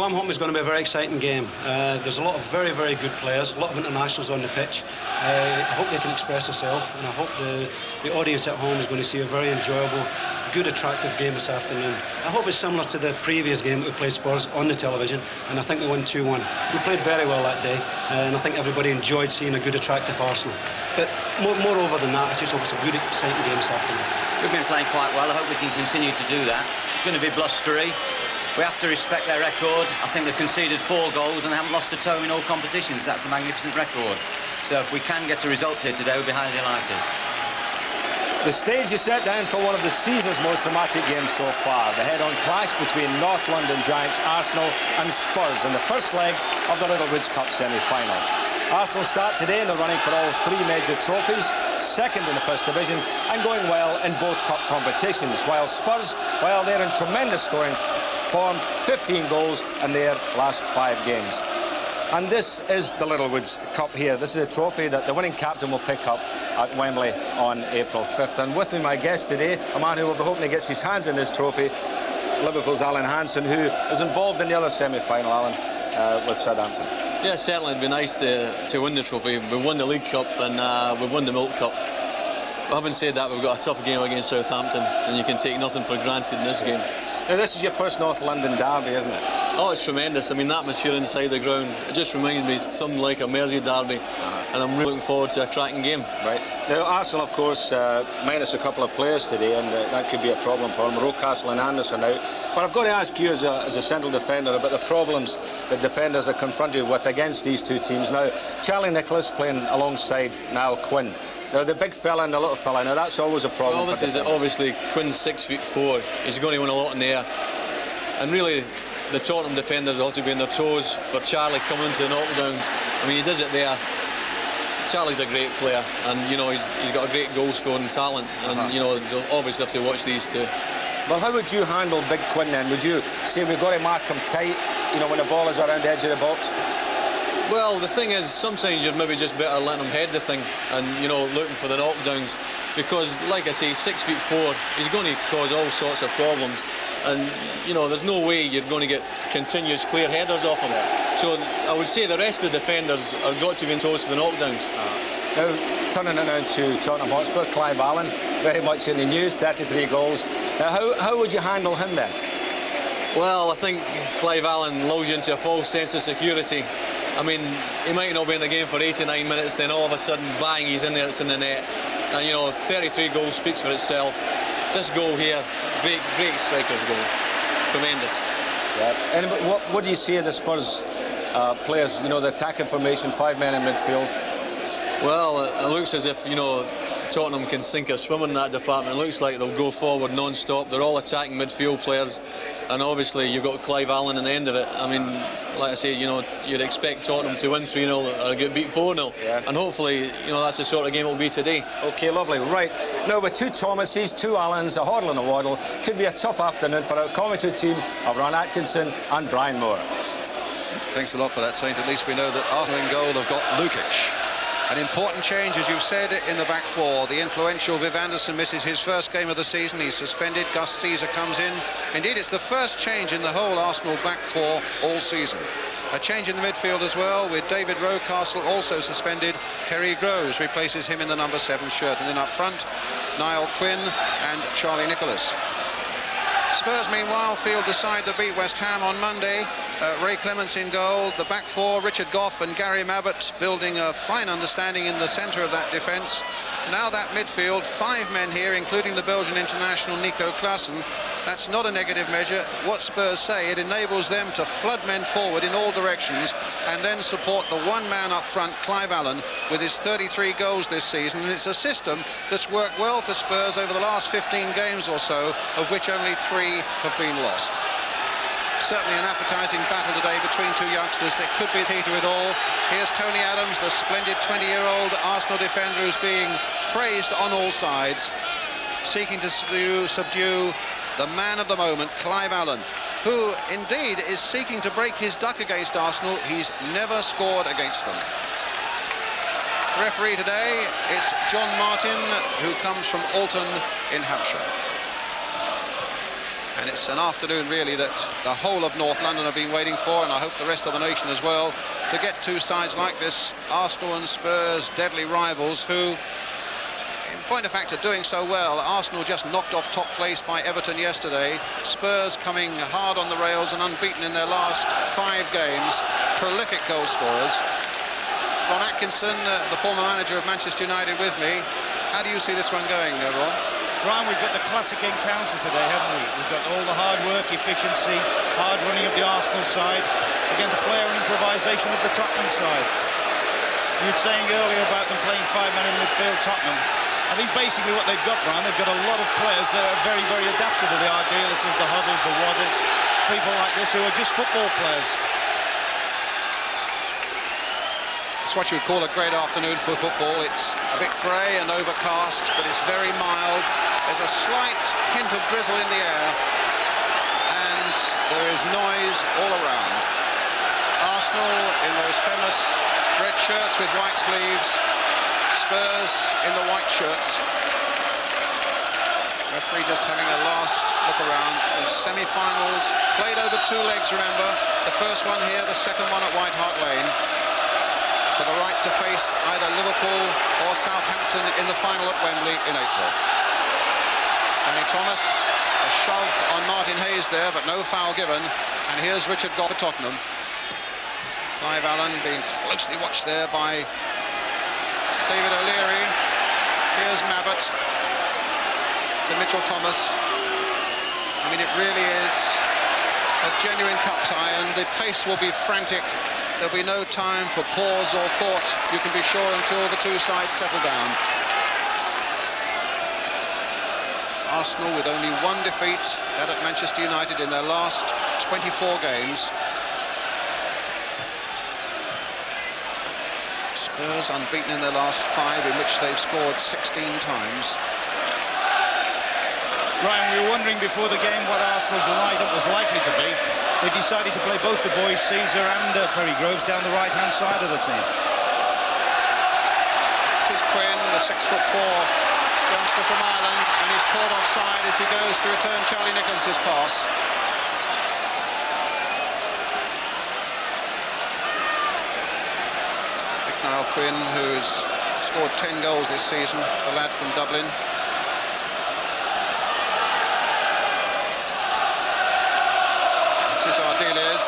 I'm hoping it's going to be a very exciting game. There's a lot of very, very good players, a lot of internationals on the pitch. I hope they can express themselves, and I hope the audience at home is going to see a very enjoyable, good, attractive game this afternoon. I hope it's similar to the previous game that we played Spurs on the television, and I think we won 2-1. We played very well that day, and I think everybody enjoyed seeing a good, attractive Arsenal. But moreover than that, I just hope it's a good, exciting game this afternoon. We've been playing quite well. I hope we can continue to do that. It's going to be blustery. We have to respect their record. I think they've conceded 4 goals and they haven't lost a toe in all competitions. That's a magnificent record. So if we can get a result here today, we'll be highly delighted. The stage is set down for one of the season's most dramatic games so far. The head-on clash between North London giants Arsenal and Spurs in the first leg of the Littlewoods Cup semi-final. Arsenal start today in the running for all 3 major trophies, second in the First Division and going well in both cup competitions, while Spurs, well, they're in tremendous scoring form, 15 goals in their last 5 games. And this is the Littlewoods Cup here. This is a trophy that the winning captain will pick up at Wembley on April 5th. And with me, my guest today, a man who will be hoping to get his hands on this trophy, Liverpool's Alan Hansen, who is involved in the other semi-final, Alan, with Southampton. Yeah, certainly it'd be nice to win the trophy. We've won the League Cup and we've won the Milk Cup. But having said that, we've got a tough game against Southampton, and you can take nothing for granted in this game. Now, this is your first North London derby, isn't it? Oh, it's tremendous. I mean, the atmosphere inside the ground, it just reminds me of something like a Mersey derby, and I'm really looking forward to a cracking game. Right. Now, Arsenal, of course, minus a couple of players today, and that could be a problem for them. Newcastle and Anderson out. But I've got to ask you, as a central defender, about the problems that defenders are confronted with against these two teams. Now, Charlie Nicholas playing alongside Niall Quinn. Now, the big fella and the little fella, now that's always a problem. Well, this is it. Obviously, Quinn's 6'4". He's going to win a lot in the air. And really, the Tottenham defenders will have to be on their toes for Charlie coming into the knockdowns. I mean, he does it there. Charlie's a great player, and, you know, he's got a great goal-scoring talent. And, you know, they'll obviously have to watch these two. Well, how would you handle Big Quinn then? Would you say we've got to mark him tight, you know, when the ball is around the edge of the box? Well, the thing is, sometimes you're maybe just better letting him head the thing and, you know, looking for the knockdowns. Because, like I say, 6'4", he's going to cause all sorts of problems. And, you know, there's no way you're going to get continuous clear headers off him. So I would say the rest of the defenders have got to be in toes to the knockdowns. Now, turning it now to Tottenham Hotspur, Clive Allen, very much in the news, 33 goals. Now, how would you handle him then? Well, I think Clive Allen lulls you into a false sense of security. I mean, he might not be in the game for 89 minutes, then all of a sudden, bang, he's in there, it's in the net. And, you know, 33 goals speaks for itself. This goal here, great striker's goal. Tremendous. Yeah. And what do you see of the Spurs players, you know, the attacking formation, 5 men in midfield? Well, it looks as if, you know, Tottenham can sink or swim in that department. It looks like they'll go forward non-stop. They're all attacking midfield players. And obviously, you've got Clive Allen at the end of it. I mean, like I say, you know, you'd expect Tottenham to win 3-0 or get beat 4-0. Yeah. And hopefully, you know, that's the sort of game it'll be today. OK, lovely. Right. Now, with 2 Thomases, 2 Allens, a Hoddle and a Waddle, could be a tough afternoon for our commentary team of Ron Atkinson and Brian Moore. Thanks a lot for that, Saint. At least we know that Arsenal in goal have got Lukic. An important change, as you've said, in the back 4. The influential Viv Anderson misses his first game of the season. He's suspended. Gus Caesar comes in. Indeed, it's the first change in the whole Arsenal back 4 all season. A change in the midfield as well, with David Rocastle also suspended. Terry Groves replaces him in the number 7 shirt. And then up front, Niall Quinn and Charlie Nicholas. Spurs, meanwhile, field the side that beat West Ham on Monday. Ray Clements in goal. The back 4, Richard Gough and Gary Mabbott, building a fine understanding in the centre of that defence. Now that midfield, 5 men here, including the Belgian international Nico Klaassen. That's not a negative measure. What Spurs say, it enables them to flood men forward in all directions and then support the one man up front, Clive Allen, with his 33 goals this season. And it's a system that's worked well for Spurs over the last 15 games or so, of which only 3 have been lost. Certainly an appetising battle today between 2 youngsters. It could be the key to it all. Here's Tony Adams, the splendid 20-year-old Arsenal defender who's being praised on all sides, seeking to subdue the man of the moment, Clive Allen, who indeed is seeking to break his duck against Arsenal. He's never scored against them. Referee today, it's John Martin, who comes from Alton in Hampshire. And it's an afternoon really that the whole of North London have been waiting for, and I hope the rest of the nation as well, to get two sides like this, Arsenal and Spurs, deadly rivals who, in point of fact, are doing so well. Arsenal just knocked off top place by Everton yesterday. Spurs coming hard on the rails and unbeaten in their last 5 games. Prolific goal scorers. Ron Atkinson, the former manager of Manchester United, with me. How do you see this one going, Ron? Ryan, we've got the classic encounter today, haven't we? We've got all the hard work, efficiency, hard running of the Arsenal side against flair and improvisation of the Tottenham side. You were saying earlier about them playing 5-man in midfield, Tottenham. I think basically what they've got, Ryan, they've got a lot of players that are very, very adaptable. The Ardiles, the Hodges, the Waddles, people like this who are just football players. It's what you would call a great afternoon for football. It's a bit grey and overcast, but it's very mild. There's a slight hint of drizzle in the air, and there is noise all around. Arsenal in those famous red shirts with white sleeves, Spurs in the white shirts. Referee just having a last look around. The semi-finals played over 2 legs, remember. The first one here, the second one at White Hart Lane, for the right to face either Liverpool or Southampton in the final at Wembley in April. Danny Thomas, a shove on Martin Hayes there, but no foul given. And here's Richard Goff for Tottenham. Clive Allen being closely watched there by David O'Leary. Here's Mabbott to Mitchell Thomas. I mean, it really is a genuine cup tie, and the pace will be frantic. There'll be no time for pause or thought, you can be sure, until the two sides settle down. Arsenal with only 1 defeat, that at Manchester United in their last 24 games. Spurs unbeaten in their last 5, in which they've scored 16 times. Ryan, we were wondering before the game what Arsenal's lineup was likely to be. They decided to play both the boys, Caesar and Perry Groves, down the right-hand side of the team. This is Quinn, the 6'4" youngster from Ireland, and he's caught offside as he goes to return Charlie Nichols' pass. Niall Quinn, who's scored 10 goals this season, the lad from Dublin. This is Ardiles.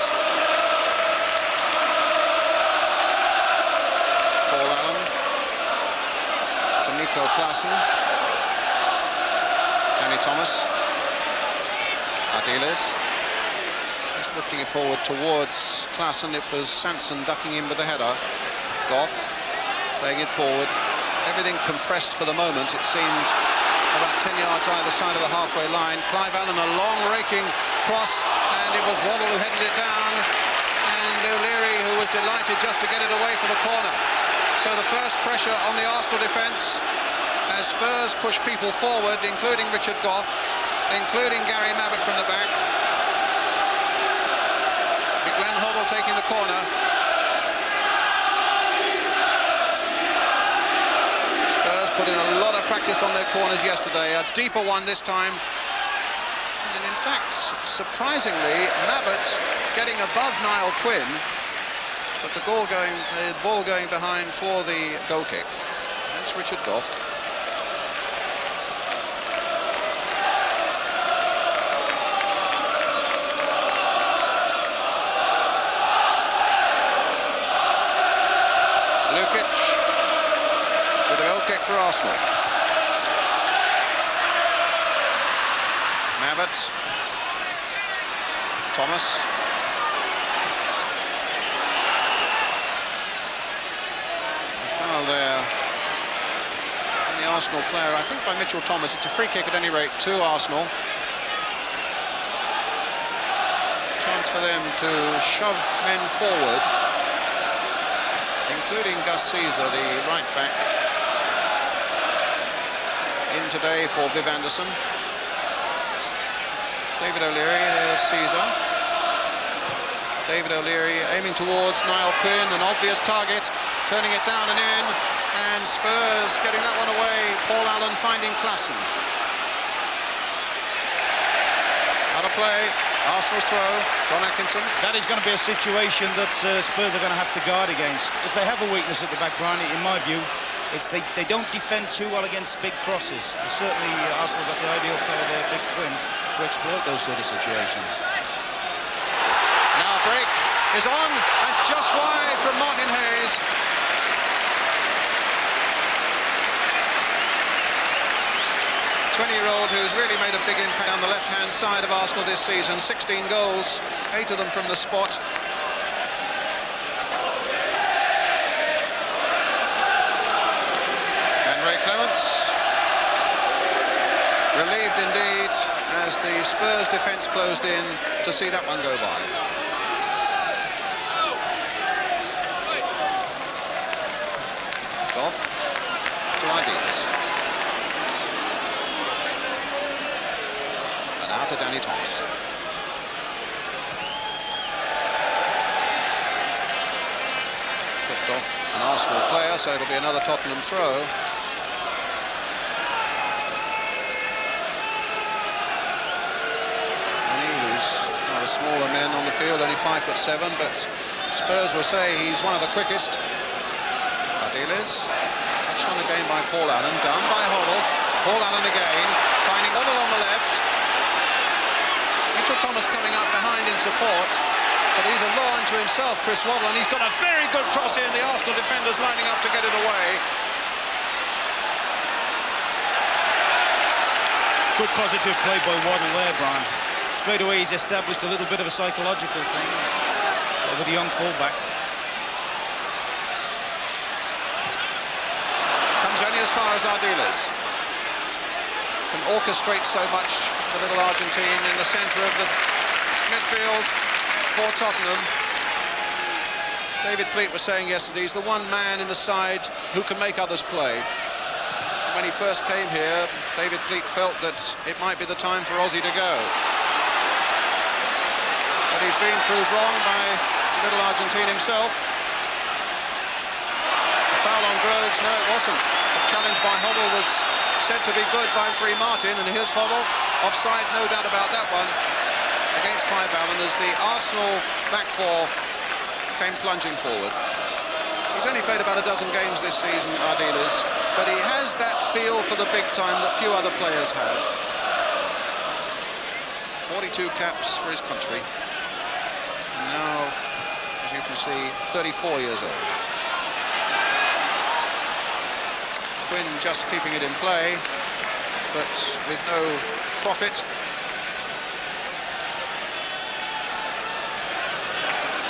Paul Allen to Nico Klaassen. Danny Thomas. Ardiles. He's lifting it forward towards Klaassen. It was Sanson ducking in with the header. Goff playing it forward. Everything compressed for the moment. It seemed about 10 yards either side of the halfway line. Clive Allen, a long raking cross, and it was Waddle who headed it down, and O'Leary, who was delighted just to get it away for the corner. So the first pressure on the Arsenal defence as Spurs push people forward, including Richard Goff, including Gary Mabbott from the back. Glenn Hoddle taking the corner. Spurs put in a lot of practice on their corners yesterday, a deeper one this time. And in fact, surprisingly, Mabbott getting above Niall Quinn, but the ball going behind for the goal kick. That's Richard Goff. Lukic with a goal kick for Arsenal. Mabbott. Thomas. A foul there on the Arsenal player, I think by Mitchell Thomas. It's a free kick at any rate to Arsenal. Chance for them to shove men forward, including Gus Caesar, the right back, in today for Viv Anderson. David O'Leary, there's Caesar. David O'Leary aiming towards Niall Quinn, an obvious target, turning it down and in, and Spurs getting that one away. Paul Allen finding Klaassen. Out On a play, Arsenal's throw, John Atkinson. That is going to be a situation that Spurs are going to have to guard against. If they have a weakness at the back, Brian, in my view, it's they don't defend too well against big crosses. Certainly, Arsenal got the ideal fellow there, Big Quinn, to exploit those sort of situations. Now a break is on, and just wide from Martin Hayes. A 20-year-old who's really made a big impact on the left-hand side of Arsenal this season. 16 goals, 8 of them from the spot. And Ray Clements, relieved indeed as the Spurs defence closed in to see that one go by. Off to Ideas. And out to Danny Thomas. Picked off an Arsenal player, so it'll be another Tottenham throw. Who's one of the smaller men on the field, only 5'7", but Spurs will say he's one of the quickest. Ideas, touched on again by Paul Allen, done by Hodge. Paul Allen again, finding Waddle on the left. Mitchell Thomas coming up behind in support, but he's a law unto himself, Chris Waddle, and he's got a very good cross in. The Arsenal defenders lining up to get it away. Good positive play by Waddle there, Brian. Straight away he's established a little bit of a psychological thing with the young fullback. Only as far as Ardiles can orchestrate so much for little Argentine in the centre of the midfield for Tottenham. David Pleat was saying yesterday he's the one man in the side who can make others play. When he first came here, David Pleat felt that it might be the time for Ozzy to go. But he's been proved wrong by little Argentine himself. A foul on Groves, no it wasn't. Challenge by Hodge was said to be good by Free Martin, and here's Hodge, offside, no doubt about that one, against Clive Allen as the Arsenal back four came plunging forward. He's only played about a dozen games this season, Ardiles, but he has that feel for the big time that few other players have. 42 caps for his country, and now, as you can see, 34 years old. Quinn just keeping it in play, but with no profit.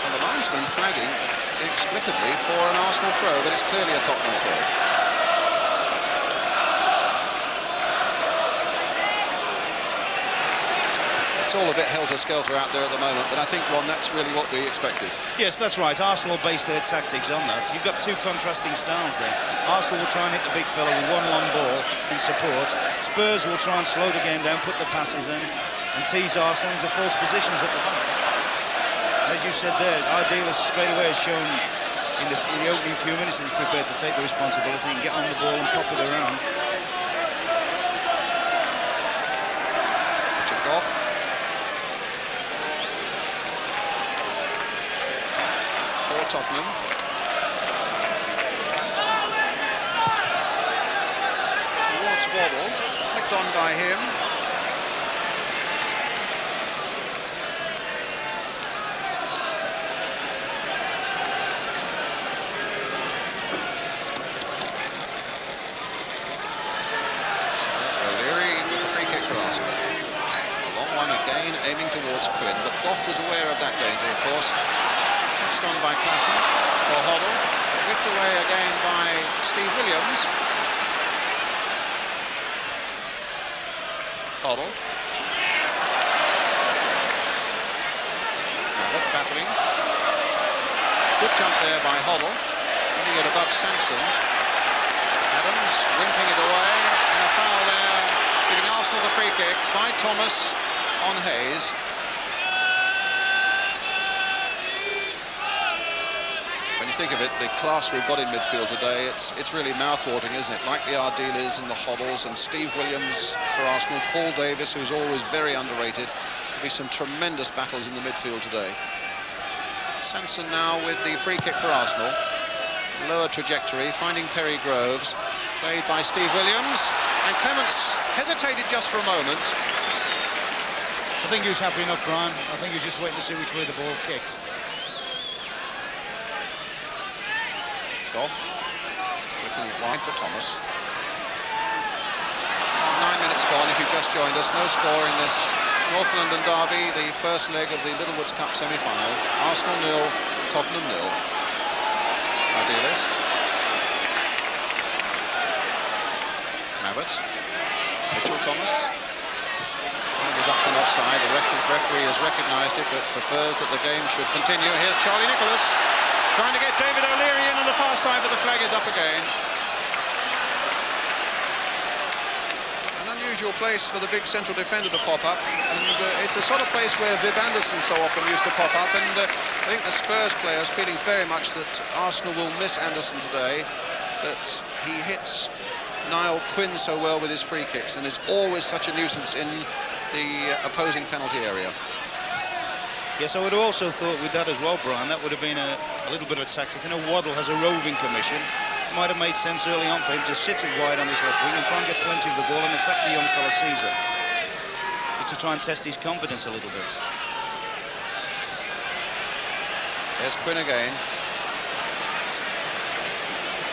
And the linesman flagging explicitly for an Arsenal throw, but it's clearly a Tottenham throw. It's all a bit helter-skelter out there at the moment, but I think, Ron, that's really what we expected. Yes, that's right. Arsenal base their tactics on that. You've got two contrasting styles there. Arsenal will try and hit the big fella with one long ball in support. Spurs will try and slow the game down, put the passes in, and tease Arsenal into false positions at the back. As you said there, Ideas straight away has shown in the opening few minutes he's prepared to take the responsibility and get on the ball and pop it around. Check off. Tottenham. Towards Waddle, flicked on by him. O'Leary with the free kick for Arsenal. A long one again, aiming towards Quinn, but Goff was aware of that danger, of course. On by Klassen for Hodge, whipped away again by Steve Williams. Hodge. Now battling. Good jump there by Hodge, winning it above Sanson. Adams wimping it away, and a foul there, giving Arsenal the free kick by Thomas on Hayes. Think of it, the class we've got in midfield today, it's really mouth-watering, isn't it? Like the Ardiles and the Hodges and Steve Williams for Arsenal, Paul Davis, who's always very underrated, There'll be some tremendous battles in the midfield today. Sanson now with the free kick for Arsenal. Lower trajectory, finding Terry Groves. Played by Steve Williams. And Clements hesitated just for a moment. I think he was happy enough, Brian. I think he was just waiting to see which way the ball kicked. Goff flicking it wide for Thomas. 9 minutes gone if you've just joined us. No score in this North London derby, the first leg of the Littlewoods Cup semi-final. Arsenal 0, Tottenham 0. Idealis. Mabbott. Mitchell Thomas. Is up and offside. The referee has recognised it, but prefers that the game should continue. Here's Charlie Nicholas trying to get David O'Leary in on the far side, but the flag is up again. An unusual place for the big central defender to pop up, and it's the sort of place where Viv Anderson so often used to pop up, and I think the Spurs players feeling very much that Arsenal will miss Anderson today, that he hits Niall Quinn so well with his free kicks and is always such a nuisance in the opposing penalty area. Yes, I would have also thought with that as well, Brian, that would have been a little bit of a tactic. I know Waddle has a roving commission. It might have made sense early on for him to sit it wide on his left wing and try and get plenty of the ball and attack the young fella Caesar, just to try and test his confidence a little bit. There's Quinn again.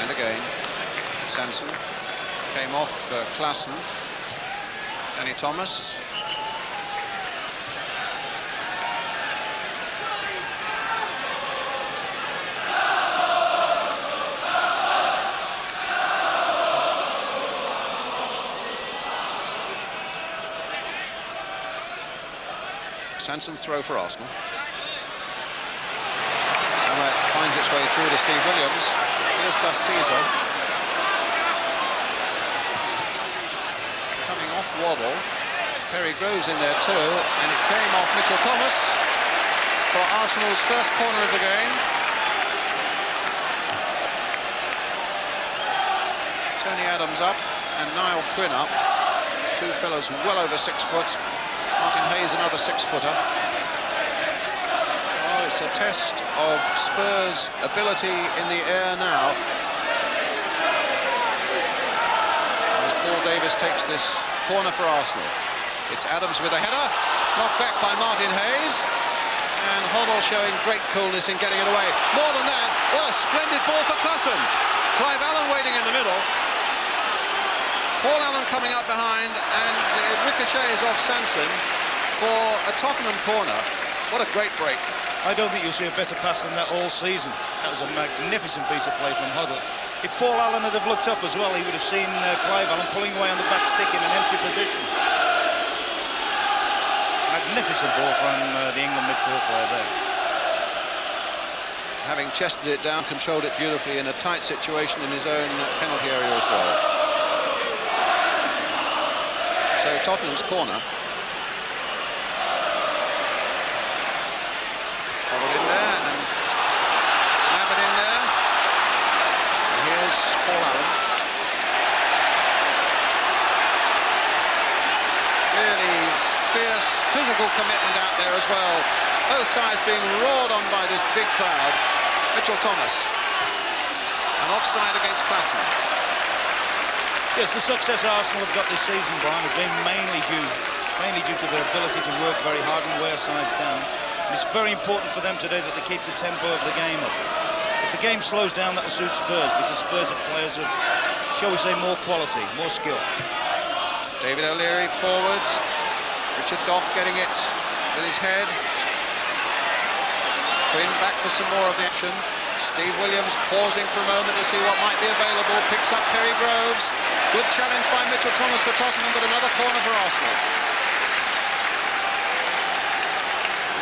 And again. Sanson came off Klassen. Danny Thomas. Sanson's throw for Arsenal. Somehow it finds its way through to Steve Williams. Here's Gus Caesar. Coming off Waddle. Terry Groves in there too, and it came off Mitchell Thomas for Arsenal's first corner of the game. Tony Adams up and Niall Quinn up. Two fellas well over 6 foot. Martin Hayes, another 6-footer. Well, it's a test of Spurs' ability in the air now. As Paul Davis takes this corner for Arsenal. It's Adams with a header, knocked back by Martin Hayes. And Hodge showing great coolness in getting it away. More than that, what a splendid ball for Klassen. Clive Allen waiting in the middle. Paul Allen coming up behind, and it ricochets off Sanson for a Tottenham corner. What a great break. I don't think you'll see a better pass than that all season. That was a magnificent piece of play from Hodge. If Paul Allen had have looked up as well, he would have seen Clive Allen pulling away on the back stick in an empty position. Magnificent ball from the England midfield player there. Having chested it down, controlled it beautifully in a tight situation in his own penalty area as well. So Tottenham's corner. Followed in there, and Mabbott in there. And here's Paul Allen. Really fierce physical commitment out there as well. Both sides being roared on by this big crowd. Mitchell Thomas. An offside against Klassen. Yes, the success Arsenal have got this season, Brian, has been mainly due to their ability to work very hard and wear sides down. And it's very important for them today that they keep the tempo of the game up. If the game slows down, that will suit Spurs, because Spurs are players of, shall we say, more quality, more skill. David O'Leary forwards. Richard Goff getting it with his head. Quinn back for some more of the action. Steve Williams pausing for a moment to see what might be available. Picks up Terry Groves. Good challenge by Mitchell Thomas for Tottenham, but another corner for Arsenal.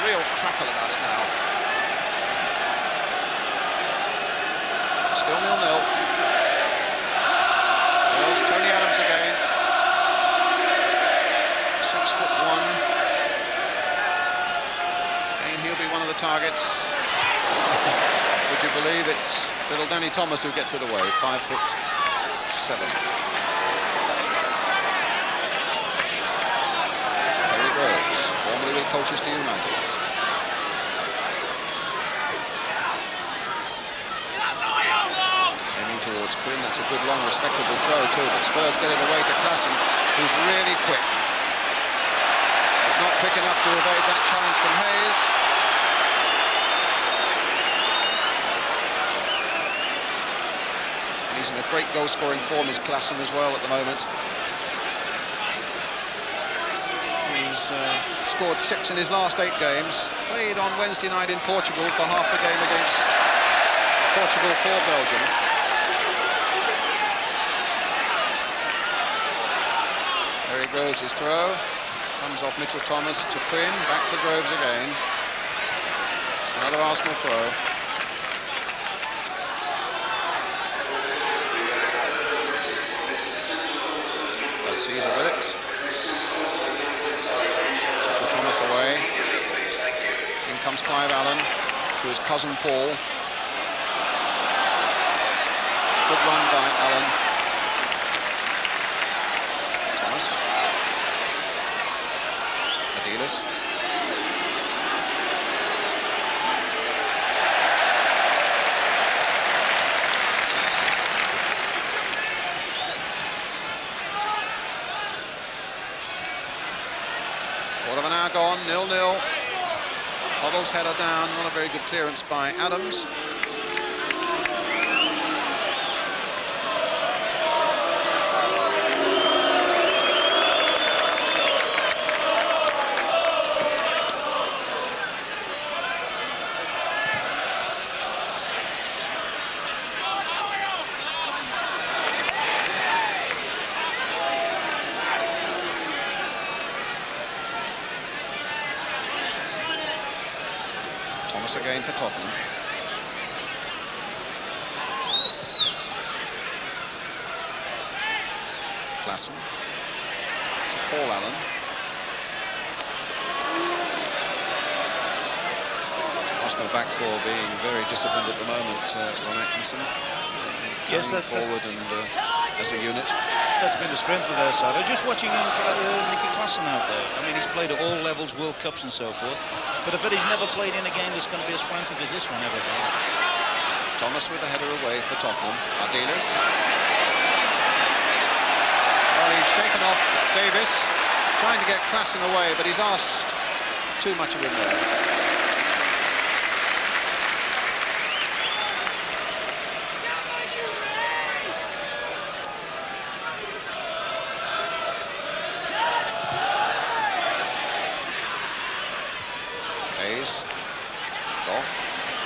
Real crackle about it now. Still 0-0. There's Tony Adams again. 6'1". Again, he'll be one of the targets. Would you believe it's little Danny Thomas who gets it away, 5'7". Terry Groves, formerly with Colchester United. Aiming towards Quinn, that's a good long respectable throw too, but Spurs get it away to Klassen, who's really quick. But not quick enough to evade that challenge from Hayes. And he's in a great goal-scoring form, is Klassen as well at the moment. He's scored 6 in his last 8 games. Played on Wednesday night in Portugal for half a game against Portugal for Belgium. There he Groves' his throw. Comes off Mitchell Thomas to Quinn. Back for Groves again. Another Arsenal throw. Does Caesar with it. Thomas away. In comes Clive Allen to his cousin Paul. Good run by Allen. Thomas. Adilas. Quarter of an hour gone, 0-0. Hoddle's header down, not a very good clearance by Adams. Thomas again for Tottenham. Klassen to Paul Allen. Arsenal back four being very disciplined at the moment, Ron Atkinson. Yes, that's forward and as a unit. That's been the strength of their side. I was just watching Nicky Klassen out there. I mean, he's played at all levels, World Cups and so forth. But I bet he's never played in a game that's going to be as frantic as this one ever been. Thomas with the header away for Tottenham. Ardiles. Well, he's shaken off Davis, trying to get Klassen away, but he's asked too much of him there.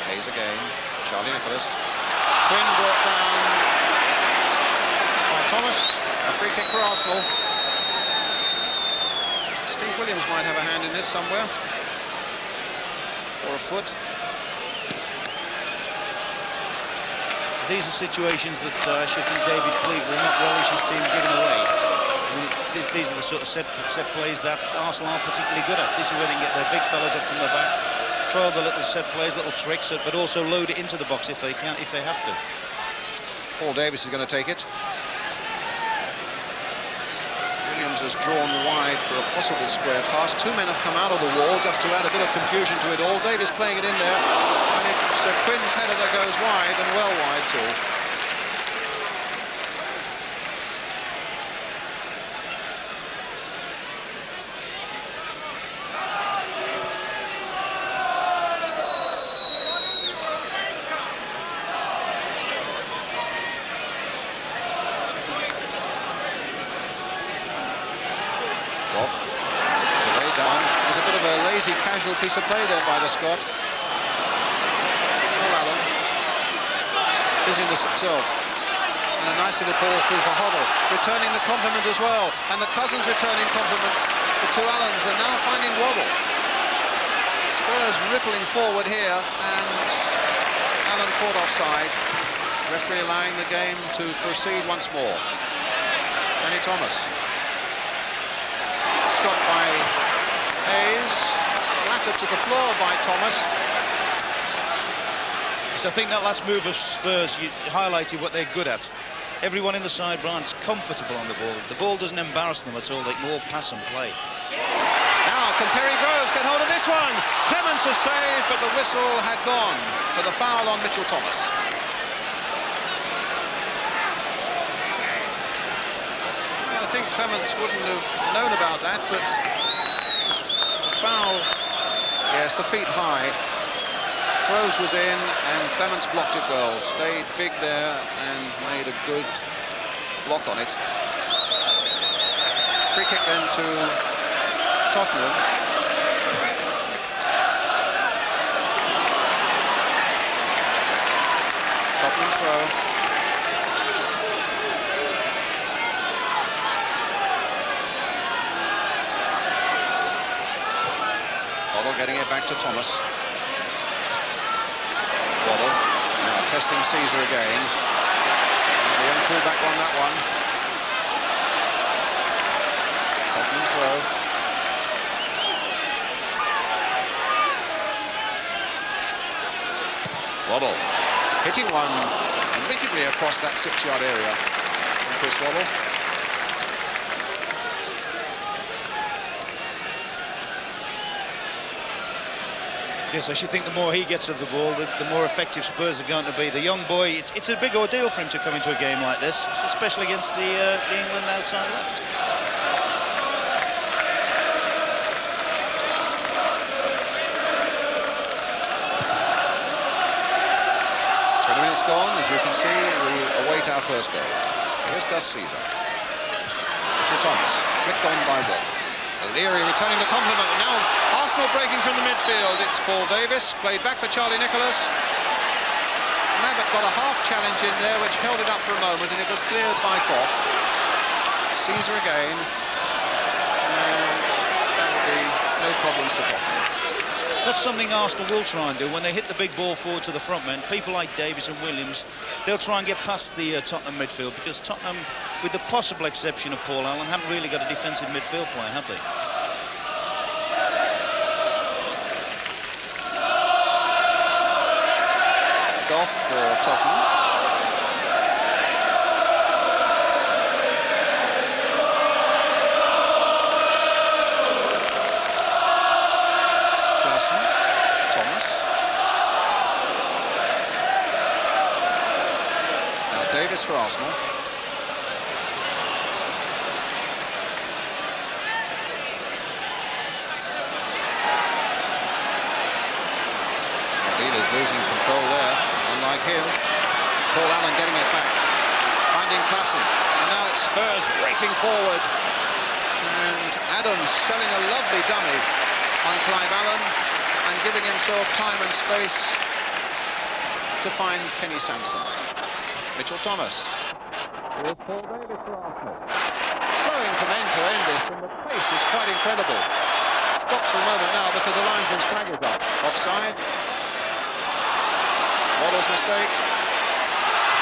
Hayes again, Charlie Nicholas. Quinn brought down by Thomas. A free kick for Arsenal. Steve Williams might have a hand in this somewhere. Or a foot. These are situations that I should think David Cleave will not relish his team giving away. I mean, these are the sort of set plays that Arsenal aren't particularly good at. This is where they can get their big fellas up from the back. Try all the little set plays, little tricks, but also load it into the box if they can, if they have to. Paul Davis is going to take it. Williams has drawn wide for a possible square pass. 2 men have come out of the wall just to add a bit of confusion to it all. Davis playing it in there, and it's Quinn's header that goes wide, and well wide too. Casual piece of play there by the Scot. Paul Allen. Busyness itself. And a nice little ball through for Hoddle. Returning the compliment as well. And the cousins returning compliments. The two Allens are now finding Waddle. Spurs rippling forward here. And Allen caught offside. Referee allowing the game to proceed once more. Danny Thomas. Scott by Hayes. Flattered to the floor by Thomas. So I think that last move of Spurs highlighted what they're good at. Everyone in the side, Brian's comfortable on the ball. The ball doesn't embarrass them at all. They can all pass and play. Now Now, can Perry Groves get hold of this one? Clements has saved, but the whistle had gone for the foul on Mitchell Thomas. I think Clements wouldn't have known about that, but the foul, yes, the feet high. Groves was in, and Clements blocked it well. Stayed big there and made a good block on it. Free kick then to Tottenham. Tottenham throw. Getting it back to Thomas. Waddle. Now testing Caesar again. The young fullback won that one. Tottenham throw. Waddle. Hitting one wickedly across that 6-yard area from Chris Waddle. Yes, I should think the more he gets of the ball, the more effective Spurs are going to be. The young boy, it's a big ordeal for him to come into a game like this, especially against the England outside left. 20 minutes gone. As you can see, we await our first goal. Here's Gus Caesar. Mitchell Thomas, flicked on by Bob. O'Leary returning the compliment. Now Arsenal breaking from the midfield. It's Paul Davis, played back for Charlie Nicholas. Mabbutt got a half challenge in there, which held it up for a moment, and it was cleared by Goff. Caesar again, and that will be no problems to Tottenham. That's something Arsenal will try and do when they hit the big ball forward to the front men. People like Davis and Williams, they'll try and get past the Tottenham midfield, because Tottenham, with the possible exception of Paul Allen, haven't really got a defensive midfield player, have they? Goff for Tottenham. Thomas. Now Davis for Arsenal. Dealer's losing control there, unlike him. Paul Allen getting it back, finding Klassen, and now it's Spurs racing forward. And Adams selling a lovely dummy on Clive Allen and giving himself time and space to find Kenny Sansom. Mitchell Thomas with Paul Davis for Arsenal. Flowing from end to end this, and the pace is quite incredible. Stops for a moment now because the linesman's flag is up. Offside. Waddle's mistake.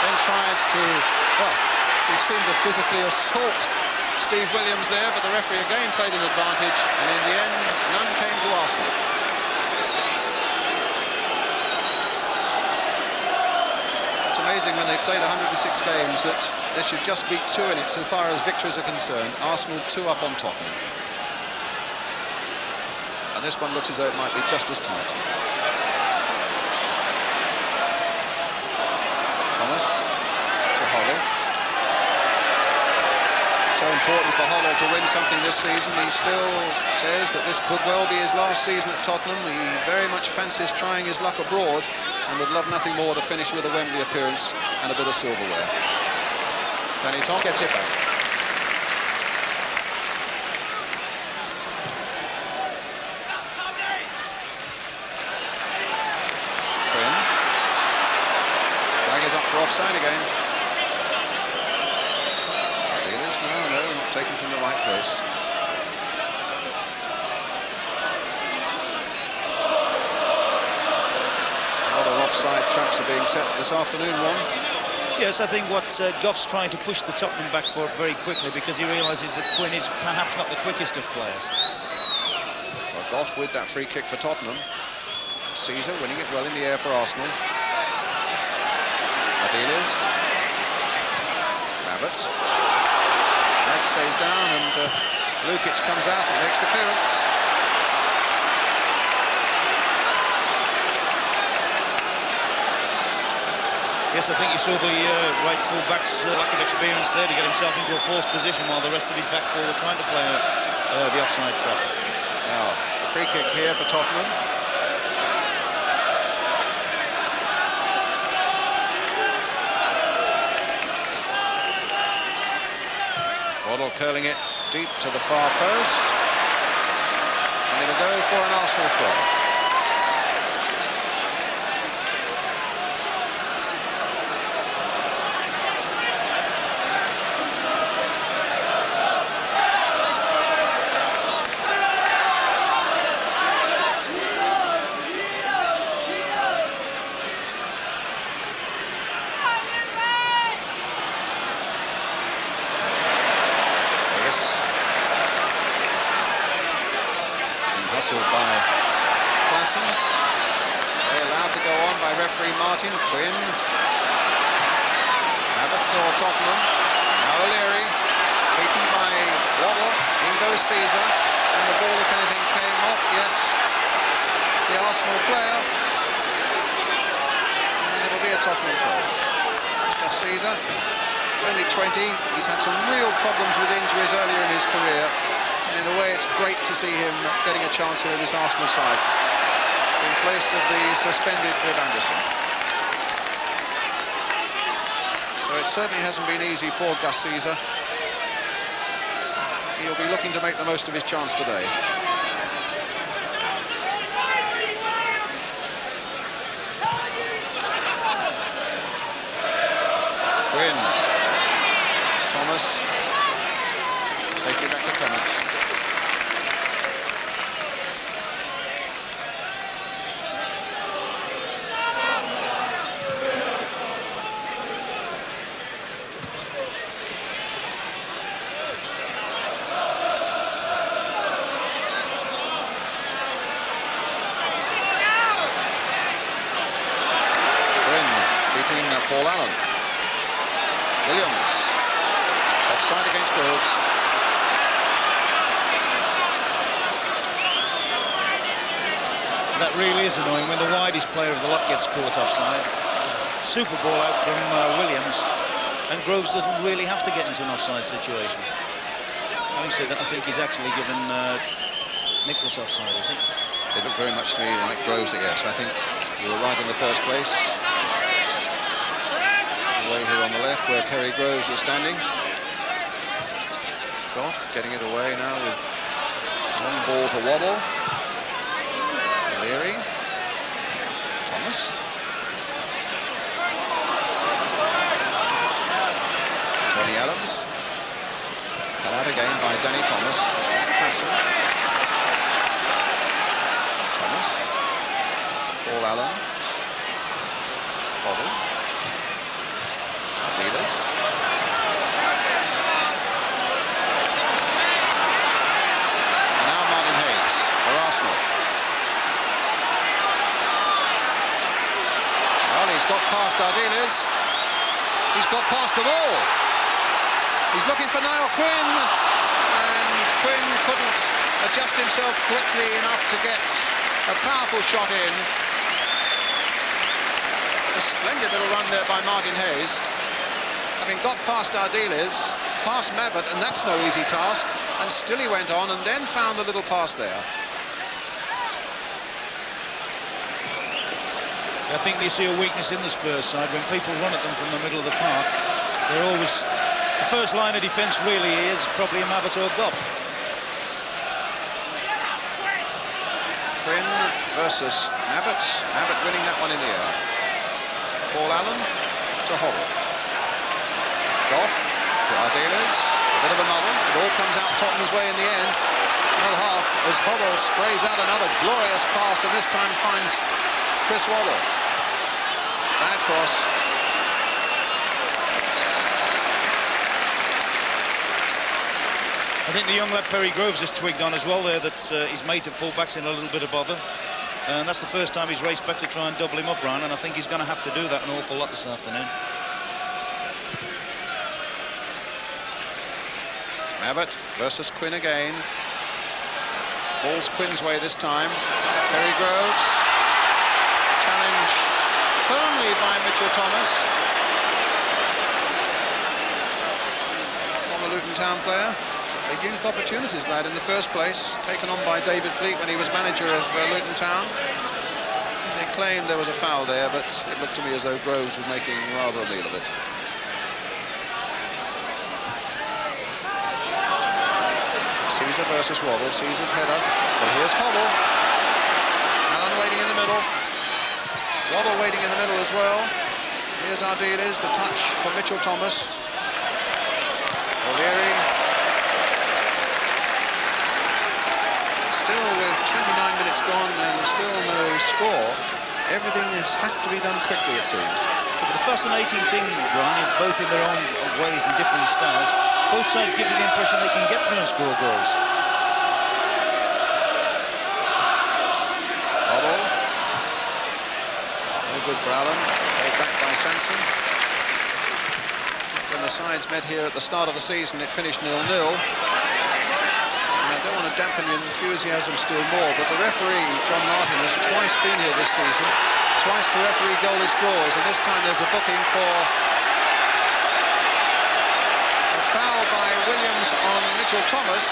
Then tries to, well, he seemed to physically assault Steve Williams there, but the referee again played an advantage, and in the end, none came to Arsenal. It's amazing when they played 106 games that there should just be 2 in it so far as victories are concerned. Arsenal 2 up on Tottenham. And this one looks as though it might be just as tight. Thomas to Hodge. So important for Hodge to win something this season. He still says that this could well be his last season at Tottenham. He very much fancies trying his luck abroad and would love nothing more to finish with a Wembley appearance and a bit of silverware. Danny Tom gets it back. Offside again. Dealers, no, not taken from the right place. A lot of offside traps are being set this afternoon, Ron. Yes, I think what Goff's trying to push the Tottenham back for very quickly, because he realises that Quinn is perhaps not the quickest of players. Well, Goff with that free kick for Tottenham. Caesar winning it well in the air for Arsenal. Dealers. Mabbutt. Leg stays down, and Lukic comes out and makes the clearance. Yes, I think you saw the right full-back's lack of experience there to get himself into a false position while the rest of his back four were trying to play the offside trap. Now, the free kick here for Tottenham. Waddle curling it deep to the far post. And it'll go for an Arsenal throw. By Klassen. They're allowed to go on by referee Martin Quinn. Abbott for Tottenham. Now O'Leary, beaten by Waddle. In goes Caesar. And the ball, if anything, came off. Yes, the Arsenal player. And it'll be a Tottenham throw. It's Gus Caesar. He's only 20. He's had some real problems with injuries earlier in his career. And in a way, it's great to see him getting a chance here in this Arsenal side in place of the suspended Clive Anderson. So it certainly hasn't been easy for Gus Caesar. He'll be looking to make the most of his chance today. Quinn. Thomas. Safely back to Clements. Paul Allen. Williams. Offside against Groves. That really is annoying when the widest player of the lot gets caught offside. Super ball out from Williams, and Groves doesn't really have to get into an offside situation. Having said that, I think he's actually given Nicholas offside, is he? They look very much to me like Groves, I guess. I think you were right in the first place. Away here on the left where Perry Groves was standing. Goff getting it away now with long ball to Waddle. Leary. Thomas. Tony Adams. Cut out again by Danny Thomas. It's Klassen. Thomas. Paul Allen. Waddle. Dealers. And now Martin Hayes for Arsenal. Well, he's got past Ardiles. He's got past them all. He's looking for Niall Quinn, and Quinn couldn't adjust himself quickly enough to get a powerful shot in. A splendid little run there by Martin Hayes. Having got past Ardiles, past Mabbutt, and that's no easy task, and still he went on and then found the little pass there. I think you see a weakness in the Spurs side when people run at them from the middle of the park. They're always, the first line of defence really is probably a Mabbutt or Goff. Quinn versus Mabbutt. Mabbutt winning that one in the air. Paul Allen to Hodge. Goff to Ardiles. A bit of a muddle. It all comes out Tottenham's way in the end. Another half as Hodge sprays out another glorious pass, and this time finds Chris Waddle. Bad cross. I think the young lad Perry Groves has twigged on as well there that his mate at full-back's in a little bit of bother. And that's the first time he's raced back to try and double him up, Ryan, and I think he's going to have to do that an awful lot this afternoon. Mabbutt versus Quinn again. Falls Quinn's way this time. Perry Groves challenged firmly by Mitchell Thomas. Former Luton Town player. A youth opportunities lad in the first place, taken on by David Pleat when he was manager of Luton Town. They claimed there was a foul there, but it looked to me as though Groves was making rather a meal of it. Caesar versus Waddle. Caesar's header, but here's Hoddle. Allen waiting in the middle. Waddle waiting in the middle as well. Here's Ardiles, the touch for Mitchell Thomas. O'Leary. Still with 29 minutes gone and still no score. Everything has to be done quickly, it seems. But the fascinating thing, Brian, both in their own ways and different styles, both sides give you the impression they can get through and score goals. Hoddle. No good for Allen. Played back by Sanson. When the sides met here at the start of the season, it finished 0-0. I don't want to dampen the enthusiasm still more, but the referee, John Martin, has twice been here this season, twice to referee goalless draws, and this time there's a booking for a foul by Williams on Mitchell Thomas.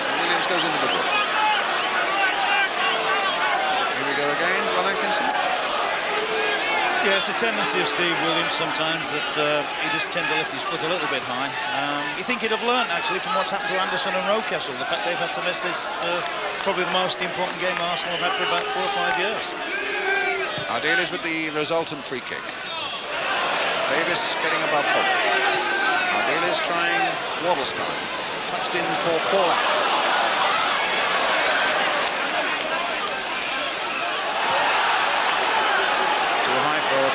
So Williams goes into the book. Here we go again, Ron Atkinson. Yeah, it's a tendency of Steve Williams sometimes that he just tends to lift his foot a little bit high. You think he'd have learnt, actually, from what's happened to Anderson and Newcastle, the fact they've had to miss this, probably the most important game Arsenal have had for about 4 or 5 years. Ardiles with the resultant free kick. Davis getting above Hoddle. Ardiles trying Waddle style. Touched in for Paul Allen.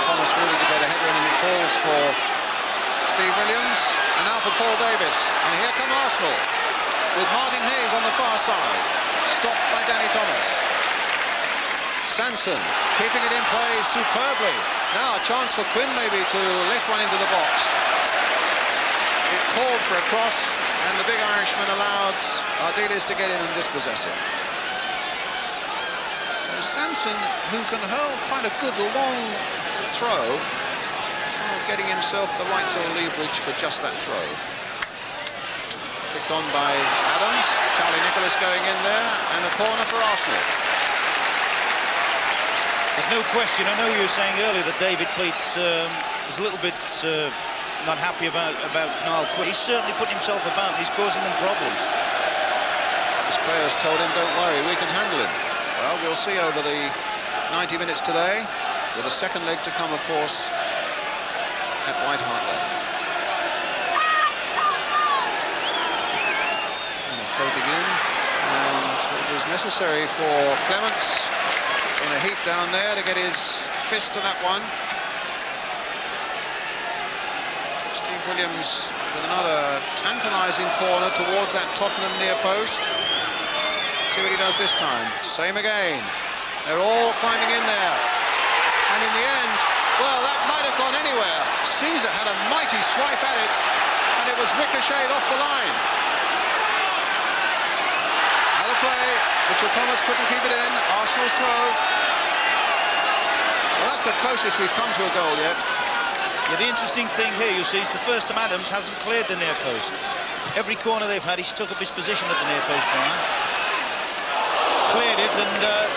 Thomas really to get a header in, and it falls for Steve Williams, and now for Paul Davis, and here come Arsenal with Martin Hayes on the far side, stopped by Danny Thomas. Sanson keeping it in play superbly. Now a chance for Quinn maybe to lift one into the box. It called for a cross, and the big Irishman allowed Ardiles to get in and dispossess him. So Sanson, who can hurl quite a good long throw, getting himself the right sort of leverage for just that throw. Kicked on by Adams, Charlie Nicholas going in there, and a corner for Arsenal. There's no question, I know you were saying earlier that David Pleat is a little bit not happy about Niall Quinn. He's certainly put himself about, he's causing them problems. His players told him, don't worry, we can handle him. Well, we'll see over the 90 minutes today, with a second leg to come, of course, at White Hart Lane. And a floating in, and it was necessary for Clements in a heat down there to get his fist to that one. Steve Williams with another tantalising corner towards that Tottenham near post. See what he does this time. Same again. They're all climbing in there. And in the end, well, that might have gone anywhere. Caesar had a mighty swipe at it, and it was ricocheted off the line. Out of play. Mitchell Thomas couldn't keep it in. Arsenal's throw. Well, that's the closest we've come to a goal yet. Yeah, the interesting thing here, you see, is the first time Adams hasn't cleared the near post. Every corner they've had, he's took up his position at the near post, Brian. Cleared it, and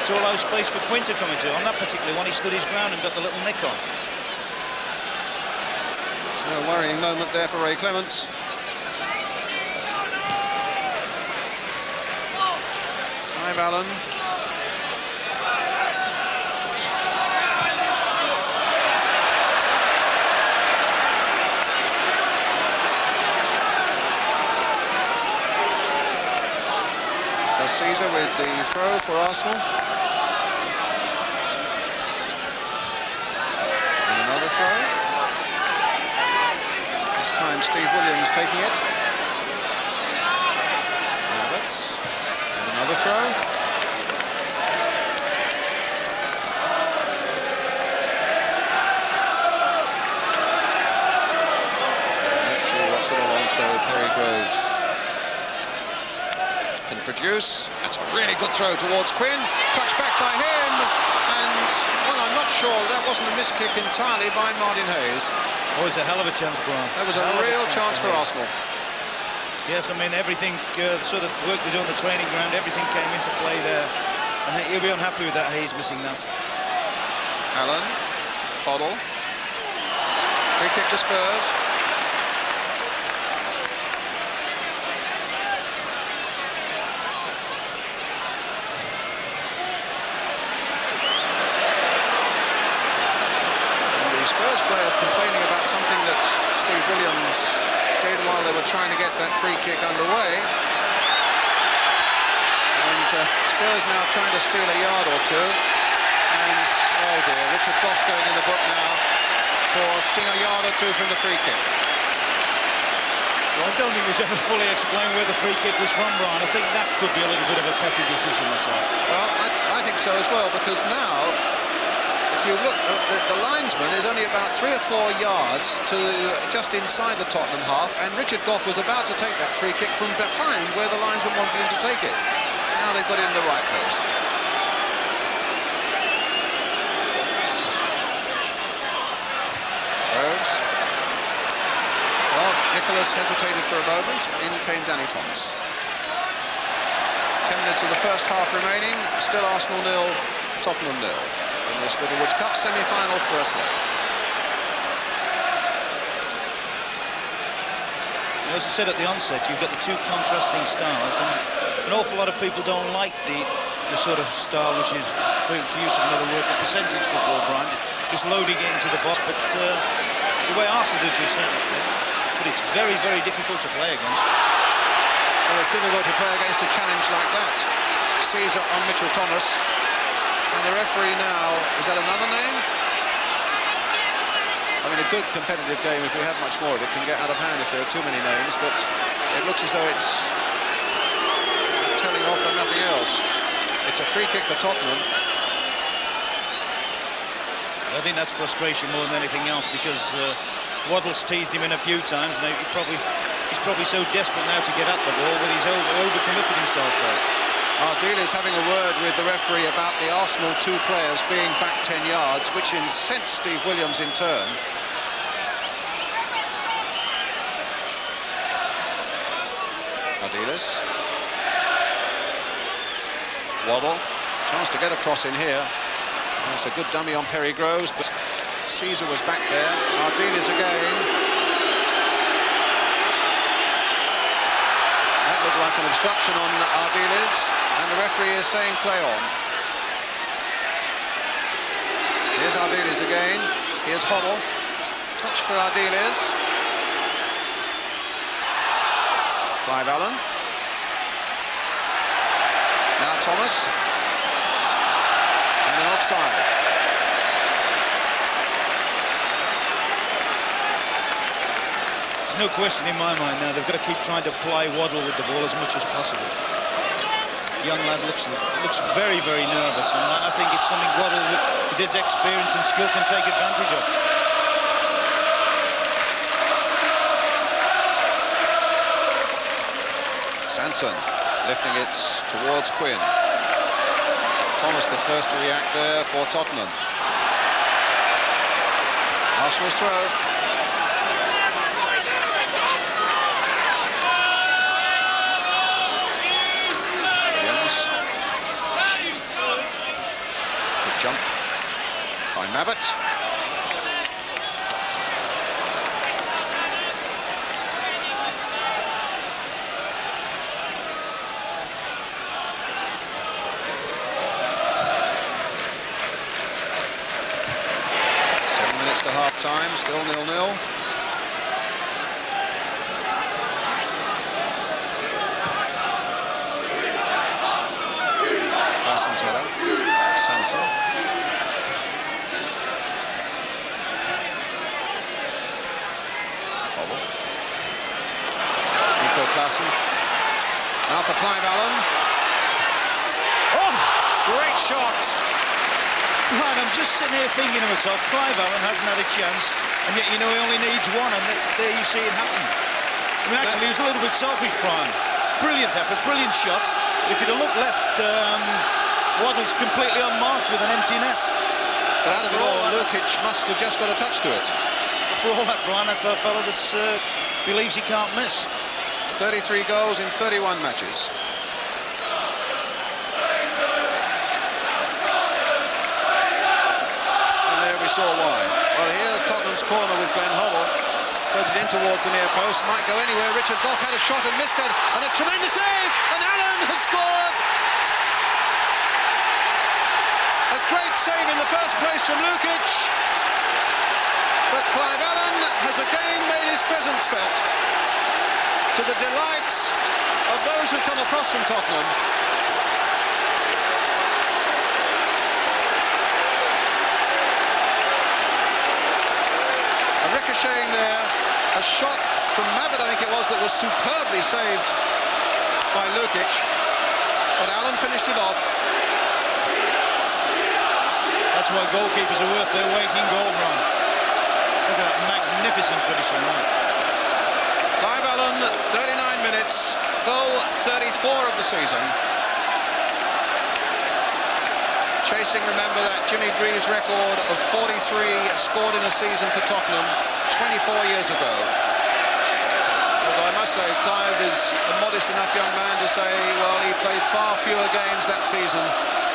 to allow space for Quinn to come into. On that particular one, he stood his ground and got the little nick on. So a worrying moment there for Ray Clements. Clive Allen. Caesar with the throw for Arsenal. And another throw. This time Steve Williams taking it. Roberts. And another throw. Let's see what sort of long throw Perry Groves. can produce. That's a really good throw towards Quinn. Touched back by him, and well, I'm not sure that wasn't a miss kick entirely by Martin Hayes. Oh, it was a hell of a chance, Brian. That was a real chance for Hayes. Arsenal. Yes, I mean, everything, sort of work they do on the training ground, everything came into play there. And he'll be unhappy with that, Hayes missing that. Allen, Hoddle. Free kick to Spurs. And the Spurs players complaining about something that Steve Williams did while they were trying to get that free kick underway. And Spurs now trying to steal a yard or two. And, oh dear, Richard Goss going in the book now for stealing a yard or two from the free kick. Well, I don't think it was ever fully explained where the free kick was from, Brian. I think that could be a little bit of a petty decision myself. Well, I think so as well, because now, if you look, the linesman is only about 3 or 4 yards to just inside the Tottenham half, and Richard Goff was about to take that free kick from behind where the linesman wanted him to take it. Now they've got it in the right place. Groves. Well, Nicholas hesitated for a moment. In came Danny Thomas. 10 minutes of the first half remaining. Still Arsenal 0, Tottenham 0. In this Littlewoods Cup semi-final first leg. As I said at the onset, you've got the two contrasting styles, and an awful lot of people don't like the sort of style which is, for use of another word, the percentage football, Brian, just loading it into the box, but the way Arsenal do to a certain extent, but it's very, very difficult to play against. Well, it's difficult to play against a challenge like that. Caesar on Mitchell Thomas. And the referee now, is that another name? I mean, a good competitive game, if we have much more of it, can get out of hand if there are too many names, but it looks as though it's telling off and nothing else. It's a free kick for Tottenham. I think that's frustration more than anything else, because Waddle's teased him in a few times, and he's probably so desperate now to get at the ball that he's overcommitted himself there. Ardila is having a word with the referee about the Arsenal 2 players being back 10 yards, which incensed Steve Williams in turn. Ardiles. Waddle. Chance to get across in here. That's a good dummy on Perry Groves, but Caesar was back there. Ardiles again. That looked like an obstruction on Ardiles, and the referee is saying play on. Here's Ardiles again. Here's Hoddle. Touch for Ardiles. Clive Allen. Now Thomas. And an offside. There's no question in my mind now, they've got to keep trying to ply Waddle with the ball as much as possible. Young lad looks very, very nervous, and I think it's something Waddle, with his experience and skill, can take advantage of. Sanson lifting it towards Quinn. Thomas the first to react there for Tottenham. Arsenal's throw. Jump by Mabbott. To half-time, still 0-0. Larson's header. Sanson. Bobble. Nico Klaassen. Now for Clive Allen. Oh, great shot. Right, I'm just sitting here thinking to myself, Clive Allen hasn't had a chance, and yet, you know, he only needs one, and there you see it happen. I mean, actually, he was a little bit selfish, Brian. brilliant effort, brilliant shot. If you'd have looked left, Waddle's completely unmarked with an empty net. But out of it all, Lukic must have just got a touch to it. For all that, Brian, that's a fellow that believes he can't miss. 33 goals in 31 matches. And there we saw why. Well, here's Tottenham's corner with Glenn Hoddle. Threaded in towards the near post, might go anywhere. Richard Gough had a shot and missed it, and a tremendous save, and Allen has scored! A great save in the first place from Lukic, but Clive Allen has again made his presence felt, to the delights of those who come across from Tottenham. A ricocheting there, a shot from Mabbutt, I think it was, that was superbly saved by Lukic, but Allen finished it off. That's why goalkeepers are worth their weight in gold, Brian. Look at that magnificent finish on that. Clive Allen, 39 minutes, goal 34 of the season. Chasing, remember, that Jimmy Greaves record of 43 scored in a season for Tottenham 24 years ago. Although I must say, Clive is a modest enough young man to say, well, he played far fewer games that season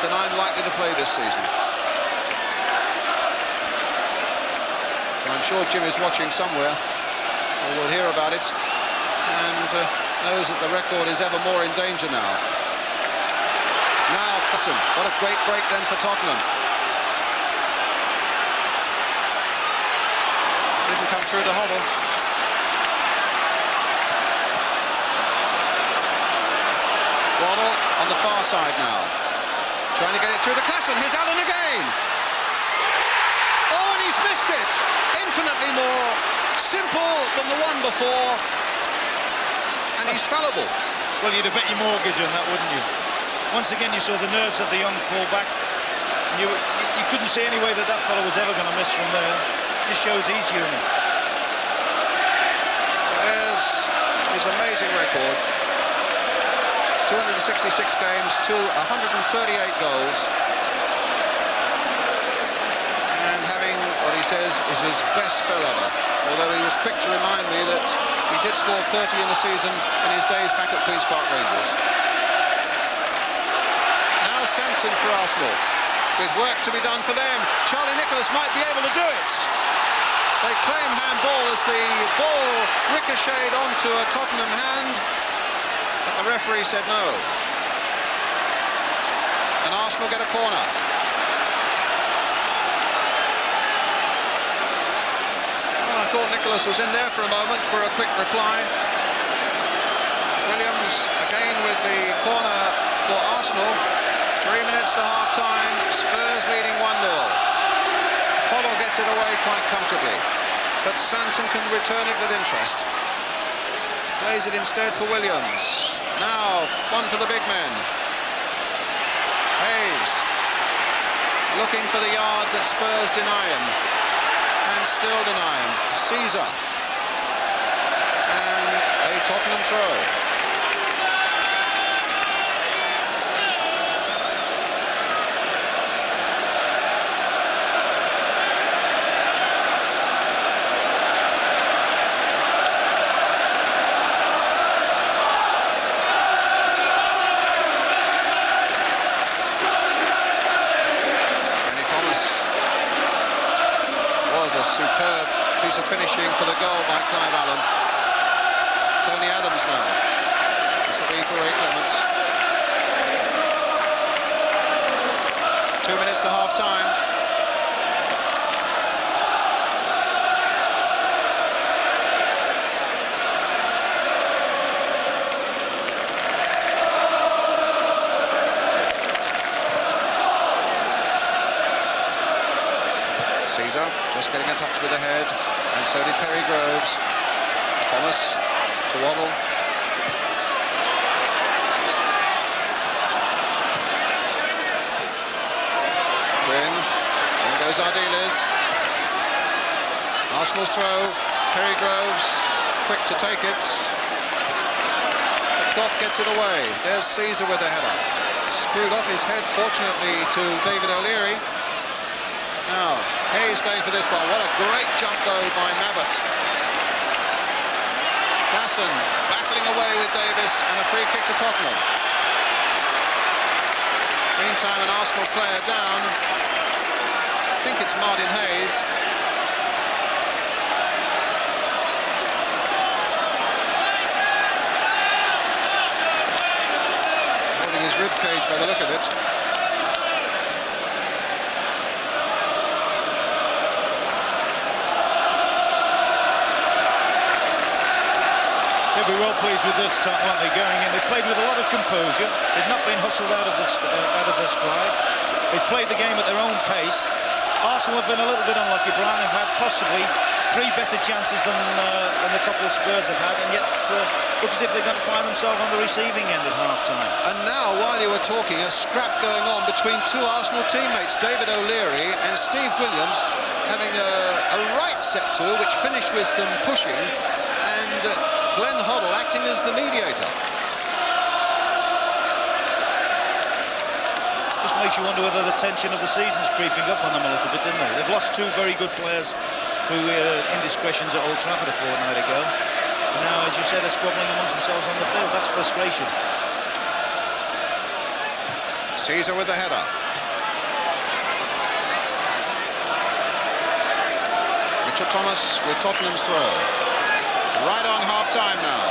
than I'm likely to play this season. So I'm sure Jim is watching somewhere, or will hear about it, and knows that the record is ever more in danger now. Now, listen, what a great break then for Tottenham. Didn't come through to Hoddle. Waddle on the far side now. Trying to get it through the Klassen. Here's Allen again. Oh, and he's missed it. Infinitely more simple than the one before. And he's fallible. Well, you'd have bet your mortgage on that, wouldn't you? Once again, you saw the nerves of the young fullback. You couldn't see any way that that fellow was ever going to miss from there. Just shows he's human. There's his amazing record. 266 games to 138 goals. And having what he says is his best spell ever. Although he was quick to remind me that he did score 30 in the season in his days back at Queen's Park Rangers. Now Sanson for Arsenal, with work to be done for them. Charlie Nicholas might be able to do it. They claim handball as the ball ricocheted onto a Tottenham hand, but the referee said no. And Arsenal get a corner. Well, I thought Nicholas was in there for a moment for a quick reply. Williams again with the corner for Arsenal. 3 minutes to half-time, Spurs leading 1-0. Hoddle gets it away quite comfortably, but Sanson can return it with interest. Plays it instead for Williams. Now, one for the big men. Hayes, looking for the yard that Spurs deny him, and still deny him. Caesar, and a Tottenham throw. Superb piece of finishing for the goal by Clive Allen. Tony Adams now. This will be for Ray Clements. 2 minutes to half-time. Caesar just getting a touch with the head, and so did Perry Groves. Thomas to Waddle. Quinn, there goes Ardiles. Arsenal's throw, Perry Groves quick to take it. Goff gets it away. There's Caesar with the header. Screwed off his head, fortunately, to David O'Leary. Now, Hayes going for this one. What a great jump, though, by Mabbott. Klassen battling away with Davis, and a free kick to Tottenham. Meantime, an Arsenal player down. I think it's Martin Hayes. Holding his rib cage by the look of it. They'll be well pleased with this time, aren't they, going in? They played with a lot of composure. They've not been hustled out of the stride. They've played the game at their own pace. Arsenal have been a little bit unlucky, Brian. They've had possibly 3 better chances than the couple of Spurs have had, and yet look as if they're going to find themselves on the receiving end at half-time. And now, while you were talking, a scrap going on between 2 Arsenal teammates, David O'Leary and Steve Williams, having a right set to, which finished with some pushing, and Glenn Hoddle acting as the mediator. Just makes you wonder whether the tension of the season's creeping up on them a little bit, didn't they? They've lost 2 very good players through indiscretions at Old Trafford a fortnight ago. And now, as you said, they're squabbling amongst themselves on the field. That's frustration. Caesar with the header. Richard Thomas with Tottenham's throw. Right on half-time now.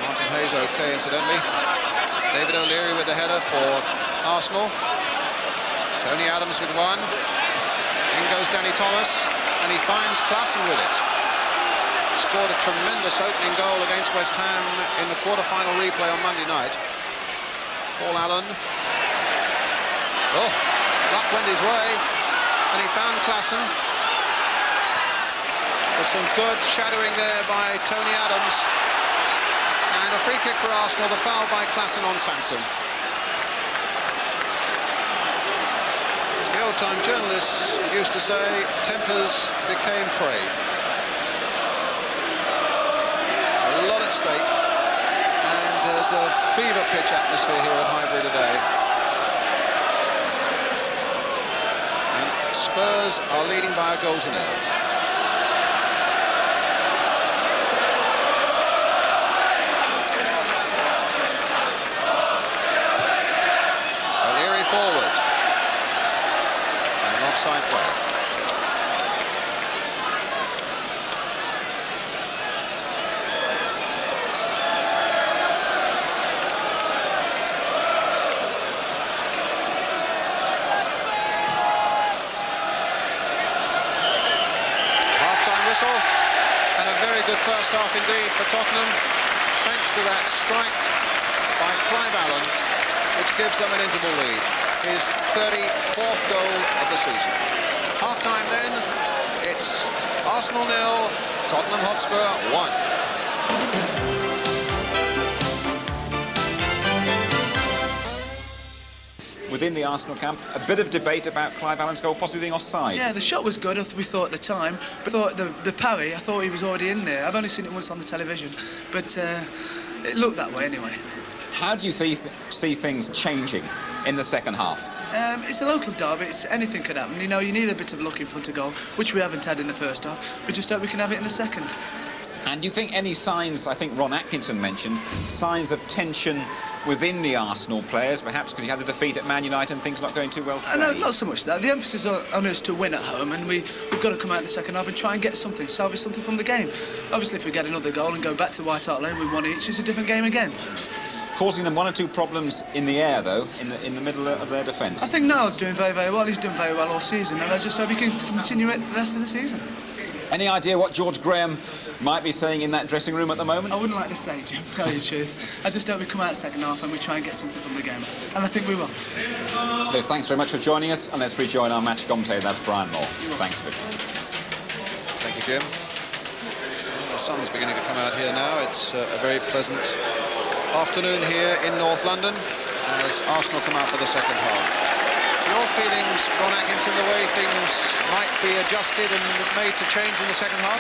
Martin Hayes okay, incidentally. David O'Leary with the header for Arsenal. Tony Adams with one. In goes Danny Thomas, and he finds Klassen with it. Scored a tremendous opening goal against West Ham in the quarter-final replay on Monday night. Paul Allen. Oh, luck went his way, and he found Klassen. There's some good shadowing there by Tony Adams. And a free kick for Arsenal, the foul by Klassen on Sansom. As the old-time journalists used to say, tempers became frayed. There's a lot at stake, and there's a fever pitch atmosphere here at Highbury today. And Spurs are leading by a goal to nil. Forward. And an offside flag. Half-time whistle, and a very good first half indeed for Tottenham, thanks to that strike by Clive Allen, which gives them an interval lead. His 34th goal of the season. Half-time then, it's Arsenal 0, Tottenham Hotspur 1. Within the Arsenal camp, a bit of debate about Clive Allen's goal possibly being offside. Yeah, the shot was good, we thought at the time, but the parry, I thought he was already in there. I've only seen it once on the television, but it looked that way anyway. How do you see things changing in the second half? It's a local derby, anything could happen. You know, you need a bit of luck in front of goal, which we haven't had in the first half. We just hope we can have it in the second. And do you think any signs, I think Ron Atkinson mentioned, signs of tension within the Arsenal players, perhaps because you had the defeat at Man United and things not going too well today? No, not so much that. The emphasis on us to win at home, and we've got to come out in the second half and try and get something, salvage something from the game. Obviously, if we get another goal and go back to White Hart Lane with 1 each, it's a different game again. Causing them 1 or 2 problems in the air, though, in the middle of their defence. I think Niall's doing very, very well. He's done very well all season, and I just hope he can continue it the rest of the season. Any idea what George Graham might be saying in that dressing room at the moment? I wouldn't like to say, Jim, to tell you the truth. I just hope we come out second half and we try and get something from the game. And I think we will. Liv, thanks very much for joining us, and let's rejoin our match commentator. That's Brian Moore. Thanks, Viv. Thank you, Jim. The sun's beginning to come out here now. It's a very pleasant afternoon here in North London as Arsenal come out for the second half. Your feelings, Ron Atkinson, the way things might be adjusted and made to change in the second half?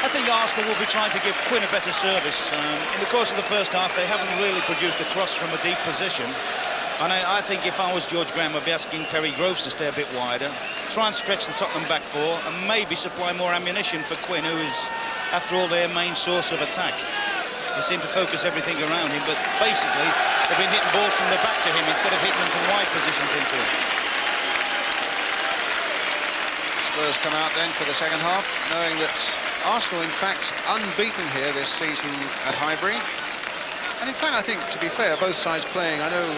I think Arsenal will be trying to give Quinn a better service. In the course of the first half, they haven't really produced a cross from a deep position. And I think if I was George Graham, I'd be asking Perry Groves to stay a bit wider, try and stretch the Tottenham back four, and maybe supply more ammunition for Quinn, who is, after all, their main source of attack. They seem to focus everything around him, but basically they've been hitting balls from the back to him instead of hitting them from wide positions into him. Spurs come out then for the second half, knowing that Arsenal, in fact, unbeaten here this season at Highbury. And in fact, I think, to be fair, both sides playing. I know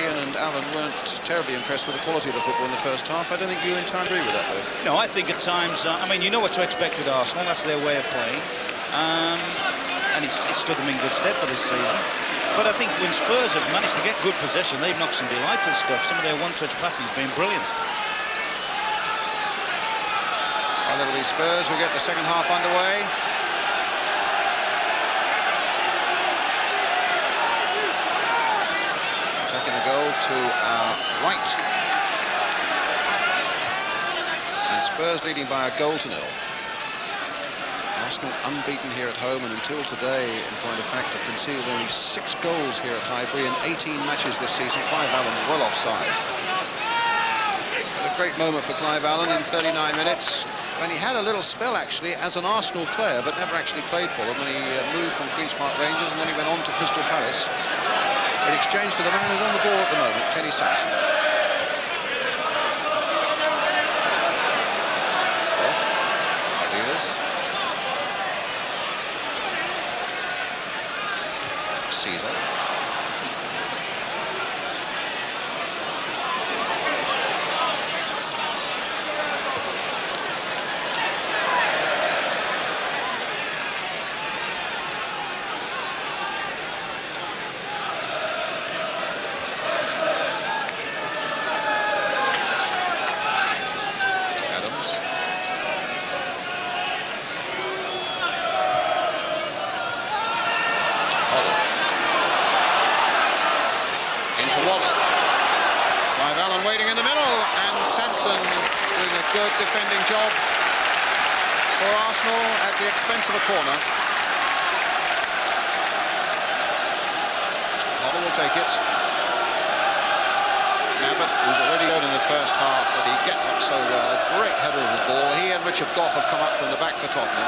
Ian and Alan weren't terribly impressed with the quality of the football in the first half. I don't think you entirely agree with that, though. No, I think at times, I mean, you know what to expect with Arsenal. That's their way of playing. And it's stood them in good stead for this season. But I think when Spurs have managed to get good possession, they've knocked some delightful stuff. Some of their one-touch passing has been brilliant. Well, it'll be Spurs who get the second half underway. Taking the goal to our right. And Spurs leading by a goal to nil. Arsenal unbeaten here at home, and until today, in point of fact, have conceded only 6 goals here at Highbury in 18 matches this season. Clive Allen well offside. But a great moment for Clive Allen in 39 minutes, when he had a little spell actually as an Arsenal player, but never actually played for them, when he moved from Queen's Park Rangers and then he went on to Crystal Palace in exchange for the man who's on the ball at the moment, Kenny Sanson. Caesar. Sanson doing a good defending job for Arsenal at the expense of a corner. Hodge will take it. Abbott, who's already good in the first half, but he gets up so well. Great header of the ball. He and Richard Gough have come up from the back for Tottenham.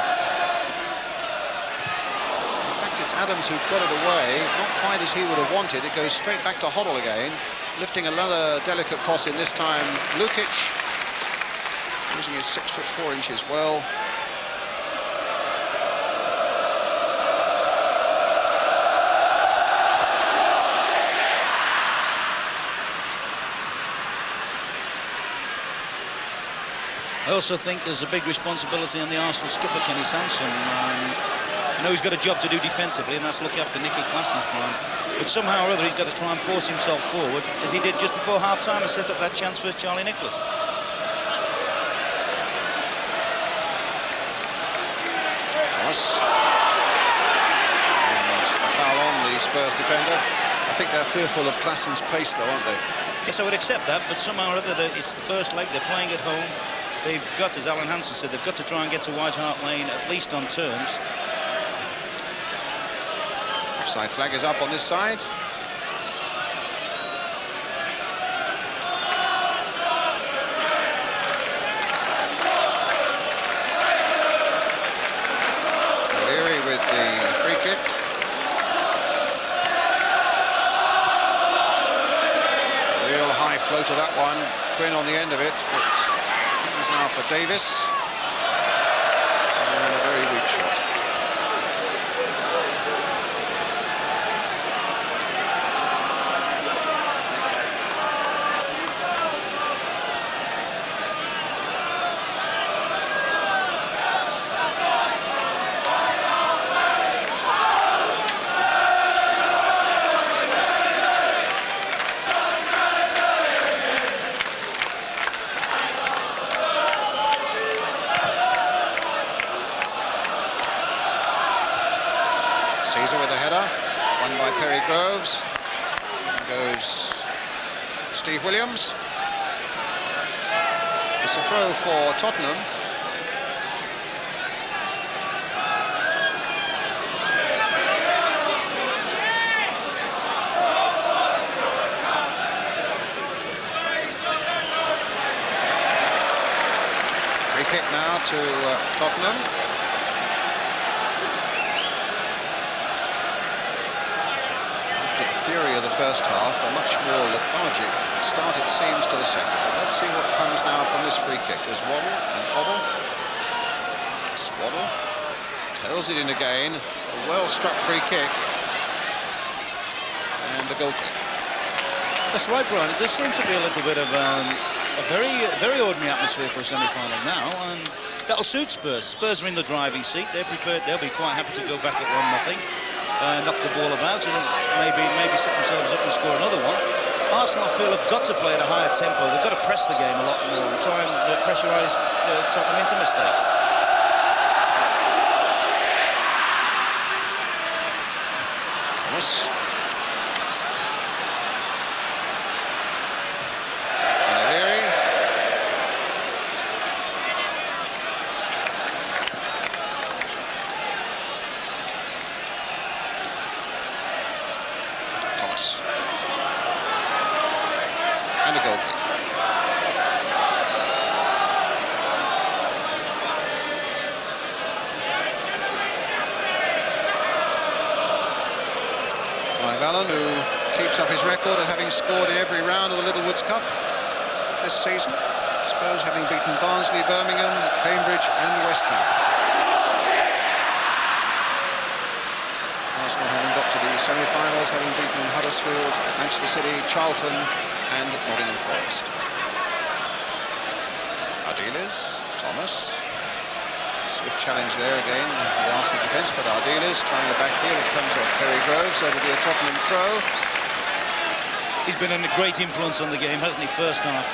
In fact, it's Adams who got it away, not quite as he would have wanted. It goes straight back to Hodge again. Lifting another delicate cross in, this time Lukic, using his 6'4" well. I also think there's a big responsibility on the Arsenal skipper, Kenny Sanson. I know he's got a job to do defensively, and that's look after Nicky Klassen's plan. But somehow or other, he's got to try and force himself forward, as he did just before half-time and set up that chance for Charlie Nicholas. Thomas. And a foul on the Spurs defender. I think they're fearful of Klassen's pace, though, aren't they? Yes, I would accept that, but somehow or other, it's the first leg, they're playing at home. They've got, as Alan Hansen said, they've got to try and get to White Hart Lane, at least on terms. Offside flag is up on this side. O'Leary with the free kick. A real high float of that one. Quinn on the end of it, but it's now for Davis. And a very weak shot. Caesar with a header, won by Perry Groves. And goes Steve Williams. It's a throw for Tottenham. kick now to Tottenham. After the fury of the first half, a much more lethargic start it seems to the second. Let's see what comes now from this free kick. There's Waddle and Hobble. Waddle curls it in again. A well-struck free kick. And the goal kick. That's right, Brian. It does seem to be a little bit of a very ordinary atmosphere for a semi-final now, and that'll suit Spurs. Spurs are in the driving seat. They're prepared. They'll be quite happy to go back at 1-0, knock the ball about, and maybe set themselves up and score another one. Arsenal, I feel, have got to play at a higher tempo. They've got to press the game a lot more and try and pressurise Tottenham into mistakes. Thomas. And a goal kick. Clive Allen, who keeps up his record of having scored in every round of the Littlewoods Cup this season. Spurs having beaten Barnsley, Birmingham, Cambridge and West Ham. Arsenal having got to the semi-finals, having beaten Huddersfield, Manchester City, Charlton and Nottingham Forest. Ardiles, Thomas. Swift challenge there again, the Arsenal defence, but Ardiles trying the back heel. It comes off Perry Groves, so it'll be a Tottenham throw. He's been a great influence on the game, hasn't he, first half,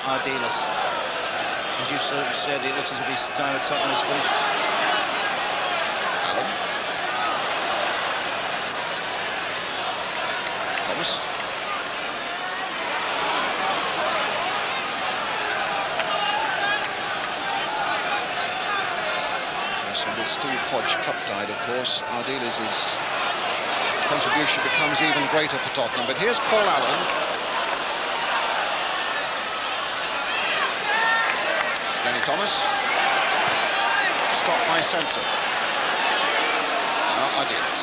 Ardiles. As you said, it looks as if his time at Tottenham is finished. Allen. Thomas. With Steve Hodge cup-tied, of course, Ardiles' contribution becomes even greater for Tottenham. But here's Paul Allen. Danny Thomas. Stopped by Sanson. Now Ardiles.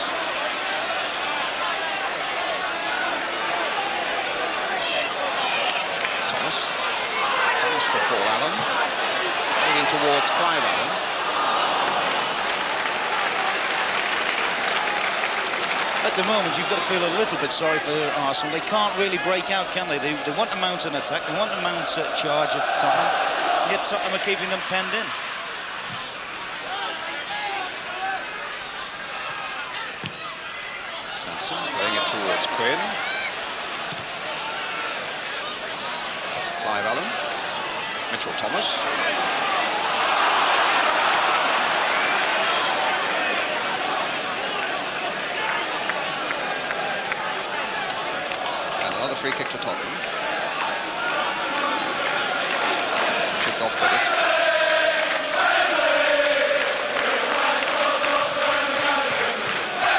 Thomas. Comes for Paul Allen. Moving towards Clive Allen. At the moment, you've got to feel a little bit sorry for Arsenal. They can't really break out, can they? They want to mount an attack, they want to mount a charge at Tottenham, yet Tottenham are keeping them penned in. Sanson playing it towards Quinn. It's Clive Allen. Mitchell Thomas. Another free kick to Tottenham. Chipped off with it.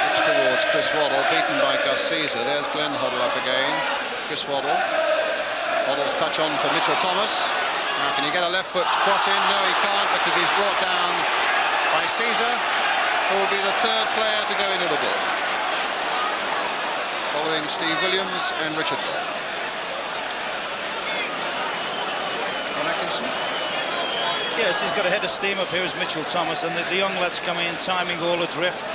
Looks towards Chris Waddle, beaten by Gus Caesar. There's Glenn Hoddle up again. Chris Waddle. Waddle's touch on for Mitchell Thomas. Now, can he get a left foot cross in? No, he can't, because he's brought down by Caesar, who will be the third player to go into the ball, following Steve Williams and Richard Goff. Ron Atkinson. Yes, he's got a head of steam up here as Mitchell Thomas, and the young lads coming in, timing all adrift.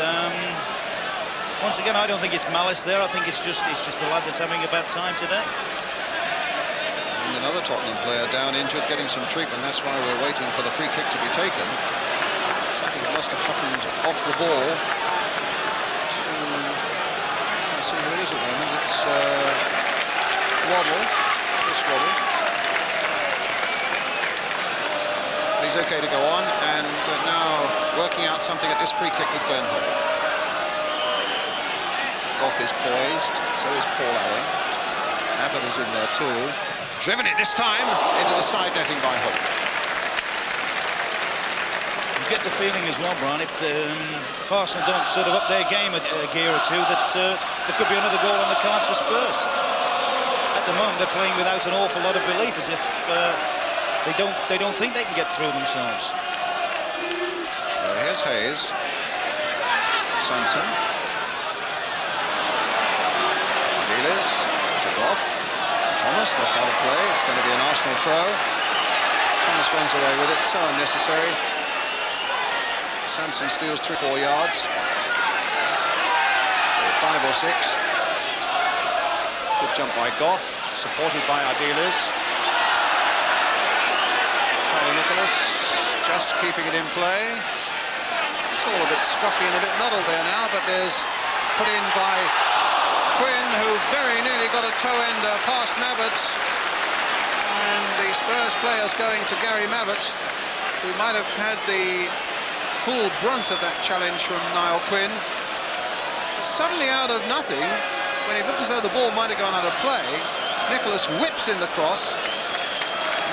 Once again, I don't think it's malice there. I think it's just the lad that's having a bad time today. And another Tottenham player down injured, getting some treatment. That's why we're waiting for the free kick to be taken. Something that must have happened off the ball. See who it is at the moment. It's Waddle. Chris Waddle. But he's okay to go on, and now working out something at this free kick with Glenn Hoddle. Goff is poised, so is Paul Allen. Abbott is in there too. Driven it this time into the side netting by Hoddle. You get the feeling as well, Brian, if Arsenal don't sort of up their game a gear or two, that there could be another goal on the cards for Spurs. At the moment, they're playing without an awful lot of belief, as if They don't think they can get through themselves. Here's Hayes. Sanson. Dealers to Goff. To Thomas. That's out of play. It's going to be an Arsenal throw. Thomas runs away with it. So unnecessary. Sanson steals 3-4 yards. 5 or 6. Good jump by Goff. Supported by our dealers. Charlie Nicholas just keeping it in play. It's all a bit scruffy and a bit muddled there now, but there's put in by Quinn, who very nearly got a toe-ender past Mabbott. And the Spurs players going to Gary Mabbott, who might have had the full brunt of that challenge from Niall Quinn. But suddenly out of nothing, when it looked as though the ball might have gone out of play, Nicholas whips in the cross.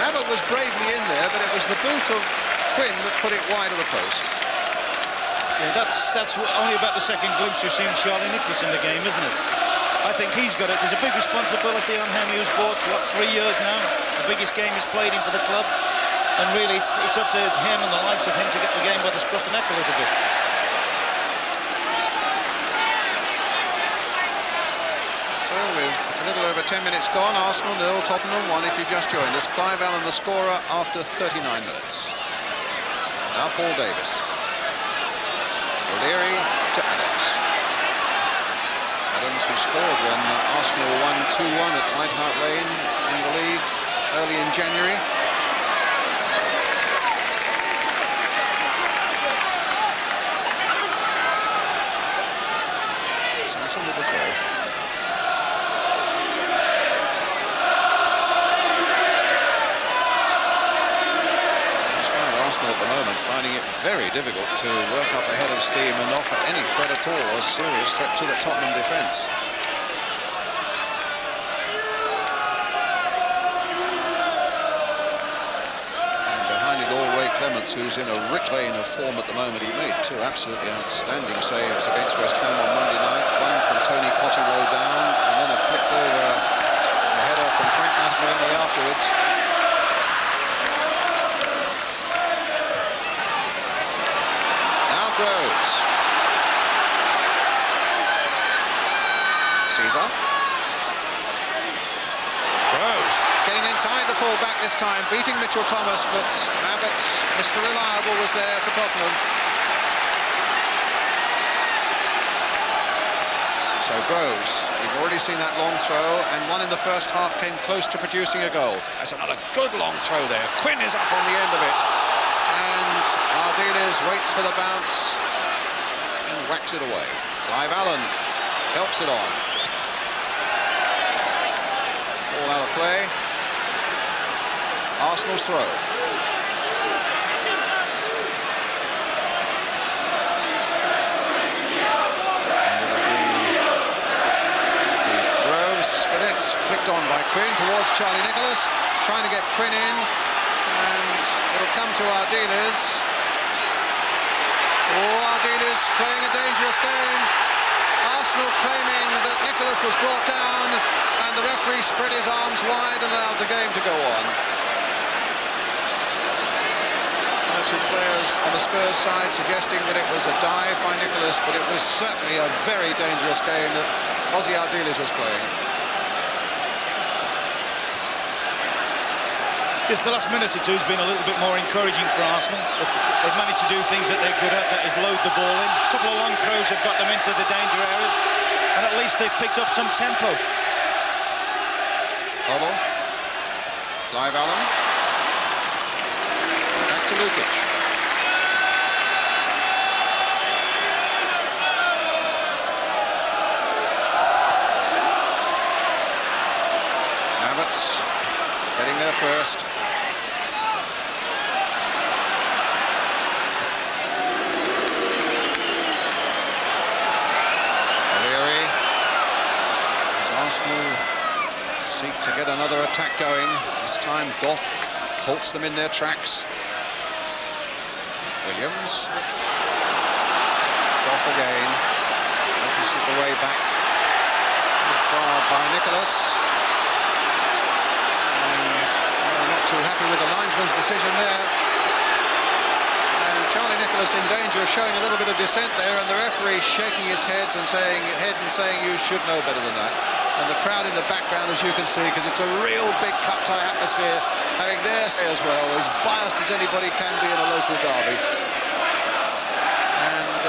Mabbott was bravely in there, but it was the boot of Quinn that put it wide of the post. Yeah, that's only about the second glimpse we've seen Charlie Nicholas in the game, isn't it? I think he's got it. There's a big responsibility on him. He was bought for, what, 3 years now? The biggest game he's played in for the club. And really, it's up to him and the likes of him to get the game by the scruff of the neck a little bit. So with a little over 10 minutes gone, Arsenal 0, Tottenham 1 if you just joined us. Clive Allen the scorer after 39 minutes. Now Paul Davis. O'Leary to Adams. Adams, who scored when Arsenal won 2-1 at White Hart Lane in the league early in January. Sanson with the throw. Arsenal at the moment finding it very difficult to work up ahead of steam and offer any threat at all, a serious threat to the Tottenham defence. And behind it all, Ray Clements, who's in a rich vein of form at the moment. He made 2 absolutely outstanding saves against West Ham on Monday night. One from Tony Cotterill down, and then a flicked over a header from Frank Martinelli afterwards. Groves. Caesar. Groves getting inside the full-back this time, beating Mitchell Thomas, but Mabbott, Mr. Reliable, was there for Tottenham. So Groves, we've already seen that long throw, and one in the first half came close to producing a goal. That's another good long throw there. Quinn is up on the end of it. And Ardiles waits for the bounce and whacks it away. Clive Allen helps it on. All out of play. Arsenal's throw. And it'll be Groves with it, flicked on by Quinn towards Charlie Nicholas, trying to get Quinn in. And it'll come to Ardiles. Oh, Ardiles playing a dangerous game. Arsenal claiming that Nicholas was brought down, and the referee spread his arms wide and allowed the game to go on. 2 players on the Spurs side suggesting that it was a dive by Nicholas, but it was certainly a very dangerous game that Ozzy Ardiles was playing. Yes, the last minute or two has been a little bit more encouraging for Arsenal. They've managed to do things that they're good at, that is load the ball in. A couple of long throws have got them into the danger areas, and at least they've picked up some tempo. Hodge. Clive Allen. Back to Lukic. Mabbott getting there first. Arsenal seek to get another attack going. This time Goff halts them in their tracks. Williams. Goff again. Notice the way back. Was barred by Nicholas. And not too happy with the linesman's decision there. And Charlie Nicholas in danger of showing a little bit of dissent there, and the referee shaking his head and saying you should know better than that. And the crowd in the background, as you can see, because it's a real big cup tie atmosphere, having their say as well, as biased as anybody can be in a local derby. And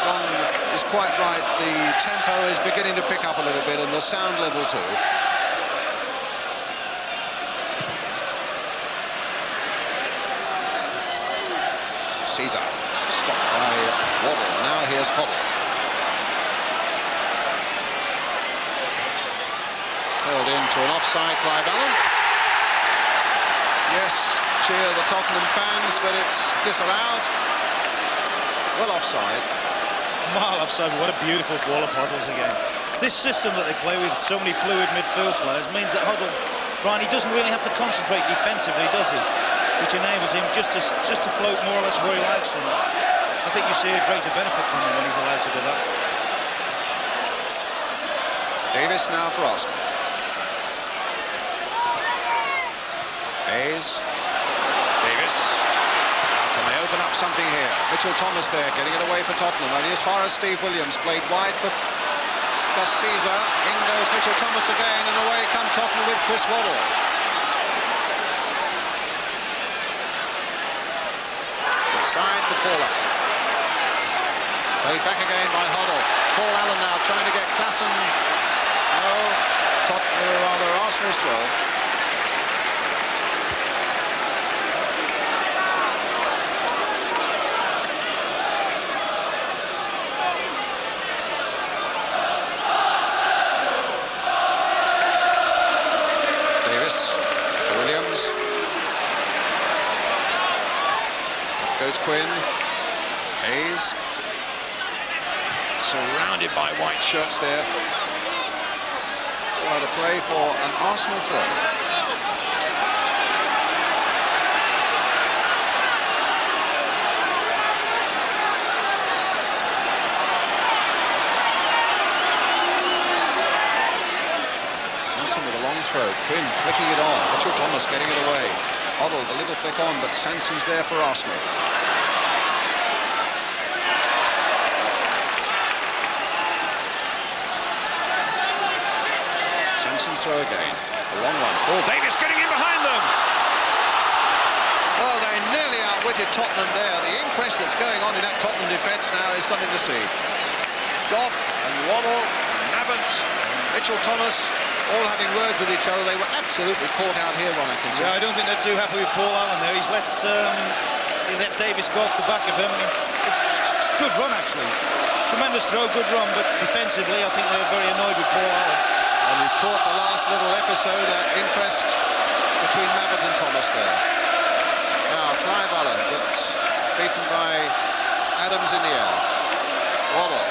Ron is quite right, the tempo is beginning to pick up a little bit, and the sound level too. Caesar, stopped by Waddle. Now here's Hodge. Curled into an offside, Clive Allen. Yes, cheer the Tottenham fans, but it's disallowed. Well offside. Mile offside. What a beautiful ball of Hoddle's again. This system that they play with so many fluid midfield players means that Hoddle, Brian, he doesn't really have to concentrate defensively, does he? Which enables him just to float more or less where he likes, and I think you see a greater benefit from him when he's allowed to do that. Davis now for Arsenal. Hayes. Davis. Now can they open up something here? Mitchell Thomas there, getting it away for Tottenham. Only as far as Steve Williams, played wide for Gus Caesar. In goes Mitchell Thomas again, and away come Tottenham with Chris Waddle. Side for Paul Allen. Played back again by Hodge. Paul Allen now trying to get Klassen. No, Tottenham, or rather Arsenal slow. Davis, Williams. Goes Quinn. It's Hayes. Surrounded by white shirts there. Out of play for an Arsenal throw. Sanson with a long throw. Quinn flicking it on. Mitchell Thomas getting it away. Hodge, a little flick on, but Sanson's there for Arsenal. Sanson throw again. A long one. Paul Davis getting in behind them. Well, they nearly outwitted Tottenham there. The inquest that's going on in that Tottenham defence now is something to see. Goff and Waddle and Abbott and Mitchell Thomas all having words with each other. They were absolutely caught out here, Ron Atkinson. Yeah, I don't think they're too happy with Paul Allen there. He let Davis go off the back of him. Good run, actually. Tremendous throw, good run, but defensively, I think they were very annoyed with Paul Allen. And we caught the last little episode at inquest between Mabbott and Thomas there. Now, Clive Allen gets beaten by Adams in the air. Waddle.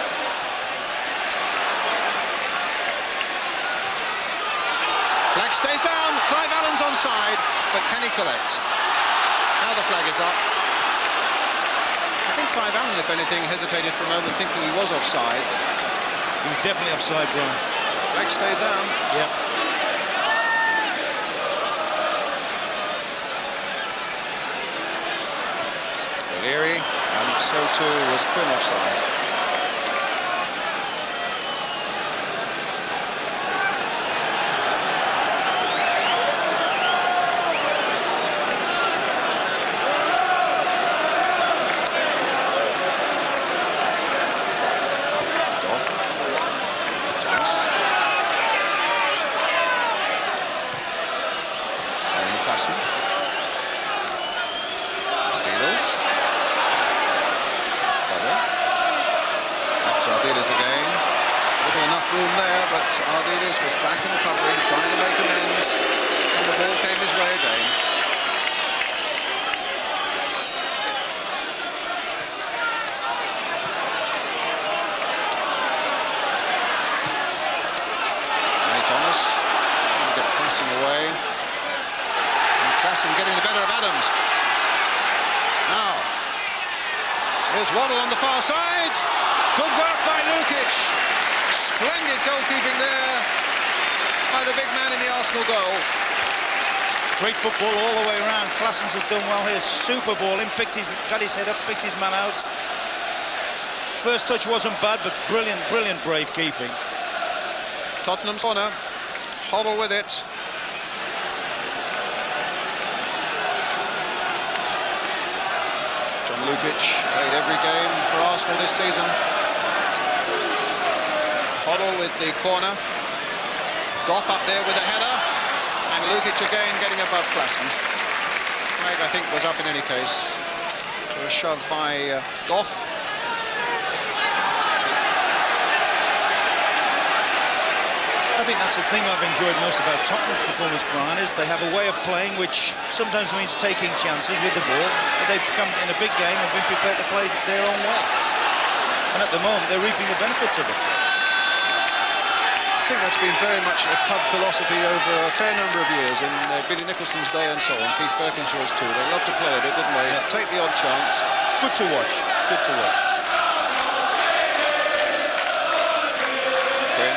Flag stays down. Clive Allen's onside, but can he collect? Now the flag is up. I think Clive Allen, if anything, hesitated for a moment, thinking he was offside. He was definitely offside, Brian. Flag stayed down. Yep. O'Leary, and so too was Quinn offside. Was back in the covering, trying to make amends, and the ball came his way again. Johnny Thomas trying to get Klassen away, and Klassen getting the better of Adams. Now, here's Waddle on the far side. Good work by Lukic. Splendid goalkeeping there by the big man in the Arsenal goal. Great football all the way around. Claessens has done well here. Super ball in, got his head up, picked his man out. First touch wasn't bad, but brilliant, brilliant brave keeping. Tottenham's corner. Hoddle with it. John Lukic played every game for Arsenal this season. Hoddle with the corner. Goff up there with a header. And Lukic again getting above Claessen. Craig, I think, was up in any case. For a shove by Goff. I think that's the thing I've enjoyed most about Tottenham's performance, Brian, is they have a way of playing which sometimes means taking chances with the ball, but they've come in a big game and been prepared to play their own way. And at the moment, they're reaping the benefits of it. I think that's been very much a club philosophy over a fair number of years, in Billy Nicholson's day and so on. Keith Birkinshaw's too. They loved to play a bit, didn't they? Yeah. Take the odd chance. Good to watch. Good to watch. Quinn.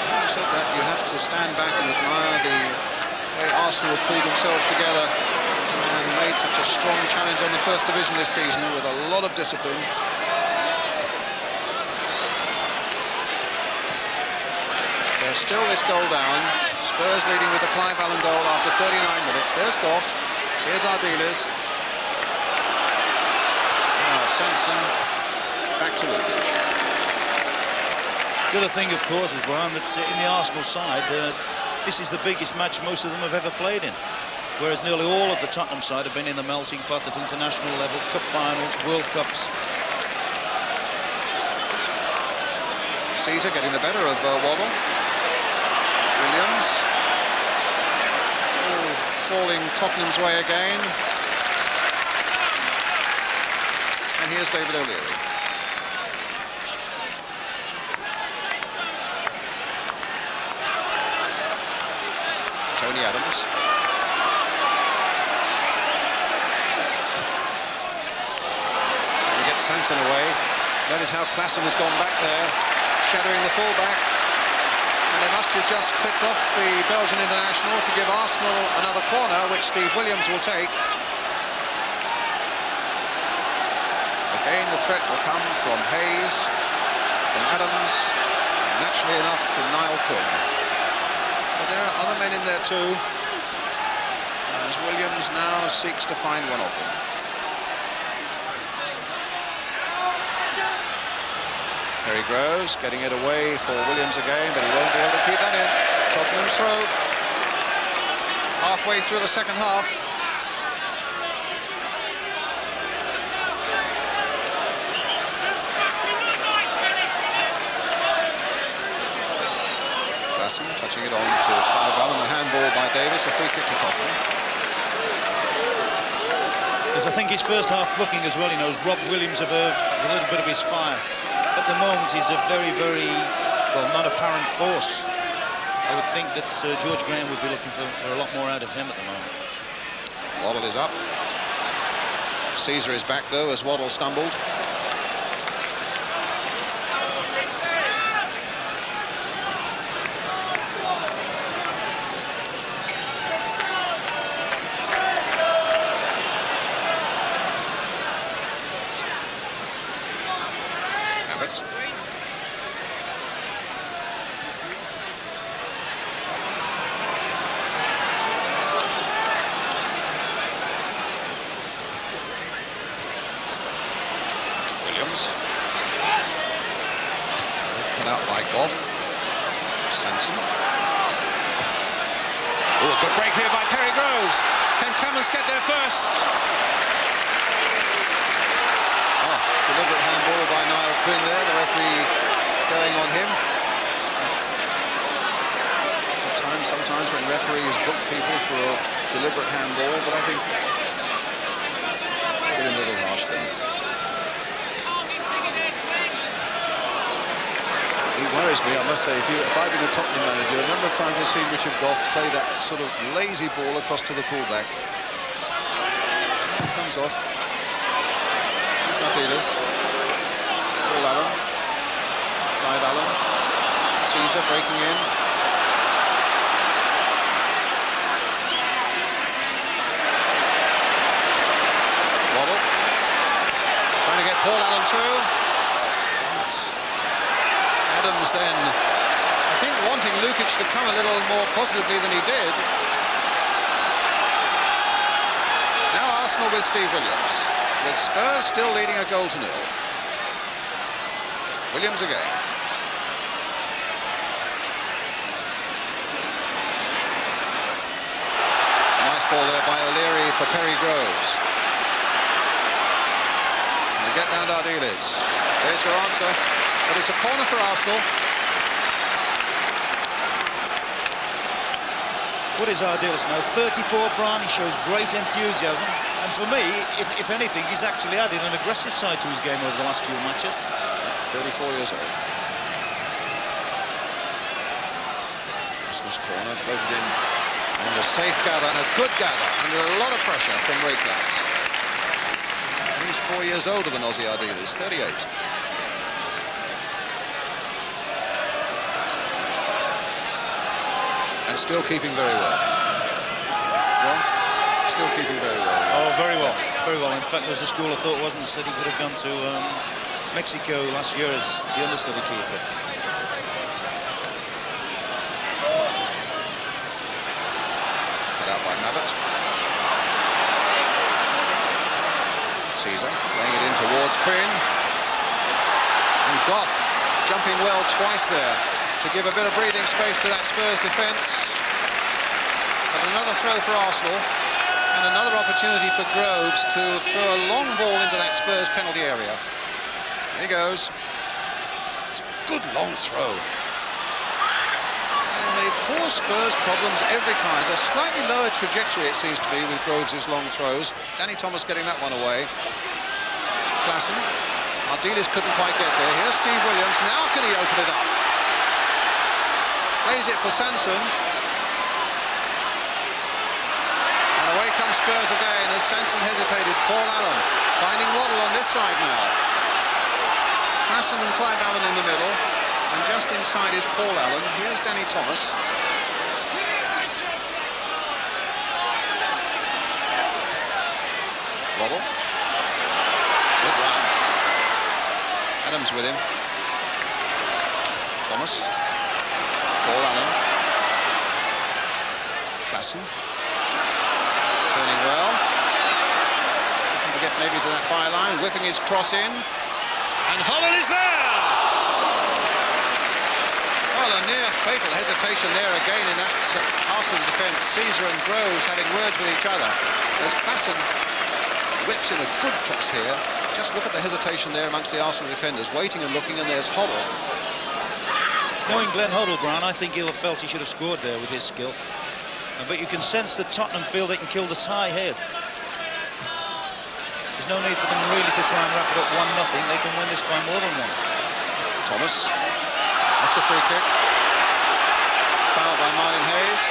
Having said that, you have to stand back and admire the way Arsenal have pulled themselves together and made such a strong challenge on the First Division this season with a lot of discipline. There's still this goal down. Spurs leading with the Clive Allen goal after 39 minutes. There's Goff. Here's Ardiles. Now Sanson back to Lukic. The other thing, of course, is, Brian, that's in the Arsenal side, this is the biggest match most of them have ever played in. Whereas nearly all of the Tottenham side have been in the melting pot at international level, cup finals, World Cups. Caesar getting the better of Waddle. Williams. Oh, falling Tottenham's way again. And here's David O'Leary. Tony Adams. Sanson away. Notice how Claessen has gone back there, shadowing the fullback. And they must have just clipped off the Belgian international to give Arsenal another corner, which Steve Williams will take. Again, the threat will come from Hayes, from Adams, and naturally enough from Niall Quinn. But there are other men in there too, as Williams now seeks to find one of them. Terry Groves getting it away for Williams again, but he won't be able to keep that in. Tottenham's throw. Halfway through the second half. Claessen touching it on to Clive Allen, a handball by Davis, a free kick to Tottenham. Because I think his first half booking as well, he knows Rob Williams have earned a little bit of his fire. At the moment, he's a very, very, well, not apparent force. I would think that George Graham would be looking for a lot more out of him at the moment. Waddle is up. Caesar is back, though, as Waddle stumbled. Cut out by Goff. Sanson. Oh, good break here by Terry Groves. Can Clemens get there first? Oh, deliberate handball by Niall Quinn there. The referee going on him. It's a time sometimes when referees book people for a deliberate handball, but I think it's a little harsh then. He worries me, I must say. If I've been a Tottenham manager, a number of times I've seen Richard Goff play that sort of lazy ball across to the fullback. It comes off. Here's Ardiles. Paul Allen. Clive Allen. Caesar breaking in. Waddle. Trying to get Paul Allen through. Adams then, I think, wanting Lukic to come a little more positively than he did. Now Arsenal with Steve Williams, with Spurs still leading a goal to nil. Williams again. It's a nice ball there by O'Leary for Perry Groves. And they get round Ardiles. There's your answer. But it's a corner for Arsenal. What is Ardiles now? 34, Brian. He shows great enthusiasm. And for me, if anything, he's actually added an aggressive side to his game over the last few matches. 34 years old. Arsenal's corner floated in. And a safe gather and a good gather under a lot of pressure from Raikkonen. He's 4 years older than Ozzy Ardiles, 38. And still keeping very well. Ron? Still keeping very well. Oh, very well. Very well. In fact, there's a school of thought, wasn't there? Said he could have gone to Mexico last year as the understudy keeper. Cut out by Mabbott. Caesar playing it in towards Quinn. And Goff jumping well twice there to give a bit of breathing space to that Spurs defence. But another throw for Arsenal and another opportunity for Groves to throw a long ball into that Spurs penalty area. There he goes. It's a good long throw. And they've caused Spurs problems every time. It's a slightly lower trajectory, it seems to be, with Groves' long throws. Danny Thomas getting that one away. Klassen. Ardiles couldn't quite get there. Here's Steve Williams. Now can he open it up? Plays it for Sanson. And away comes Spurs again as Sanson hesitated. Paul Allen finding Waddle on this side now. Klassen and Clive Allen in the middle. And just inside is Paul Allen. Here's Danny Thomas. Waddle. Good run. Adams with him. Thomas. Paul Allen. Klassen. Turning well. Looking to get maybe to that byline. Whipping his cross in. And Holland is there! Well, a near fatal hesitation there again in that Arsenal defence. Caesar and Groves having words with each other. As Klassen whips in a good cross here. Just look at the hesitation there amongst the Arsenal defenders. Waiting and looking, and there's Hoddle. Knowing Glenn Hoddle, Brown, I think he'll have felt he should have scored there with his skill. But you can sense that Tottenham feel they can kill this high head. There's no need for them really to try and wrap it up 1-0. They can win this by more than one. Thomas. That's a free kick. Foul by Martin Hayes.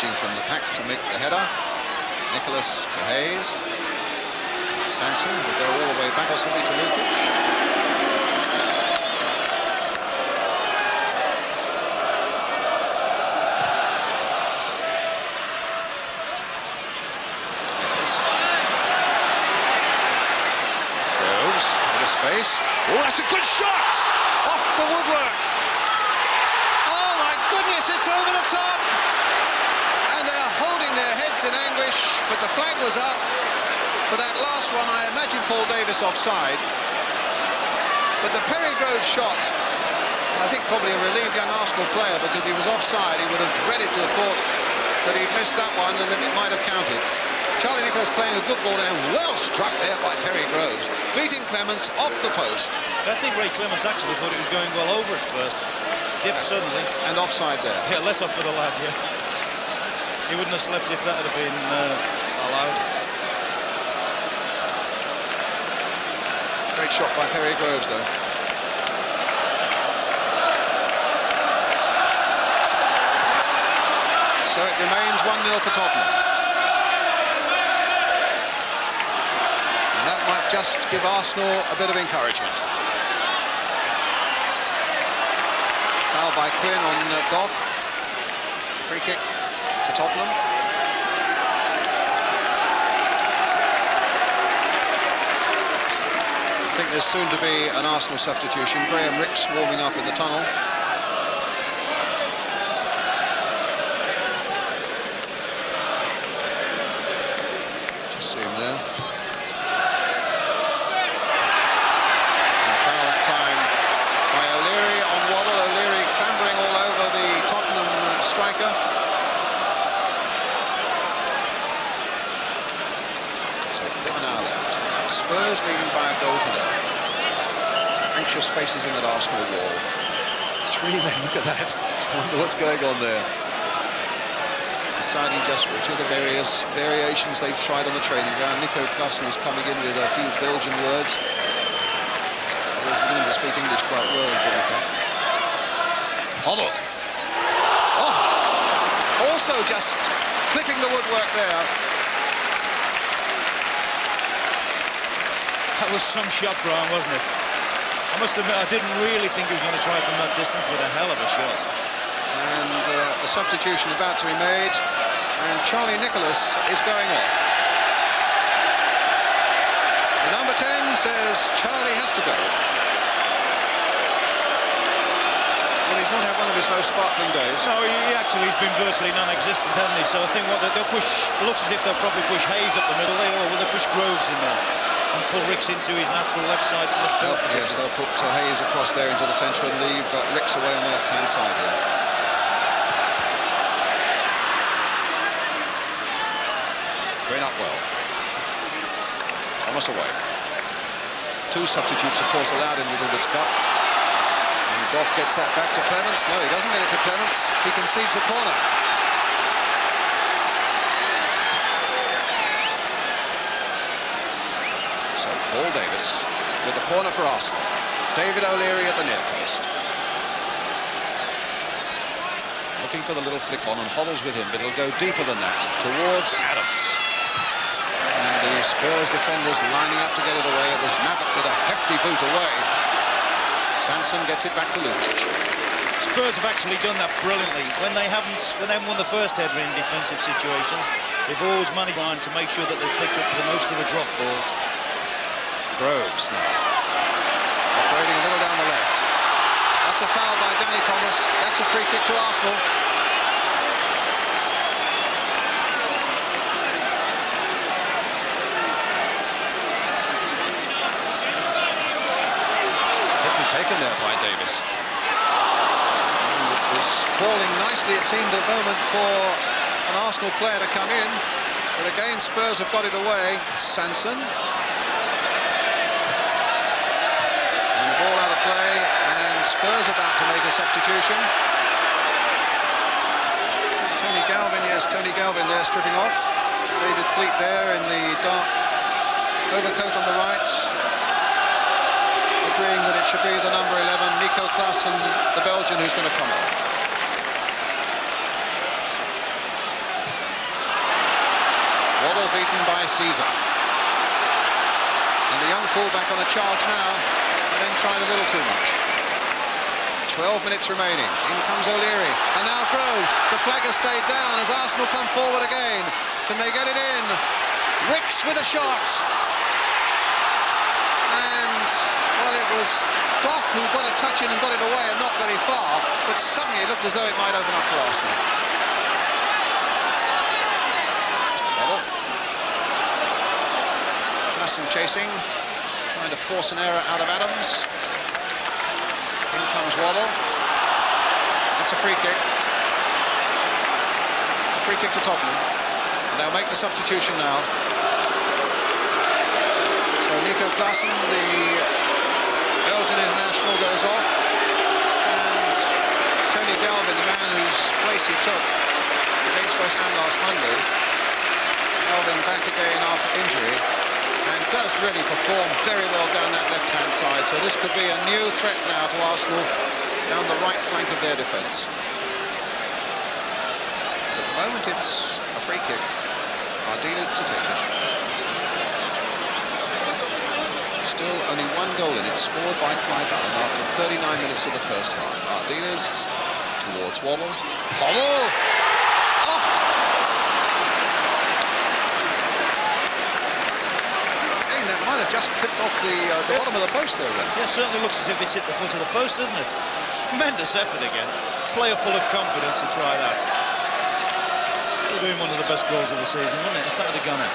From the pack to make the header. Nicholas to Hayes. Sanson will go all the way back, possibly to Lukic. Groves, bit of space. Oh, that's a good shot! Off the woodwork. Oh my goodness, it's over the top! And they're holding their heads in anguish, but the flag was up for that last one. I imagine Paul Davis offside. But the Perry Groves shot, I think probably a relieved young Arsenal player, because he was offside. He would have dreaded to have thought that he'd missed that one and that it might have counted. Charlie Nicholas playing a good ball there, well struck there by Perry Groves, beating Clements off the post. I think Ray Clements actually thought he was going well over at first. Dipped suddenly. And offside there. Yeah, let off for the lad, yeah. He wouldn't have slept if that had been allowed. Great shot by Perry Groves, though. So it remains 1-0 for Tottenham. And that might just give Arsenal a bit of encouragement. Foul by Quinn on Goff. Free kick to Tottenham. I think there's soon to be an Arsenal substitution. Graham Ricks warming up in the tunnel. Just see him there. And foul that time by O'Leary on Waddle. O'Leary clambering all over the Tottenham striker. So corner left. Spurs leading by a goal to nil. Some anxious faces in that Arsenal wall. 3 men, look at that. I wonder what's going on there. Deciding just which of the various variations they've tried on the training ground. Nico Klassen is coming in with a few Belgian words. He's beginning to speak English quite well, in fact. Hodge. Oh! Also just clipping the woodwork there. That was some shot, Brian, wasn't it? I must admit, I didn't really think he was going to try from that distance, but a hell of a shot. And a substitution about to be made, and Charlie Nicholas is going off. The number 10 says Charlie has to go. Well, he's not had one of his most sparkling days. No, he's been virtually non-existent, hasn't he? So I think what they'll push, it looks as if they'll probably push Hayes up the middle there, or will they push Groves in there and pull Ricks into his natural left side from the field position? Yes, they'll put Hayes across there into the centre and leave Ricks away on the left-hand side here. Going up well. Thomas away. 2 substitutes, of course, allowed in the Littlewoods Cup. And Goff gets that back to Clements. No, he doesn't get it to Clements. He concedes the corner. So Paul Davis with the corner for Arsenal. David O'Leary at the near post. Looking for the little flick on, and Hoddle's with him, but it'll go deeper than that, towards Adams. And the Spurs defenders lining up to get it away. It was Maverick with a hefty boot away. Sanson gets it back to Lukic. Spurs have actually done that brilliantly. When they haven't won the first header in defensive situations, they've always managed to make sure that they've picked up the most of the drop balls. Groves now. Operating a little down the left. That's a foul by Danny Thomas. That's a free kick to Arsenal. Taken there by Davis. It was falling nicely, it seemed, at the moment for an Arsenal player to come in, but again Spurs have got it away. Sanson. And the ball out of play, and Spurs about to make a substitution. Tony Galvin, yes, Tony Galvin there stripping off. David Pleat there in the dark overcoat on the right, agreeing that it should be the number 11, Nico Klassen, the Belgian, who's going to come off. Waddle beaten by Caesar. And the young fullback on a charge now, and then tried a little too much. 12 minutes remaining. In comes O'Leary. And now Groves. The flag has stayed down as Arsenal come forward again. Can they get it in? Ricks with a shot. And, well, it was Goff who got a touch in and got it away and not very far, but suddenly it looked as though it might open up for Arsenal. Waddle. Klassen chasing, trying to force an error out of Adams. In comes Waddle. That's a free kick. A free kick to Tottenham. And they'll make the substitution now. So Nico Klassen, the Belgian international, goes off, and Tony Galvin, the man whose place he took against West Ham last Monday, Galvin back again after injury, and does really perform very well down that left-hand side. So this could be a new threat now to Arsenal down the right flank of their defence. At the moment, it's a free kick. Ardiles to take it. Still only one goal in it, scored by Clive Allen after 39 minutes of the first half. Ardiles towards Waddle. Waddle! Oh! Again, that might have just clipped off the bottom of the post there then. Yeah, certainly looks as if it's hit the foot of the post, doesn't it? Tremendous effort again. Player full of confidence to try that. Would have been one of the best goals of the season, wouldn't it, if that had gone in?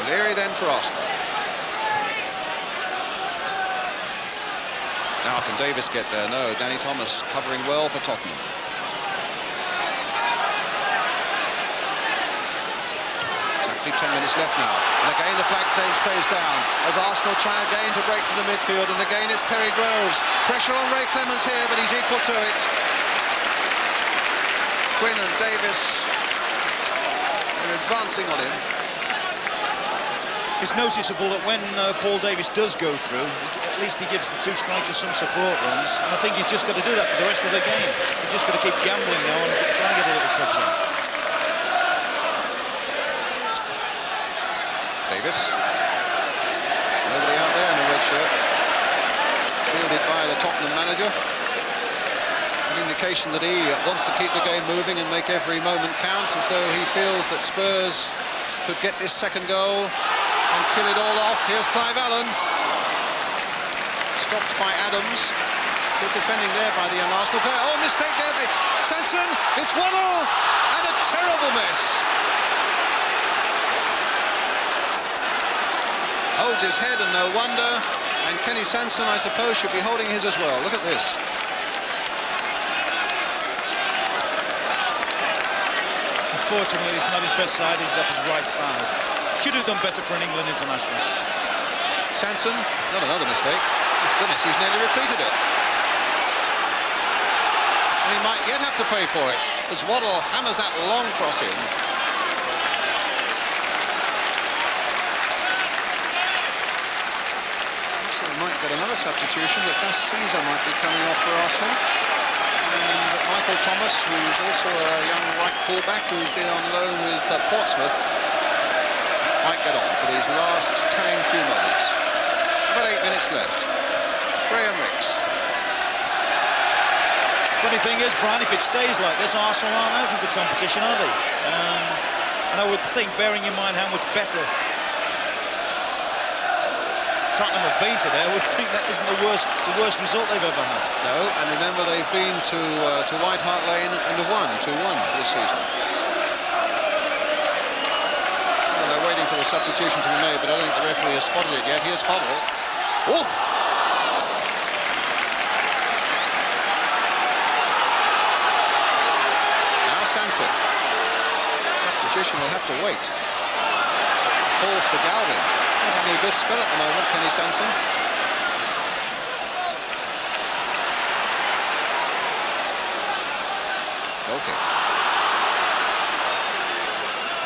O'Leary then for Arsenal. Now can Davis get there? No, Danny Thomas covering well for Tottenham. Exactly 10 minutes left now. And again the flag stays down as Arsenal try again to break from the midfield. And again it's Perry Groves. Pressure on Ray Clements here, but he's equal to it. Quinn and Davis are advancing on him. It's noticeable that when Paul Davis does go through, at least he gives the two strikers some support runs, and I think he's just got to do that for the rest of the game. He's just got to keep gambling now and trying to get a little touch on. Davis. Nobody out there in the red shirt. Fielded by the Tottenham manager. An indication that he wants to keep the game moving and make every moment count, as though he feels that Spurs could get this second goal and kill it all off. Here's Clive Allen. Stopped by Adams. Good defending there by the Arsenal player. Oh, mistake there by Sanson. It's Waddle. And a terrible miss. Holds his head and no wonder. And Kenny Sanson, I suppose, should be holding his as well. Look at this. Unfortunately, it's not his best side. He's off his right side. Should have done better for an England international. Sanson, not another mistake. Goodness, he's nearly repeated it. And he might yet have to pay for it, as Waddle hammers that long cross in. So they might get another substitution, but Gus Caesar might be coming off for Arsenal. And Michael Thomas, who's also a young right fullback who's been on loan with Portsmouth, might get on for these last tang few moments. About 8 minutes left. Graham Ricks. Funny thing is, Brian, if it stays like this, Arsenal aren't out of the competition, are they? And I would think, bearing in mind how much better Tottenham have been today, I would think that isn't the worst result they've ever had. No, and remember they've been to White Hart Lane and have won 2-1 this season. Waiting for the substitution to be made, but I don't think the referee has spotted it yet. Here's Hodge. Oh! Now Sanson. Substitution will have to wait. Falls for Galvin. Not having a good spell at the moment, Kenny Sanson. Okay.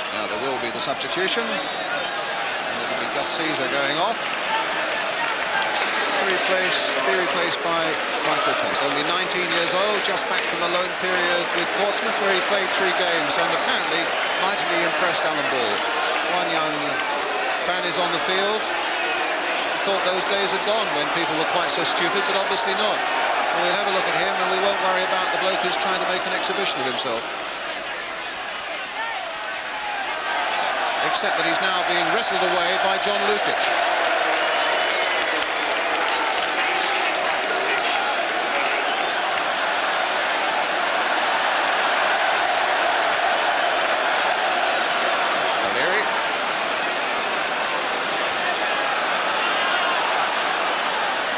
Now there will be the substitution, and it'll be Gus Caesar going off to be replaced by Michael Thomas. Only 19 years old, just back from a loan period with Portsmouth, where he played 3 games and apparently mightily impressed Alan Ball. One young fan is on the field. I thought those days had gone when people were quite so stupid, but obviously not. We'll have a look at him and we won't worry about the bloke who's trying to make an exhibition of himself. Except that he's now being wrestled away by John Lukic. O'Leary.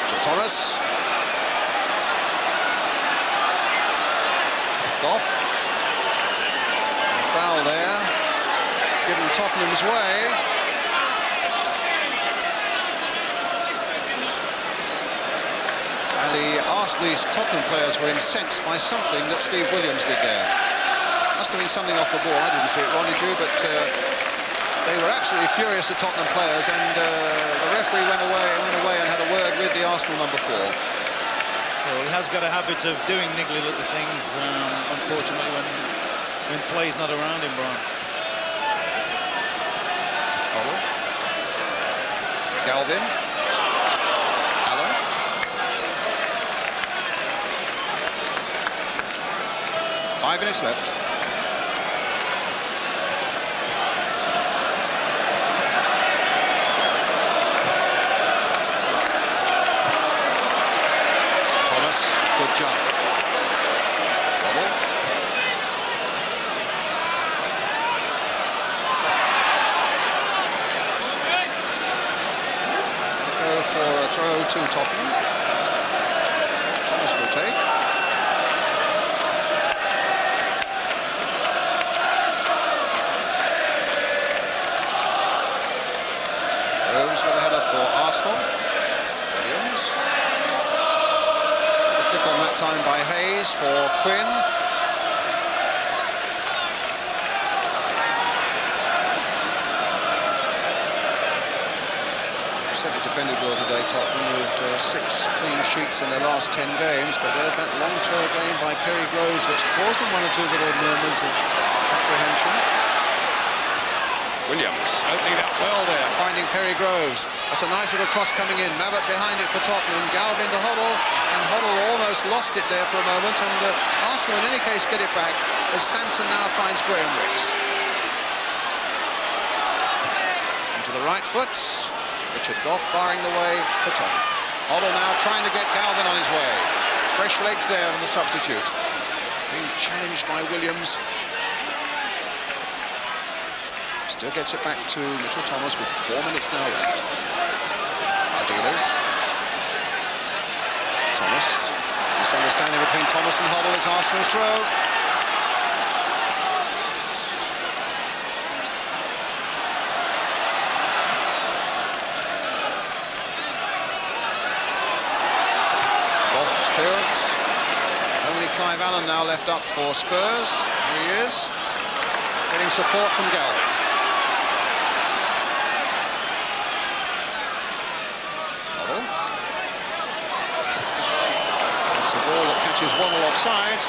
To Thomas. Goff. And foul there. Given Tottenham's way. And these Tottenham players were incensed by something that Steve Williams did there. Must have been something off the ball. I didn't see it, Ron, did you? But they were absolutely furious at Tottenham players, and the referee went away and had a word with the Arsenal number 4. Well, he has got a habit of doing niggly little things, unfortunately, when play's not around him, Brian. Galvin. Allen. Five minutes left. Thomas, good jump. Bobble. For a throw to Tottenham. Thomas will take. Rose with a header for Arsenal. Williams. A flick on that time by Hayes for Quinn. Certainly defended well today, Tottenham, with 6 clean sheets in their last 10 games, but there's that long throw again by Perry Groves that's caused them 1 or 2 little murmurs of apprehension. Williams opening up well there, finding Perry Groves. That's a nice little cross coming in. Mabbott behind it for Tottenham. Galvin to Hoddle, and Hoddle almost lost it there for a moment, and Arsenal in any case get it back as Sanson now finds Graham Ricks. Into the right foot. Richard Goff barring the way for Tottenham. Hoddle now trying to get Galvin on his way. Fresh legs there from the substitute. Being challenged by Williams. Still gets it back to Mitchell Thomas with 4 minutes now left. Ardiles. Thomas. Misunderstanding between Thomas and Hoddle. It's Arsenal's throw. Clearance. Only Clive Allen now left up for Spurs. Here he is, getting support from Galvin. Hoddle. It's a ball that catches Waddle offside.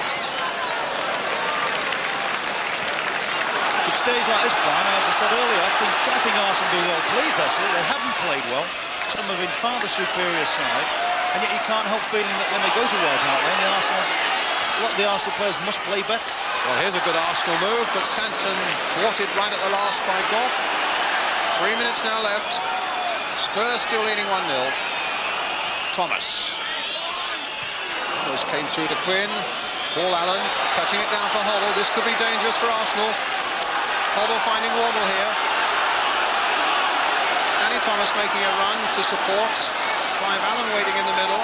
It stays like this, Brian, as I said earlier, I think Arsenal will be well pleased, actually. They haven't played well. Some have been far the superior side. And yet you can't help feeling that when they go to White Hart Lane, a lot of the Arsenal players must play better. Well, here's a good Arsenal move, but Sanson thwarted right at the last by Goff. 3 minutes now left. Spurs still leading 1-0. Thomas. Almost came through to Quinn. Paul Allen touching it down for Hoddle. This could be dangerous for Arsenal. Hoddle finding Waddle here. Danny Thomas making a run to support. Clive Allen waiting in the middle.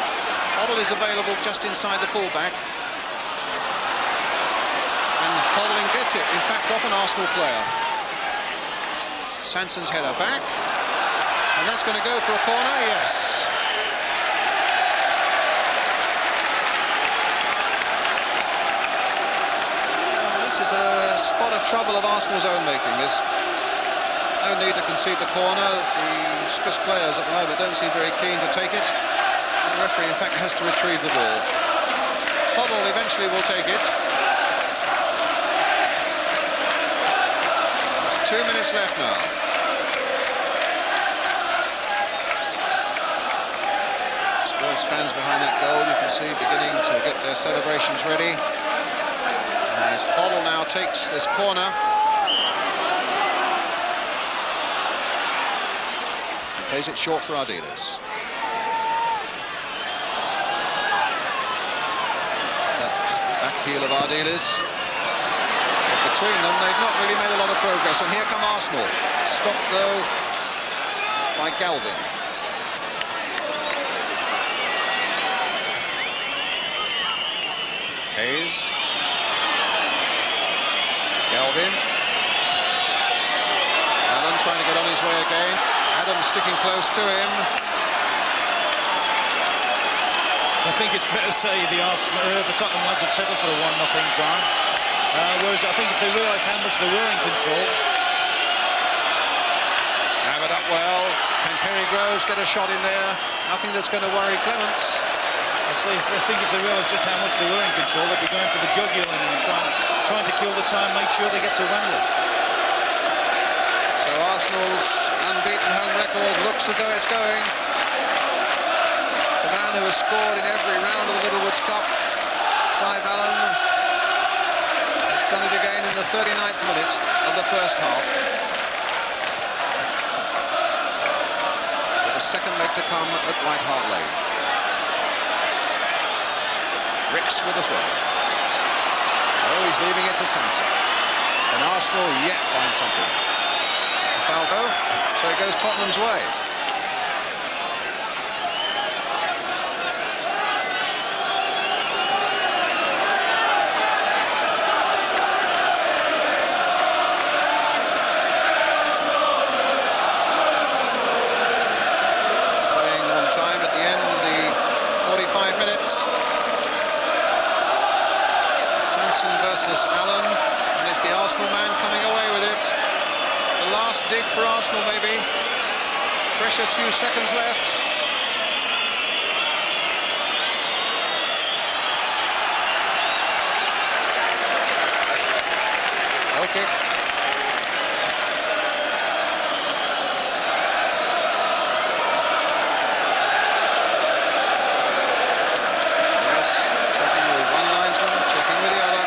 Hoddle is available just inside the fullback. And Hoddling gets it, in fact, off an Arsenal player. Sanson's header back. And that's going to go for a corner, yes. Well, this is a spot of trouble of Arsenal's own making, this. No need to concede the corner. The Swiss players at the moment don't seem very keen to take it. And the referee, in fact, has to retrieve the ball. Hoddle eventually will take it. There's 2 minutes left now. Spurs fans behind that goal, you can see, beginning to get their celebrations ready. As Hoddle now takes this corner. Plays it short for Ardiles. That back heel of Ardiles. But between them, they've not really made a lot of progress. And here come Arsenal. Stopped, though, by Galvin. Hayes. Galvin. Allen trying to get on his way again. Adams sticking close to him. I think it's fair to say the Tottenham lads have settled for a 1-0 Brian. Whereas I think if they realised how much they were in control, well. Can Perry Groves get a shot in there? Nothing that's going to worry Clements. I think if they realised just how much they were in control, they'd be going for the jugular and trying to kill the time, make sure they get to Wembley. So Arsenal's unbeaten home record looks as though it's going. The man who has scored in every round of the Littlewoods Cup, Clive Allen, has done it again in the 39th minute of the first half. With the second leg to come at White Hart Lane. Ricks with a throw. Oh, he's leaving it to Sanson. Can Arsenal yet find something? It's a foul throw, so it goes Tottenham's way. Playing on time at the end of the 45 minutes. Sanson versus Allen, and it's the Arsenal man coming away with it. The last dig for Arsenal, maybe. Precious few seconds left. Goal kick. Yes, checking with one linesman, checking with the other.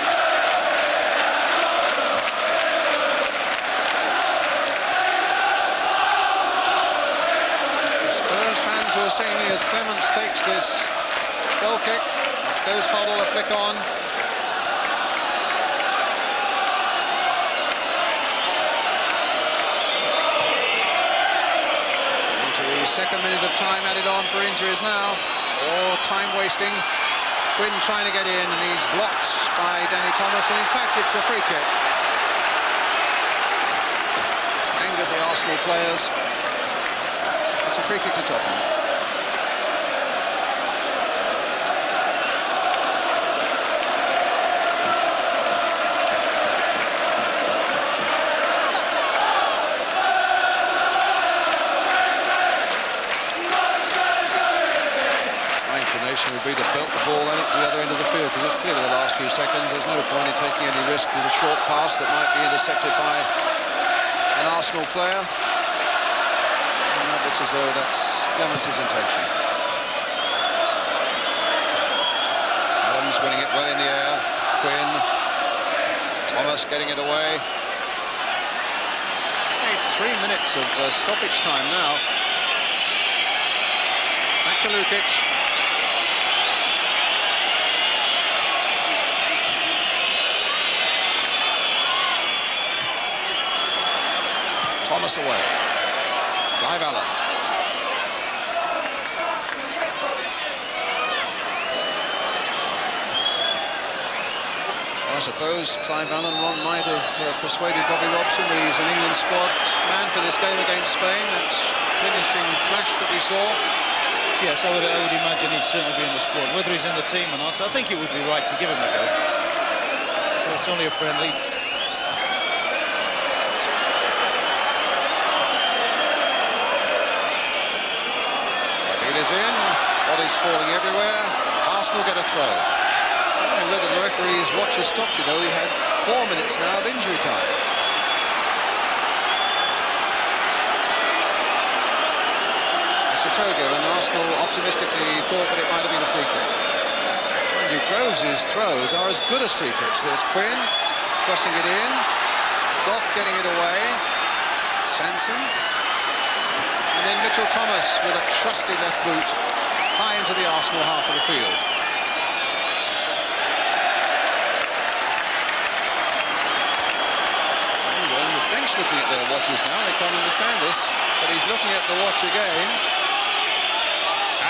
Who are singing as Clements takes this goal kick. Goes Hoddle, a flick on. Into the second minute of time added on for injuries now. Or time wasting. Quinn trying to get in, and he's blocked by Danny Thomas, and in fact it's a free kick. Angered the Arsenal players. It's a free kick to Tottenham. Would be to belt the ball then at the other end of the field, because it's clearly the last few seconds. There's no point in taking any risk with a short pass that might be intercepted by an Arsenal player. And that looks as though that's Clements' intention. Adams winning it well in the air. Quinn. Thomas getting it away. 3 minutes of stoppage time now. Back to Lukic. Thomas away. Clive Allen. I suppose Clive Allen might have persuaded Bobby Robson that he's an England squad man for this game against Spain. That finishing flash that we saw. Yes, I would imagine he'd certainly be in the squad. Whether he's in the team or not, I think it would be right to give him a go. So it's only a friendly. Is in, bodies falling everywhere. Arsenal get a throw. I don't know whether the referee's watch has stopped, you know. We had 4 minutes now of injury time. It's a throw given. Arsenal optimistically thought that it might have been a free kick. Mind you, Groves' throws are as good as free kicks. There's Quinn crossing it in. Goff getting it away. Sanson. And then Mitchell Thomas with a trusty left boot high into the Arsenal half of the field. Well, the bench looking at their watches now, they can't understand this, but he's looking at the watch again.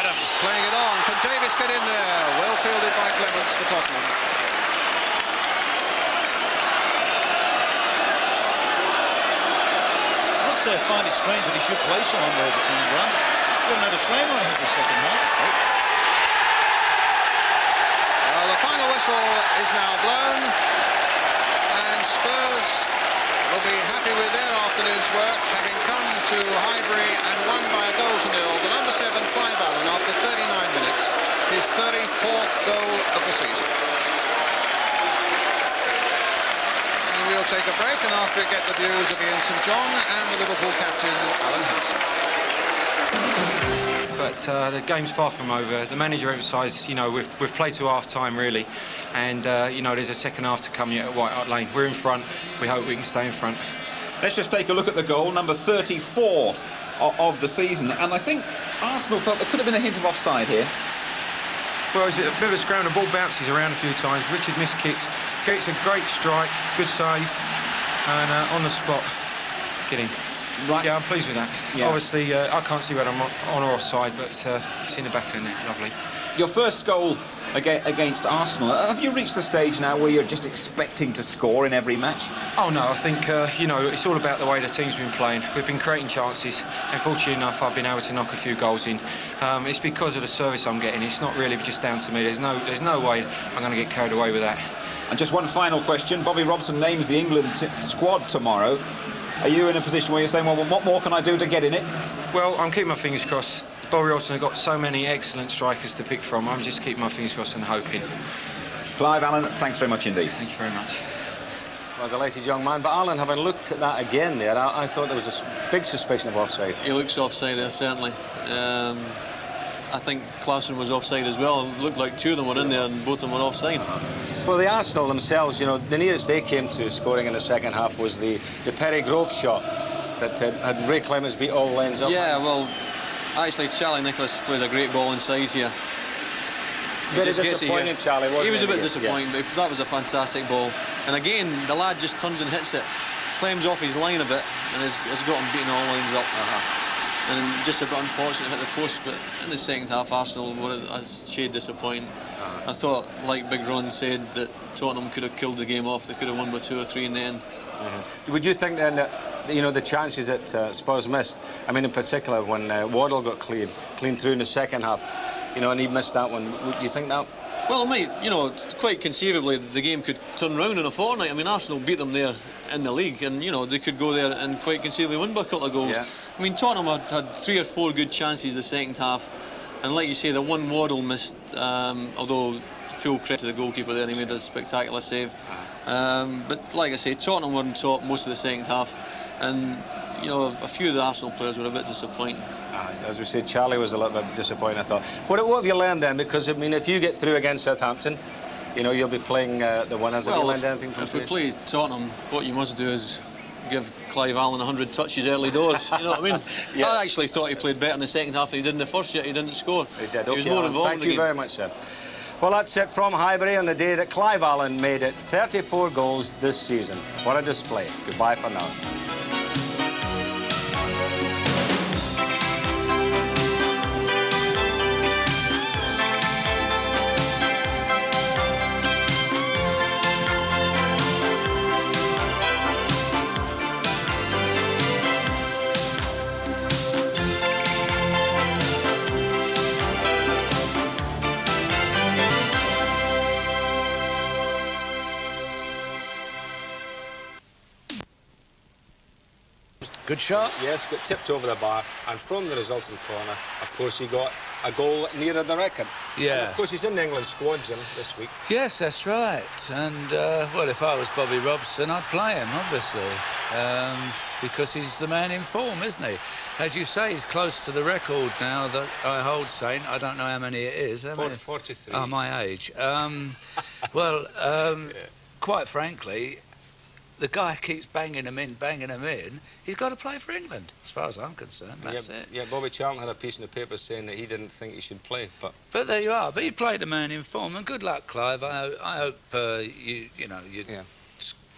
Adams playing it on. Can Davis get in there? Well fielded by Clements for Tottenham. I find it strange that he should play so long over to England. He hasn't had a trainer in the second half. Well, the final whistle is now blown, and Spurs will be happy with their afternoon's work, having come to Highbury and won by a goal to nil. The number 7, Clive Allen, after 39 minutes, his 34th goal of the season. And we'll take a break, and after we get the views of Ian St John and the Liverpool captain, Alan Hansen. But the game's far from over. The manager emphasised, you know, we've played to half-time, really. And, you know, there's a second half to come yet at White Hart Lane. We're in front. We hope we can stay in front. Let's just take a look at the goal, number 34 of the season. And I think Arsenal felt there could have been a hint of offside here. Well, it's a bit of a scrum. The ball bounces around a few times. Richard miskicks, gets a great strike, good save, and on the spot, get in. Right. Yeah, I'm pleased with that. Yeah. Obviously, I can't see whether I'm on or offside, but it's in the back of the net. Lovely. Your first goal against Arsenal. Have you reached the stage now where you're just expecting to score in every match? Oh, no, I think, you know, it's all about the way the team's been playing. We've been creating chances, and fortunately enough, I've been able to knock a few goals in. It's because of the service I'm getting. It's not really just down to me. There's no way I'm going to get carried away with that. And just one final question. Bobby Robson names the England squad tomorrow. Are you in a position where you're saying, well, what more can I do to get in it? Well, I'm keeping my fingers crossed. Bobby Robson have got so many excellent strikers to pick from. I'm just keeping my fingers crossed and hoping. Clive Allen, thanks very much indeed. Thank you very much. Well, a delighted young man. But Alan, having looked at that again there, I thought there was a big suspicion of offside. He looks offside there, certainly. I think Clausen was offside as well. It looked like two of them were in there and both of them were offside. Well, the Arsenal themselves, you know, the nearest they came to scoring in the second half was the Perry Grove shot that had Ray Clements beat all lanes up. Yeah, well, actually, Charlie Nicholas plays a great ball inside here. Very disappointing, Charlie, wasn't he? He was a bit disappointing, but that was a fantastic ball. And again, the lad just turns and hits it, claims off his line a bit, and has got him beating all lines up. And just a bit unfortunate hit the post, but in the second half, Arsenal were a shade disappointing. I thought, like Big Ron said, that Tottenham could have killed the game off. They could have won by 2 or 3 in the end. Would you think then that, you know, the chances that Spurs missed, I mean in particular when Waddle got clean through in the second half, you know, and he missed that one, would you think that? Well, mate, you know, quite conceivably the game could turn round in a fortnight. I mean, Arsenal beat them there in the league, and you know, they could go there and quite conceivably win by a couple of goals. Yeah. I mean, Tottenham had 3 or 4 good chances the second half, and like you say, the one Waddle missed, although full credit to the goalkeeper there, he made a spectacular save. But like I say, Tottenham were on top most of the second half, and you know, a few of the Arsenal players were a bit disappointing. As we said, Charlie was a little bit disappointing, I thought. What have you learned then? Because, I mean, if you get through against Southampton, you know, you'll be playing the winners. Well, have you learned anything from if we play Tottenham, what you must do is give Clive Allen 100 touches early doors. You know what I mean? Yeah. I actually thought he played better in the second half than he did in the first, yet he didn't score. He did. He was Okay, more involved thank in the you game. very much, sir. Well, that's it from Highbury on the day that Clive Allen made it 34 goals this season. What a display. Goodbye for now. Good shot. Yes, got tipped over the bar, and from the resulting corner, of course, he got a goal nearer the record. Yeah. And of course, he's in the England squad, Jim, this week. Yes, that's right. And, well, if I was Bobby Robson, I'd play him, obviously, because he's the man in form, isn't he? As you say, he's close to the record now that I hold, Saint. I don't know how many it is. 43. Oh, my age. Well, quite frankly, the guy keeps banging him in. He's got to play for England, as far as I'm concerned. That's it. Yeah, Bobby Charlton had a piece in the paper saying that he didn't think he should play, but There you are. But you played a man in form, and good luck, Clive. I hope you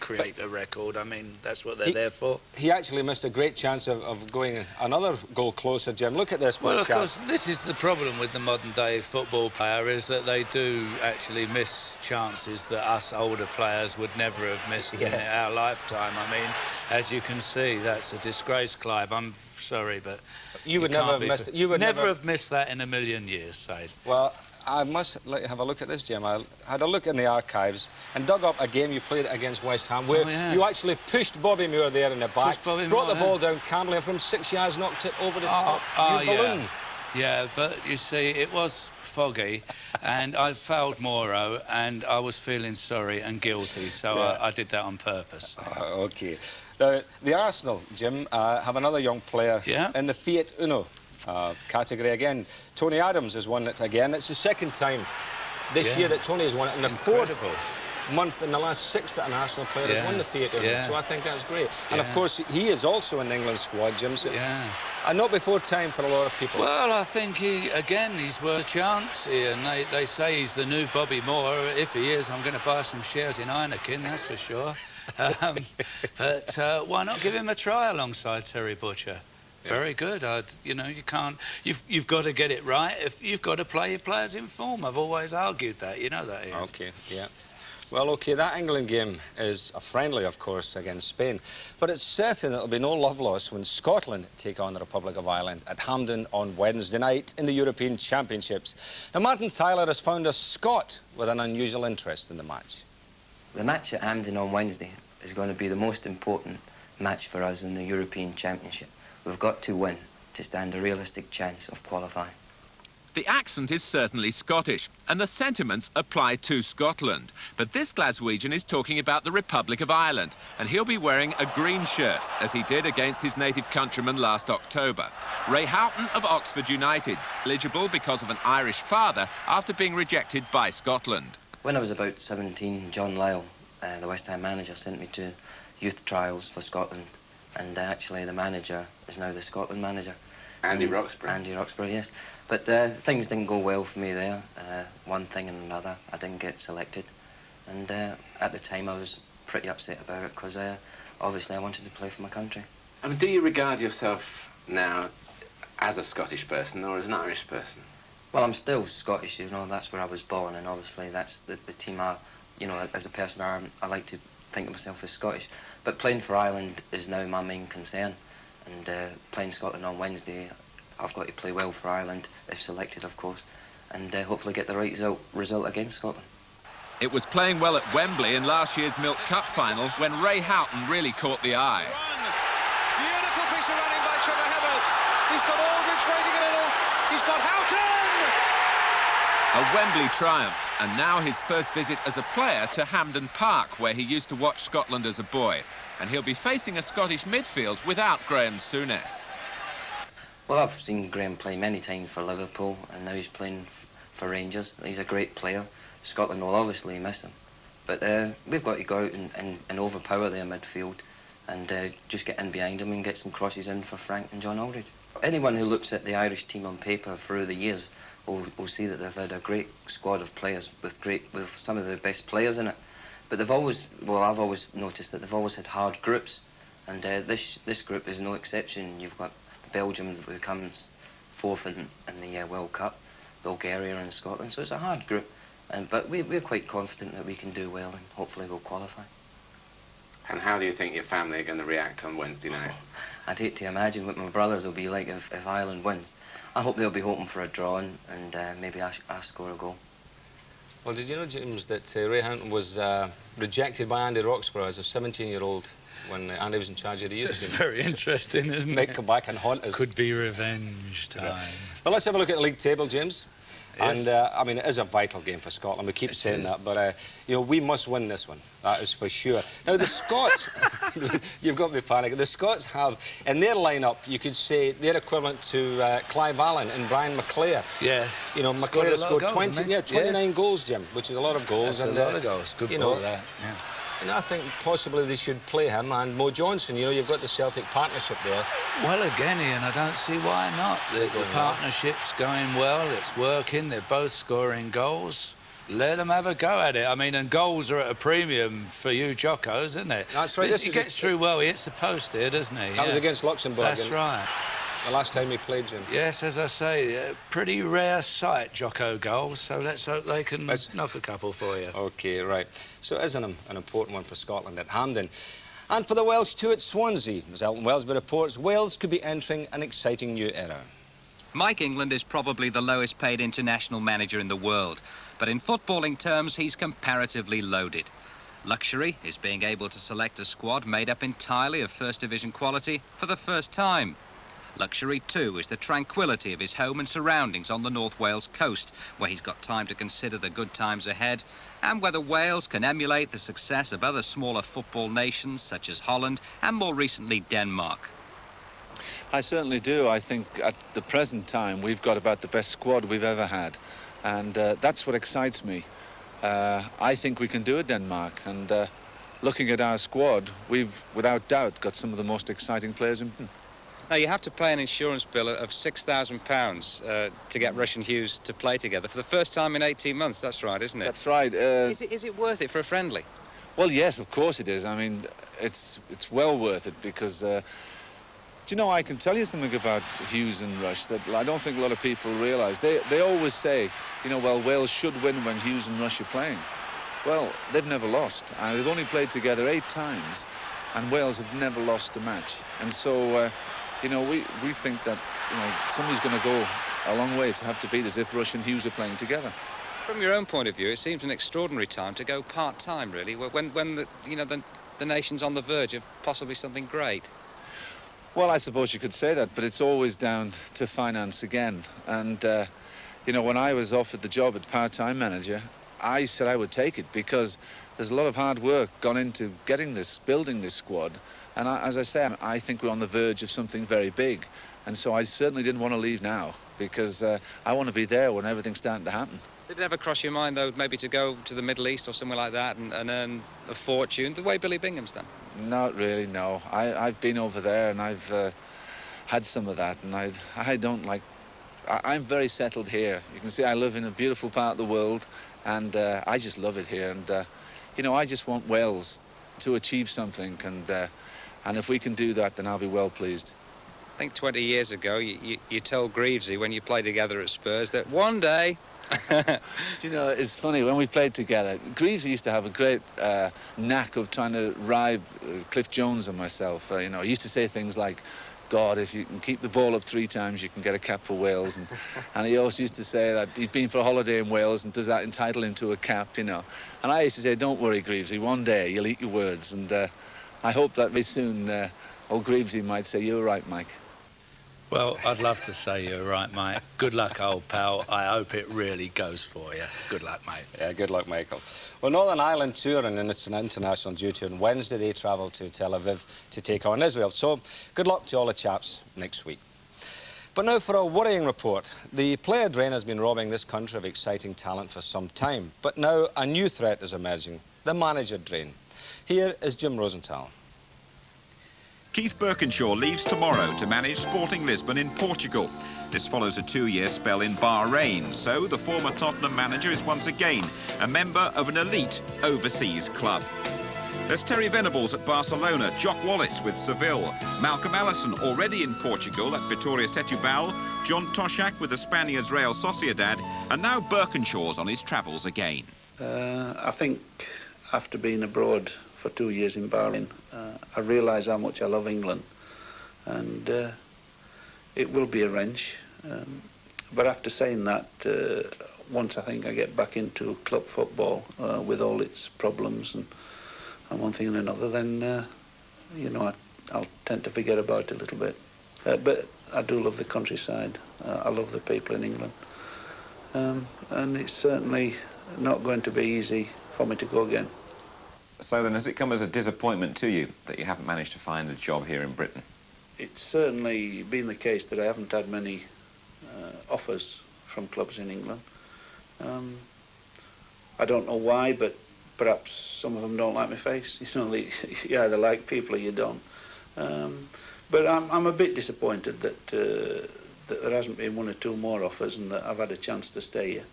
create a record. I mean, that's what they're there for. he actually missed a great chance of going another goal closer, Jim. Look at this. Well, of course, this is the problem with the modern-day football player, is that they do actually miss chances that us older players would never have missed in our lifetime. I mean, as you can see, that's a disgrace, Clive. I'm sorry, but you would never have missed it. You would never have missed that in a million years, say. Well, I must let you have a look at this, Jim. I had a look in the archives and dug up a game you played against West Ham where you actually pushed Bobby Moore there in the back, brought the ball down calmly and from 6 yards knocked it over the top. You balloon. Yeah, but you see, it was foggy and I fouled Moro and I was feeling sorry and guilty, so I did that on purpose. OK. Now, the Arsenal, Jim, have another young player in the Fiat Uno category again. Tony Adams has won it again. It's the second time this year that Tony has won it, and the fourth month in the last 6 that an Arsenal player has won the Fiat Uno, so I think that's great. And of course, he is also in the England squad, Jim. So and not before time for a lot of people. Well, I think he's worth a chance here, and they say he's the new Bobby Moore. If he is, I'm going to buy some shares in Heineken, that's for sure. But why not give him a try alongside Terry Butcher? Very good. You know, you can't. You've got to get it right. If you've got to play your players in form, I've always argued that. You know that. Ian. OK, Well, OK, that England game is a friendly, of course, against Spain. But it's certain there'll be no love lost when Scotland take on the Republic of Ireland at Hampden on Wednesday night in the European Championships. Now, Martin Tyler has found a Scot with an unusual interest in the match. The match at Hampden on Wednesday is going to be the most important match for us in the European Championship. We've got to win to stand a realistic chance of qualifying. The accent is certainly Scottish, and the sentiments apply to Scotland. But this Glaswegian is talking about the Republic of Ireland, and he'll be wearing a green shirt, as he did against his native countryman last October. Ray Houghton of Oxford United, eligible because of an Irish father after being rejected by Scotland. When I was about 17, John Lyall, the West Ham manager, sent me to youth trials for Scotland. And actually the manager is now the Scotland manager. Andy Roxburgh. Andy Roxburgh, yes. But things didn't go well for me there. One thing and another, I didn't get selected. And at the time I was pretty upset about it because obviously I wanted to play for my country. I mean, do you regard yourself now as a Scottish person or as an Irish person? Well, I'm still Scottish, you know, that's where I was born, and obviously that's the team you know, as a person I like to think of myself as Scottish. But playing for Ireland is now my main concern, and playing Scotland on Wednesday, I've got to play well for Ireland, if selected of course, and hopefully get the right result against Scotland. It was playing well at Wembley in last year's Milk Cup final when Ray Houghton really caught the eye. Beautiful piece of running by Trevor Hibbert. He's got Aldridge waiting a little. He's got Houghton! A Wembley triumph, and now his first visit as a player to Hampden Park, where he used to watch Scotland as a boy. And he'll be facing a Scottish midfield without Graham Souness. Well, I've seen Graham play many times for Liverpool, and now he's playing for Rangers. He's a great player. Scotland will obviously miss him. But we've got to go out and overpower their midfield and just get in behind him and get some crosses in for Frank and John Aldridge. Anyone who looks at the Irish team on paper through the years will see that they've had a great squad of players with some of the best players in it. But they've always, well, I've always noticed that they've always had hard groups, and this group is no exception. You've got the Belgium who comes fourth in the World Cup, Bulgaria and Scotland, so it's a hard group. But we're quite confident that we can do well and hopefully we'll qualify. And how do you think your family are going to react on Wednesday night? I'd hate to imagine what my brothers will be like if Ireland wins. I hope they'll be hoping for a draw and maybe I score a goal. Well, did you know, James, that Ray Houghton was rejected by Andy Roxburgh as a 17-year-old when Andy was in charge of the youth team? It's very interesting, isn't it? Might come back and haunt us. Could be revenge time. Well, let's have a look at the league table, James. Yes. And, I mean, it is a vital game for Scotland. We keep saying that, but, you know, we must win this one. That is for sure. Now, the Scots, you've got me panicking. The Scots have, in their lineup, you could say they're equivalent to Clive Allen and Brian McClare. Yeah. You know, McClare scored 29 goals, Jim, which is a lot of goals. That's a lot of goals. Good ball, that. Yeah. And I think possibly they should play him and Mo Johnson. You know, you've got the Celtic partnership there. Well, again, Ian, I don't see why not. The partnership's going well, it's working, they're both scoring goals. Let them have a go at it. I mean, and goals are at a premium for you jocos, isn't it? That's right. He gets through well, he hits the post here, doesn't he? That was against Luxembourg. That's right. The last time he played, Jim. Yes, as I say, a pretty rare sight, Jocko goals, so let's hope they can knock a couple for you. OK, right. So it is an important one for Scotland at Hampden. And for the Welsh too at Swansea. As Elton Wellesby reports, Wales could be entering an exciting new era. Mike England is probably the lowest paid international manager in the world, but in footballing terms, he's comparatively loaded. Luxury is being able to select a squad made up entirely of First Division quality for the first time. Luxury, too, is the tranquility of his home and surroundings on the North Wales coast, where he's got time to consider the good times ahead and whether Wales can emulate the success of other smaller football nations such as Holland and more recently Denmark. I certainly do. I think at the present time we've got about the best squad we've ever had, and that's what excites me. I think we can do it, Denmark, and looking at our squad, we've without doubt got some of the most exciting players in Britain. Now, you have to pay an insurance bill of £6,000 to get Rush and Hughes to play together for the first time in 18 months. That's right, isn't it? That's right. Is it worth it for a friendly? Well, yes, of course it is. I mean, it's well worth it because, do you know, I can tell you something about Hughes and Rush that I don't think a lot of people realise. They always say, you know, well, Wales should win when Hughes and Rush are playing. Well, they've never lost. They've only played together 8 times, and Wales have never lost a match. And so, you know, we think that, you know, somebody's going to go a long way to have to beat us if Rush and Hughes are playing together. From your own point of view, it seems an extraordinary time to go part-time, really, when the, you know, the nation's on the verge of possibly something great. Well, I suppose you could say that, but it's always down to finance again. And, you know, when I was offered the job at part-time manager, I said I would take it because there's a lot of hard work gone into building this squad. And as I say, I think we're on the verge of something very big. And so I certainly didn't want to leave now because I want to be there when everything's starting to happen. Did it ever cross your mind, though, maybe to go to the Middle East or somewhere like that and earn a fortune, the way Billy Bingham's done? Not really, no. I've been over there and I've had some of that, and I don't like... I'm very settled here. You can see I live in a beautiful part of the world, and I just love it here. And, you know, I just want Wales to achieve something, and if we can do that, then I'll be well pleased. I think 20 years ago, you told Greavesy when you played together at Spurs that one day... Do you know, it's funny, when we played together, Greavesy used to have a great knack of trying to ride Cliff Jones and myself. You know, he used to say things like, God, if you can keep the ball up 3 times, you can get a cap for Wales. And he also used to say that he'd been for a holiday in Wales, and does that entitle him to a cap, you know. And I used to say, don't worry, Greavesy, one day you'll eat your words. And I hope that very soon old Greavesy might say, you're right, Mike. Well, I'd love to say you're right, mate. Good luck, old pal. I hope it really goes for you. Good luck, mate. Yeah, good luck, Michael. Well, Northern Ireland touring in its international duty on Wednesday. They travel to Tel Aviv to take on Israel. So, good luck to all the chaps next week. But now for a worrying report. The player drain has been robbing this country of exciting talent for some time. But now a new threat is emerging, the manager drain. Here is Jim Rosenthal. Keith Birkinshaw leaves tomorrow to manage Sporting Lisbon in Portugal. This follows a 2-year spell in Bahrain, so the former Tottenham manager is once again a member of an elite overseas club. There's Terry Venables at Barcelona, Jock Wallace with Seville, Malcolm Allison already in Portugal at Vitória Setúbal, John Toshak with the Spaniards Real Sociedad, and now Birkinshaw's on his travels again. I think after being abroad for 2 years in Bahrain, I realise how much I love England, and it will be a wrench. But after saying that, once I think I get back into club football with all its problems and one thing and another, then you know, I'll tend to forget about it a little bit. But I do love the countryside. I love the people in England, and it's certainly not going to be easy for me to go again. So then, has it come as a disappointment to you that you haven't managed to find a job here in Britain? It's certainly been the case that I haven't had many offers from clubs in England. I don't know why, but perhaps some of them don't like my face. You know, you either like people or you don't. But I'm a bit disappointed that there hasn't been 1 or 2 more offers and that I've had a chance to stay here.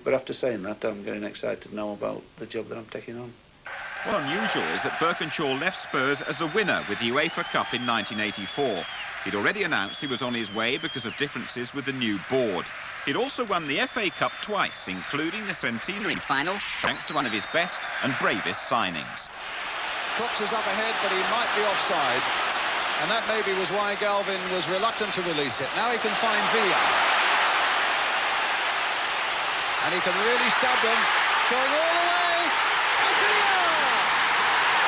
But after saying that, I'm getting excited now about the job that I'm taking on. Well, unusual is that Birkinshaw left Spurs as a winner with the UEFA Cup in 1984. He'd already announced he was on his way because of differences with the new board. He'd also won the FA Cup twice, including the centenary final, thanks to one of his best and bravest signings. Crooks is up ahead, but he might be offside. And that maybe was why Galvin was reluctant to release it. Now he can find Villa. And he can really stab them. Going all the way. And Villa!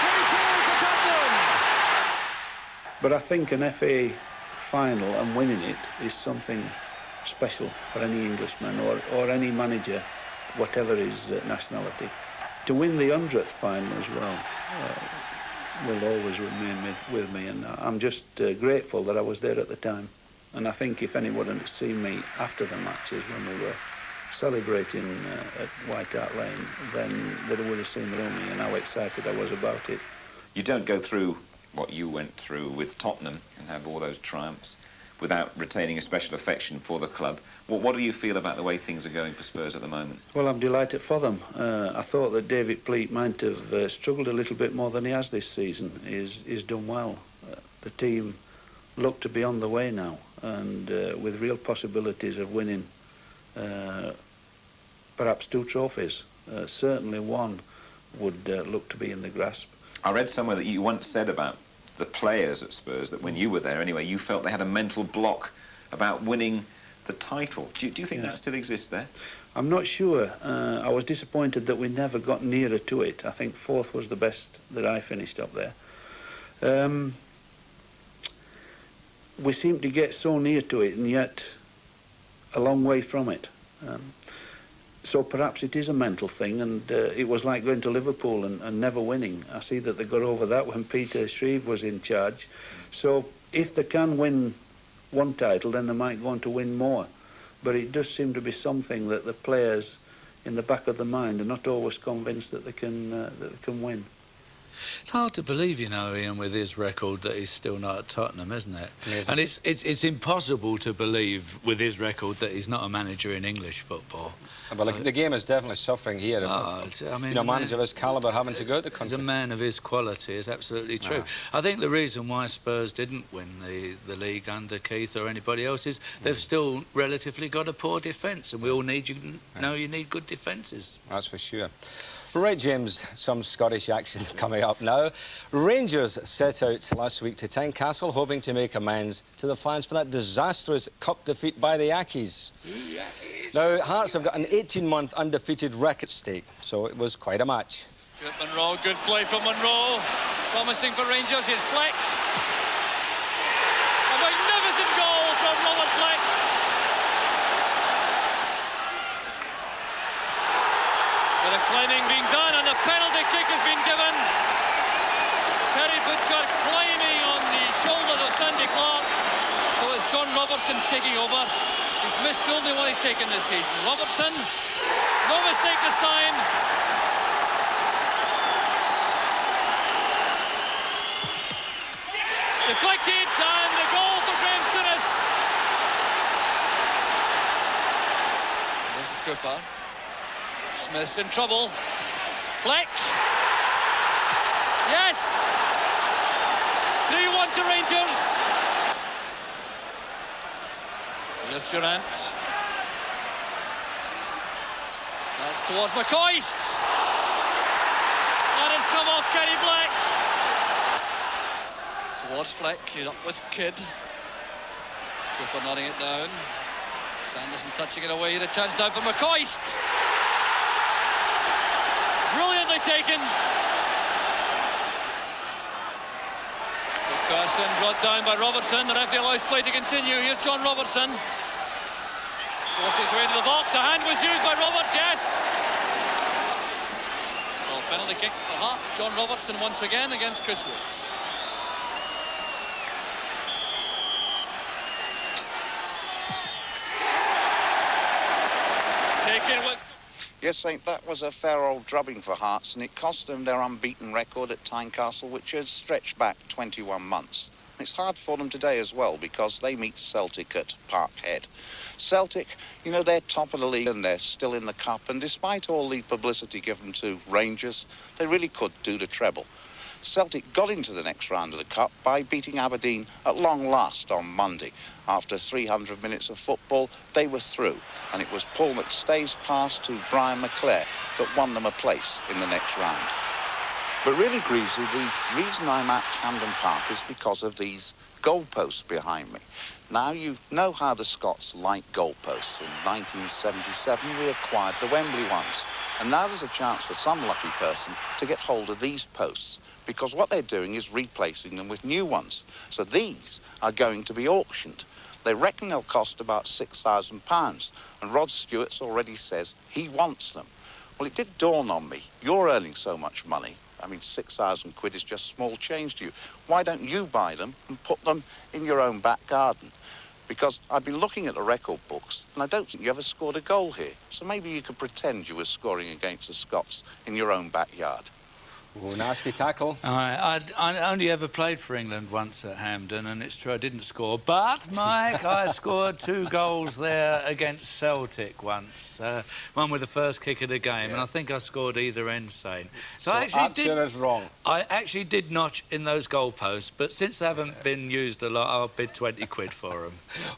3-2 to Tottenham. But I think an FA final and winning it is something special for any Englishman or any manager, whatever his nationality. To win the 100th final as well will always remain with me, and I'm just grateful that I was there at the time. And I think if anyone had seen me after the matches when we were celebrating at White Hart Lane, then they would have seen through me and how excited I was about it. You don't go through what you went through with Tottenham and have all those triumphs without retaining a special affection for the club. What do you feel about the way things are going for Spurs at the moment? Well, I'm delighted for them. I thought that David Pleat might have struggled a little bit more than he has this season. He's done well. The team look to be on the way now, and with real possibilities of winning perhaps 2 trophies. Certainly one would look to be in the grasp. I read somewhere that you once said about the players at Spurs that when you were there anyway, you felt they had a mental block about winning the title. Do you think that still exists there? I'm not sure. I was disappointed that we never got nearer to it. I think 4th was the best that I finished up there. We seem to get so near to it and yet a long way from it. So perhaps it is a mental thing, and it was like going to Liverpool and never winning. I see that they got over that when Peter Shreve was in charge. So if they can win one title, then they might go on to win more. But it does seem to be something that the players in the back of the mind are not always convinced that they can win. It's hard to believe, you know, Ian, with his record, that he's still not at Tottenham, isn't it? And it's impossible to believe with his record that he's not a manager in English football. Well, the game is definitely suffering here. I mean, you know, a manager of his calibre having to go to the country. He's a man of his quality, is absolutely true. I think the reason why Spurs didn't win the league under Keith or anybody else is they've still relatively got a poor defence, and we all need you need good defences. That's for sure. Right, James, some Scottish action coming up now. Rangers set out last week to Tynecastle, hoping to make amends to the fans for that disastrous cup defeat by the Ackies. Now, Hearts have got an 18-month undefeated record stake, so it was quite a match. Monroe, good play from Monroe. Promising for Rangers, here's Fleck. A magnificent goal from Robert Fleck. Bit of climbing being done, and a penalty kick has been given. Terry Butcher climbing on the shoulders of Sandy Clark. So it's John Robertson taking over. He's missed the only one he's taken this season. Robertson, no mistake this time. Deflected, and the goal for Graham Souness. There's the Cooper. Smith's in trouble. Fleck. Yes! 3-1 to Rangers. There's Durant. That's towards McCoist. And it's come off Kenny Black. Towards Fleck, he's up with Kidd. Cooper nodding it down. Sanderson touching it away, the chance now for McCoist. Brilliantly taken. Carson brought down by Robertson. The referee allows play to continue. Here's John Robertson. Forces his way into the box. A hand was used by Roberts, yes. So penalty kick for Hearts. John Robertson once again against Chris Woods. Taken with... Yes, Saint, that was a fair old drubbing for Hearts, and it cost them their unbeaten record at Tynecastle, which has stretched back 21 months. It's hard for them today as well, because they meet Celtic at Parkhead. Celtic, you know, they're top of the league and they're still in the cup, and despite all the publicity given to Rangers, they really could do the treble. Celtic got into the next round of the Cup by beating Aberdeen at long last on Monday. After 300 minutes of football, they were through, and it was Paul McStay's pass to Brian McClare that won them a place in the next round. But really, Greasy, the reason I'm at Hampden Park is because of these goalposts behind me. Now, you know how the Scots like goalposts. In 1977, we acquired the Wembley ones. And now there's a chance for some lucky person to get hold of these posts, because what they're doing is replacing them with new ones. So these are going to be auctioned. They reckon they'll cost about £6,000, and Rod Stewart's already says he wants them. Well, it did dawn on me. You're earning so much money. I mean, 6,000 quid is just small change to you. Why don't you buy them and put them in your own back garden? Because I've been looking at the record books, and I don't think you ever scored a goal here. So maybe you could pretend you were scoring against the Scots in your own backyard. Oh, nasty tackle. I only ever played for England once at Hampden, and it's true I didn't score. But, Mike, I scored 2 goals there against Celtic once. One with the first kick of the game, and I think I scored either end sane. So Archer is wrong. I actually did notch in those goalposts, but since they haven't been used a lot, I'll bid 20 quid for them.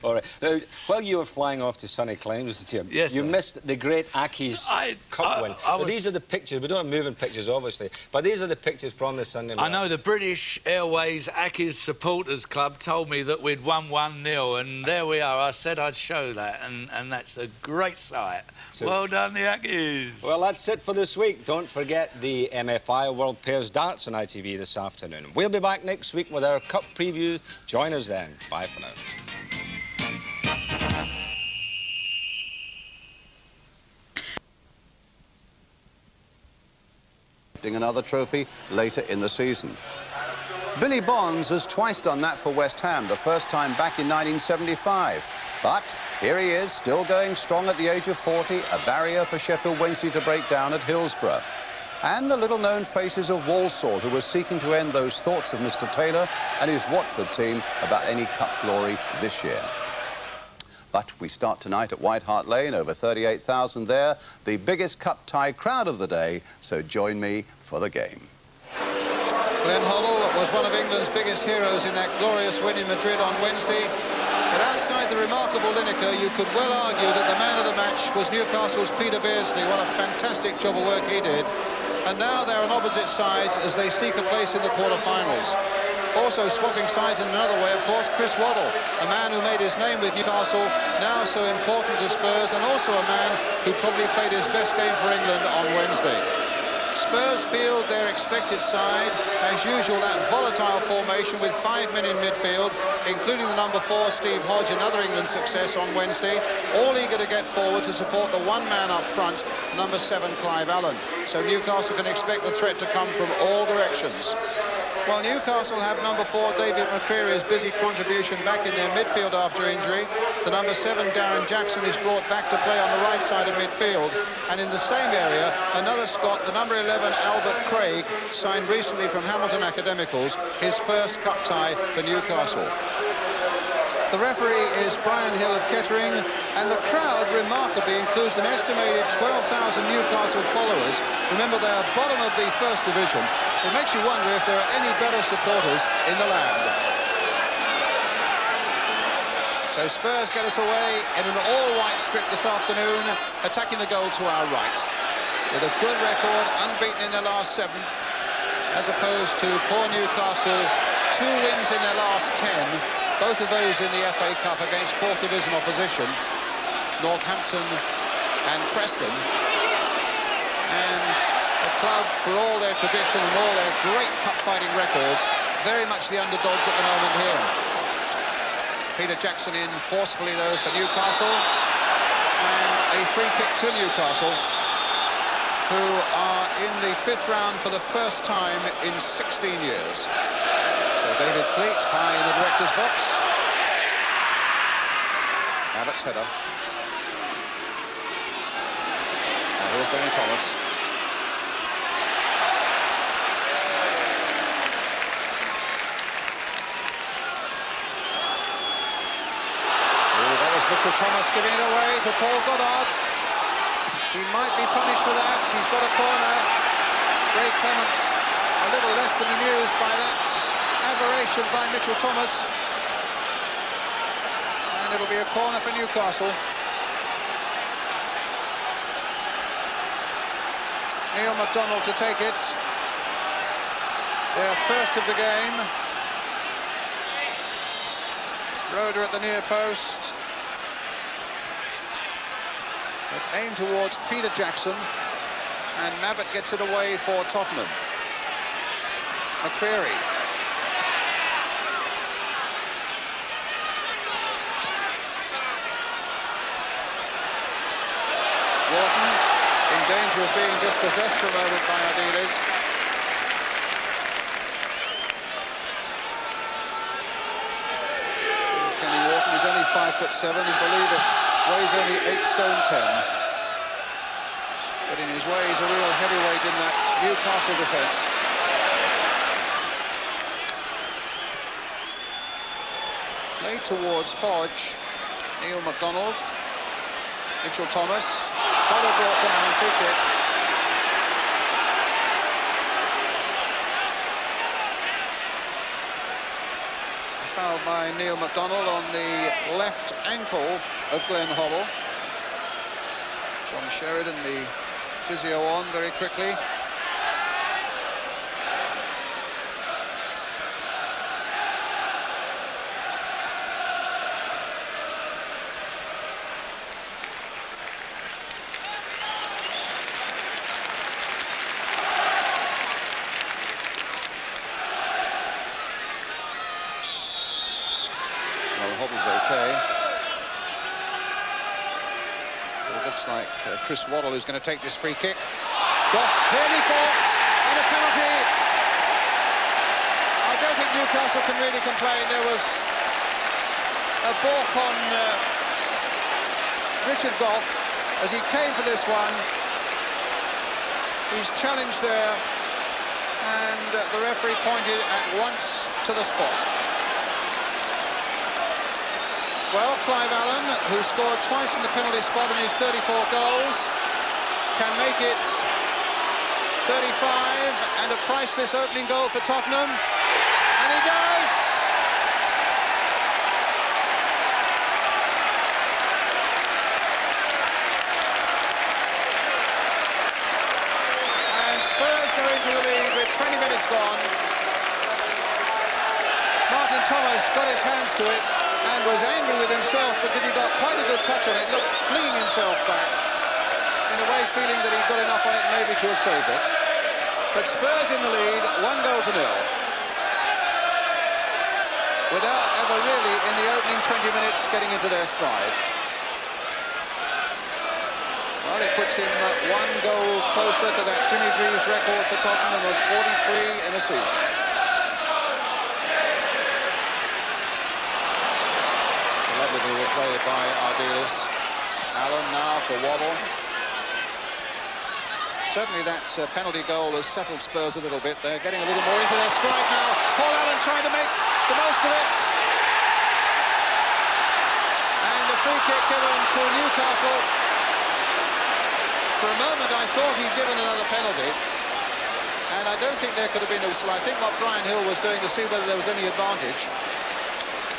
All right. Now, while you were flying off to sunny climes, Jim, yes, you sir. missed the great Aki's Cup win. But these are the pictures. We don't have moving pictures, obviously. But these are the pictures from the Sunday match. I know the British Airways Aki's Supporters Club told me that we'd won 1-0, and there we are. I said I'd show that, and that's a great sight. So, well done, the Akis. Well, that's it for this week. Don't forget the MFI World Pairs Darts on ITV this afternoon. We'll be back next week with our Cup preview. Join us then. Bye for now. Another trophy later in the season. Billy Bonds has twice done that for West Ham, the first time back in 1975. But here he is, still going strong at the age of 40, a barrier for Sheffield Wednesday to break down at Hillsborough. And the little-known faces of Walsall, who were seeking to end those thoughts of Mr. Taylor and his Watford team about any cup glory this year. But we start tonight at White Hart Lane, over 38,000 there, the biggest cup tie crowd of the day, so join me for the game. Glenn Hoddle was one of England's biggest heroes in that glorious win in Madrid on Wednesday. But outside the remarkable Lineker, you could well argue that the man of the match was Newcastle's Peter Beardsley. What a fantastic job of work he did. And now they're on opposite sides as they seek a place in the quarter-finals. Also swapping sides in another way, of course, Chris Waddle, a man who made his name with Newcastle, now so important to Spurs, and also a man who probably played his best game for England on Wednesday. Spurs field their expected side, as usual, that volatile formation with 5 men in midfield, including the number 4, Steve Hodge, another England success on Wednesday, all eager to get forward to support the one man up front, number 7, Clive Allen. So Newcastle can expect the threat to come from all directions. While Newcastle have number 4, David McCreary's busy contribution back in their midfield after injury, the number 7, Darren Jackson, is brought back to play on the right side of midfield. And in the same area, another Scot, the number 11, Albert Craig, signed recently from Hamilton Academicals, his first cup tie for Newcastle. The referee is Brian Hill of Kettering, and the crowd remarkably includes an estimated 12,000 Newcastle followers. Remember, they are bottom of the First Division. It makes you wonder if there are any better supporters in the land. So Spurs get us away in an all-white strip this afternoon, attacking the goal to our right. With a good record, unbeaten in their last 7, as opposed to poor Newcastle, 2 wins in their last 10. Both of those in the FA Cup against 4th Division opposition, Northampton and Preston. And a club, for all their tradition and all their great cup-fighting records, very much the underdogs at the moment here. Peter Jackson in forcefully, though, for Newcastle. And a free kick to Newcastle, who are in the 5th round for the first time in 16 years. So David Pleat high in the director's box. Abbott's header. And here's Danny Thomas. Oh, that was Mitchell Thomas giving it away to Paul Goddard. He might be punished for that. He's got a corner. Ray Clements a little less than amused by that aberration by Mitchell Thomas, and it'll be a corner for Newcastle. Neil MacDonald to take it. Their first of the game. Roeder at the near post. But aim towards Peter Jackson. And Mabbott gets it away for Tottenham. McCreary. Wharton in danger of being dispossessed for a moment by Ardiles. Kenny Wharton is only 5'7" and believe it, weighs only 8 stone 10. But in his way, he's a real heavyweight in that Newcastle defence. Played towards Hodge, Neil MacDonald, Mitchell Thomas, ball brought down, free kick. Fouled by Neil MacDonald on the left ankle of Glenn Hoddle. John Sheridan, the physio, on very quickly. Like Chris Waddle is going to take this free kick. Goff clearly balked, and a penalty. I don't think Newcastle can really complain. There was a balk on Richard Goff as he came for this one. He's challenged there, and the referee pointed at once to the spot. Well, Clive Allen, who scored twice in the penalty spot in his 34 goals, can make it 35 and a priceless opening goal for Tottenham. And he does! And Spurs go into the lead with 20 minutes gone. Martin Thomas got his hands to it and was angry with himself because he got quite a good touch on it. Look, flinging himself back, in a way feeling that he'd got enough on it maybe to have saved it. But Spurs in the lead, 1-0. Without ever really, in the opening 20 minutes, getting into their stride. Well, it puts him 1 goal closer to that Jimmy Greaves record for Tottenham of 43 in a season. Lovely play by Ardiles. Allen now for Waddle. Certainly that penalty goal has settled Spurs a little bit. They're getting a little more into their stride now. Paul Allen trying to make the most of it. And a free kick given to Newcastle. For a moment I thought he'd given another penalty. And I don't think there could have been a whistle. I think what Brian Hill was doing to see whether there was any advantage,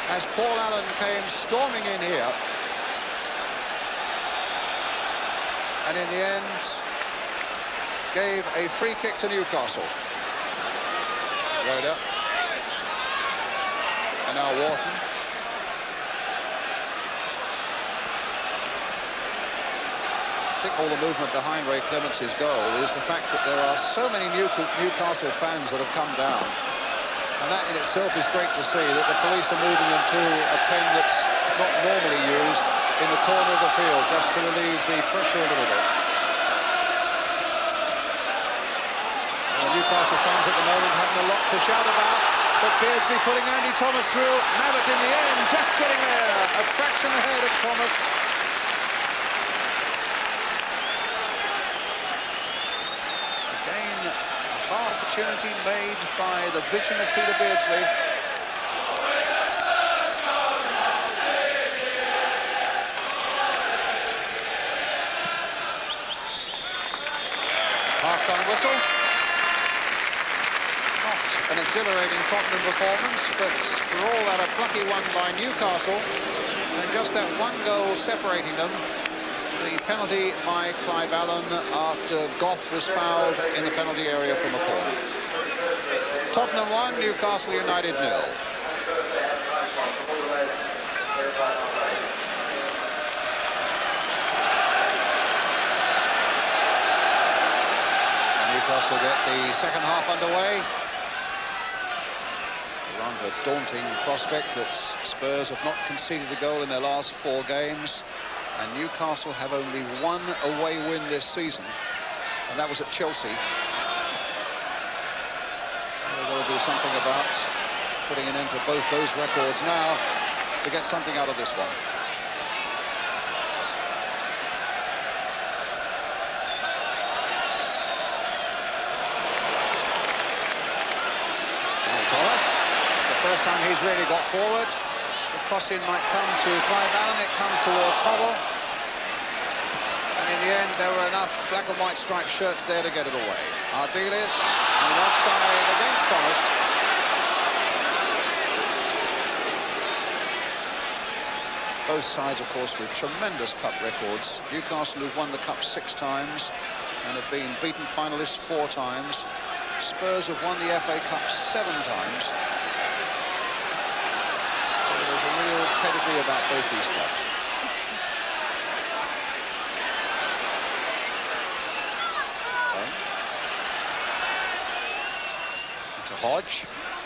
as Paul Allen came storming in here. And in the end, gave a free kick to Newcastle. Roeder. And now Wharton. I think all the movement behind Ray Clements' goal is the fact that there are so many Newcastle fans that have come down. And that in itself is great to see, that the police are moving into a pen that's not normally used in the corner of the field, just to relieve the pressure a little bit. Well, Newcastle fans at the moment having a lot to shout about, but Beardsley putting Andy Thomas through. Mabbott in the end, just getting there, a fraction ahead of Thomas. Again, opportunity made by the vision of Peter Beardsley. Half-time whistle. Not an exhilarating Tottenham performance, but for all that a plucky one by Newcastle, and just that 1 goal separating them. The penalty by Clive Allen after Goff was fouled in the penalty area from a corner. Tottenham 1, Newcastle United 0. Newcastle get the second half underway. A rather daunting prospect that Spurs have not conceded a goal in their last 4 games, and Newcastle have only one away win this season, and that was at Chelsea. They've got to do something about putting an end to both those records now to get something out of this one. Thomas, it's the first time he's really got forward. The crossing might come to Clive Allen, it comes towards Hodge. And in the end, there were enough black and white striped shirts there to get it away. Ardiles, and an offside against Thomas. Both sides, of course, with tremendous cup records. Newcastle, who've won the cup 6 times and have been beaten finalists 4 times. Spurs have won the FA Cup 7 times. So there's a real pedigree about both these clubs. To Hodge.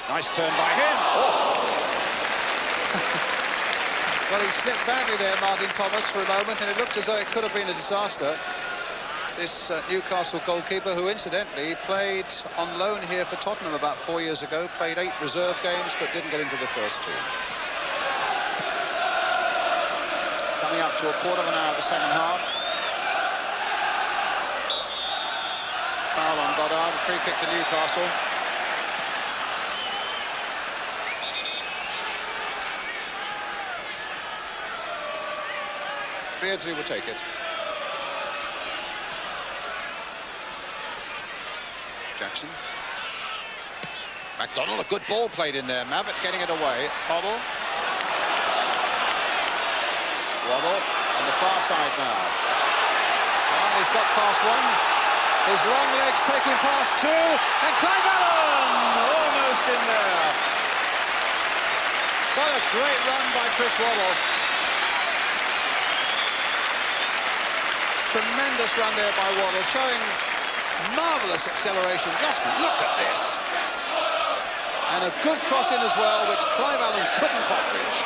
Nice turn by him. Oh. Well, he slipped badly there, Martin Thomas, for a moment, and it looked as though it could have been a disaster. This Newcastle goalkeeper, who incidentally played on loan here for Tottenham about 4 years ago, played 8 reserve games but didn't get into the first 2. Coming up to a quarter of an hour of the second half. Foul on Goddard, free kick to Newcastle. Beardsley will take it. Jackson. McDonald, a good ball played in there. Mavitt getting it away. Waddle on the far side now. Well, he's got past 1. His long legs taking past 2. And Clive Allen almost in there. What a great run by Chris Waddle. Tremendous run there by Waddle, showing marvellous acceleration. Just look at this. And a good cross in as well, which Clive Allen couldn't quite reach.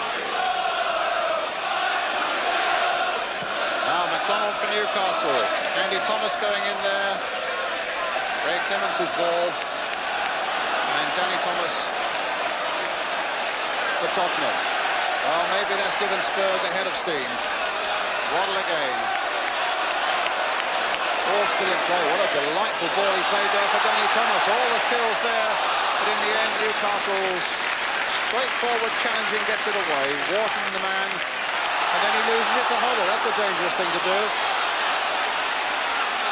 Now McDonald for Newcastle. Andy Thomas going in there. Ray Clements' ball. And Danny Thomas for Tottenham. Well, maybe that's given Spurs a head of steam. Waddle again. All still in play. What a delightful ball he played there for Danny Thomas. All the skills there. But in the end, Newcastle's straightforward challenging gets it away. Wharton the man. And then he loses it to Hodge. That's a dangerous thing to do.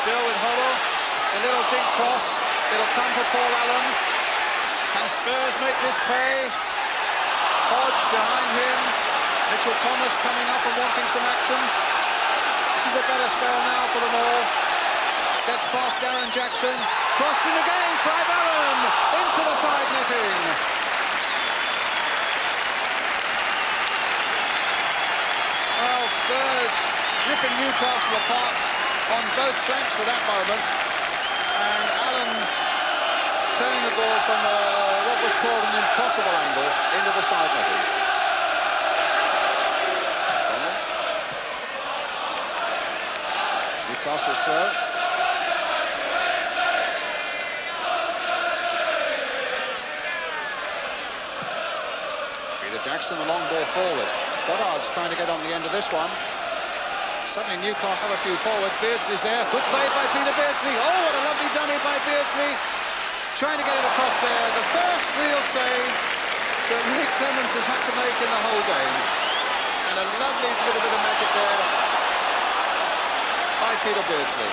Still with Hodge. A little dink cross. It'll come for Paul Allen. Can Spurs make this pay? Hodge behind him. Mitchell Thomas coming up and wanting some action. This is a better spell now for them all. Gets past Darren Jackson. Crossed in again. Clive Allen into the side netting. Well, Spurs ripping Newcastle apart on both flanks for that moment. And Allen turning the ball from what was called an impossible angle into the side netting. Newcastle's throw. Jackson, the long ball forward. Goddard's trying to get on the end of this one. Suddenly Newcastle have a few forward. Beardsley's there. Good play by Peter Beardsley. Oh, what a lovely dummy by Beardsley. Trying to get it across there. The first real save that Rick Clements has had to make in the whole game. And a lovely little bit of magic there by Peter Beardsley.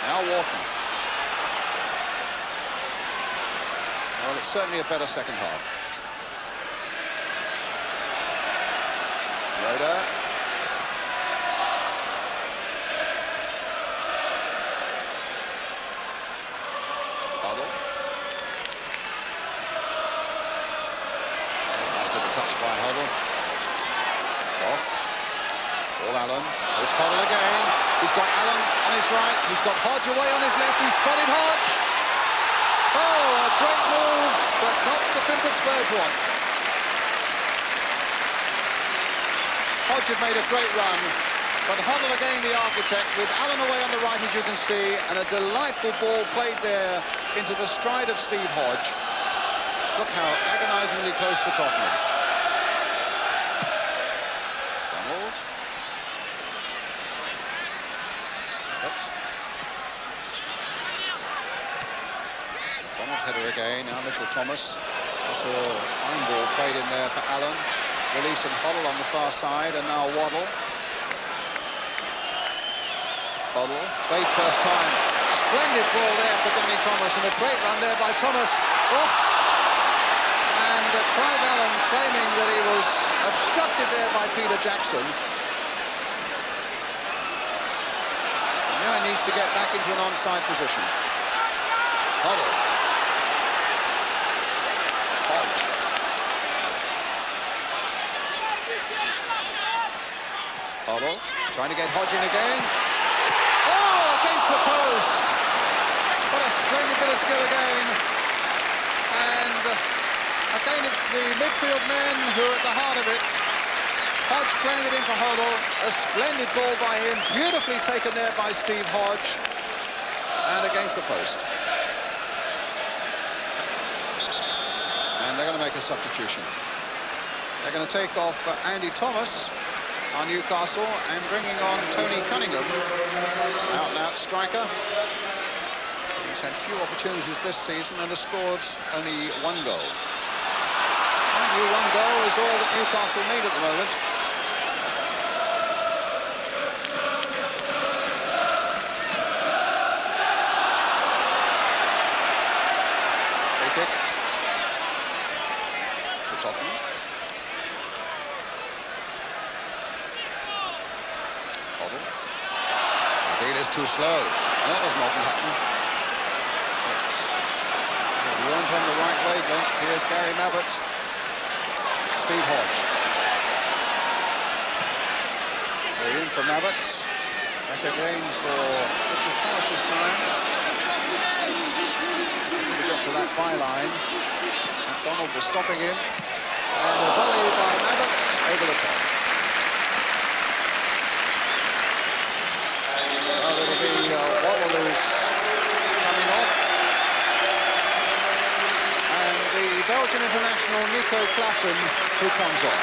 Now Wharton. Well, it's certainly a better second half. Roda. Clive Allen. There's Hoddle again. He's got Allen on his right. He's got Hodge away on his left. He's spotted Hodge. Oh, a great move, but not the finish that Spurs want. Hodge had made a great run, but Hoddle again the architect, with Allen away on the right, as you can see, and a delightful ball played there into the stride of Steve Hodge. Look how agonisingly close for Tottenham. Donald. Donald's header again, now Mitchell Thomas. That's a fine ball played in there for Allen. Releasing Hoddle on the far side, and now Waddle. Hoddle, great first time. Splendid ball there for Danny Thomas, and a great run there by Thomas. Oh! And Clive Allen claiming that he was obstructed there by Peter Jackson. And now he needs to get back into an onside position. Hoddle. Hodge. Hoddle, trying to get Hodge in again. Oh, against the post. What a splendid bit of skill again. And again, it's the midfield men who are at the heart of it. Hodge playing it in for Hoddle. A splendid ball by him, beautifully taken there by Steve Hodge. And against the post. And they're going to make a substitution. They're going to take off Andy Thomas on Newcastle and bringing on Tony Cunningham, out-and-out striker. He's had few opportunities this season and has scored only one goal. Mind you, one goal is all that Newcastle need at the moment. Free kick to Tottenham. The deal is too slow. That doesn't often happen. But we weren't on the right wavelength. Here's Gary Mabbott. Steve Hodge. They're in for Mabbott. Back again for Mitchell Thomas this time. We got to that byline. McDonald was stopping him. And a volley by Mabbott over the top. Well, it'll be Waddle who's coming off. And the Belgian international Nico Klaassen who comes on.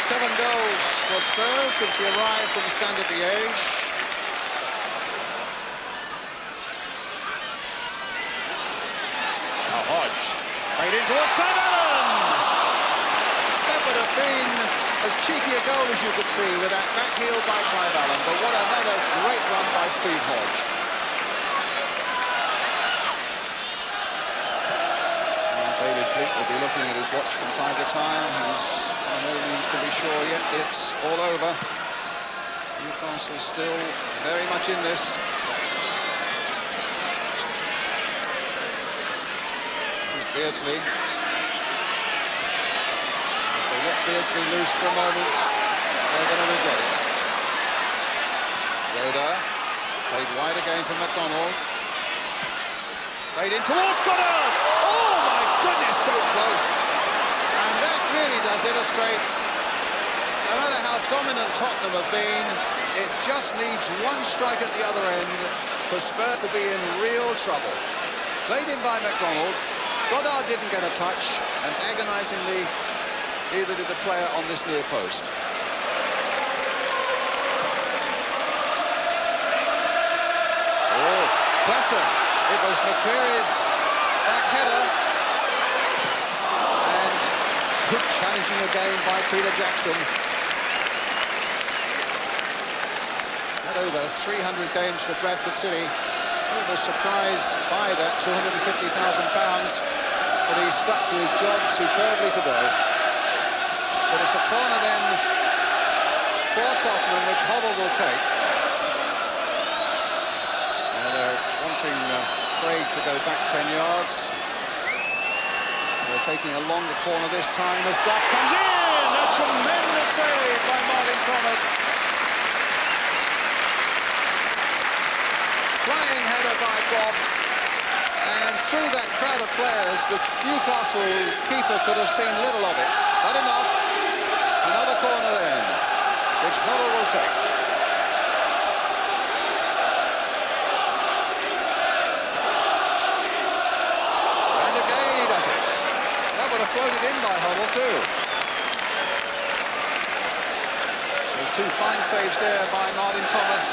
7 goals for Spurs since he arrived from Standard Liège. Now Hodge. Played in towards Clive Allen! That would have been as cheeky a goal as you could see with that back heel by Clive Allen, but what another great run by Steve Hodge. David Fleet will be looking at his watch from time to time. He's by no means to be sure yet it's all over. Newcastle still very much in this. Here's Beardsley. Let Beardsley loose for a moment, they're going to regret it. Yoda, played wide again from McDonald. Played in towards Goddard! Oh my goodness, so close! And that really does illustrate, no matter how dominant Tottenham have been, it just needs one strike at the other end for Spurs to be in real trouble. Played in by McDonald, Goddard didn't get a touch, and agonisingly, neither did the player on this near post. Oh, Klaassen. It was McCreary's back header. And good challenging again by Peter Jackson. Had over 300 games for Bradford City. He was surprised by that £250,000, but he stuck to his job superbly today. But it's a corner then for Tottenham, which Hoddle will take. And they're wanting Craig to go back 10 yards. They're taking a longer corner this time as Goff comes in! A tremendous save by Martin Thomas. Goff. And through that crowd of players, the Newcastle keeper could have seen little of it. Not enough. Another corner then, which Huddle will take. And again he does it. That would have floated in by Huddle too. So two fine saves there by Martin Thomas.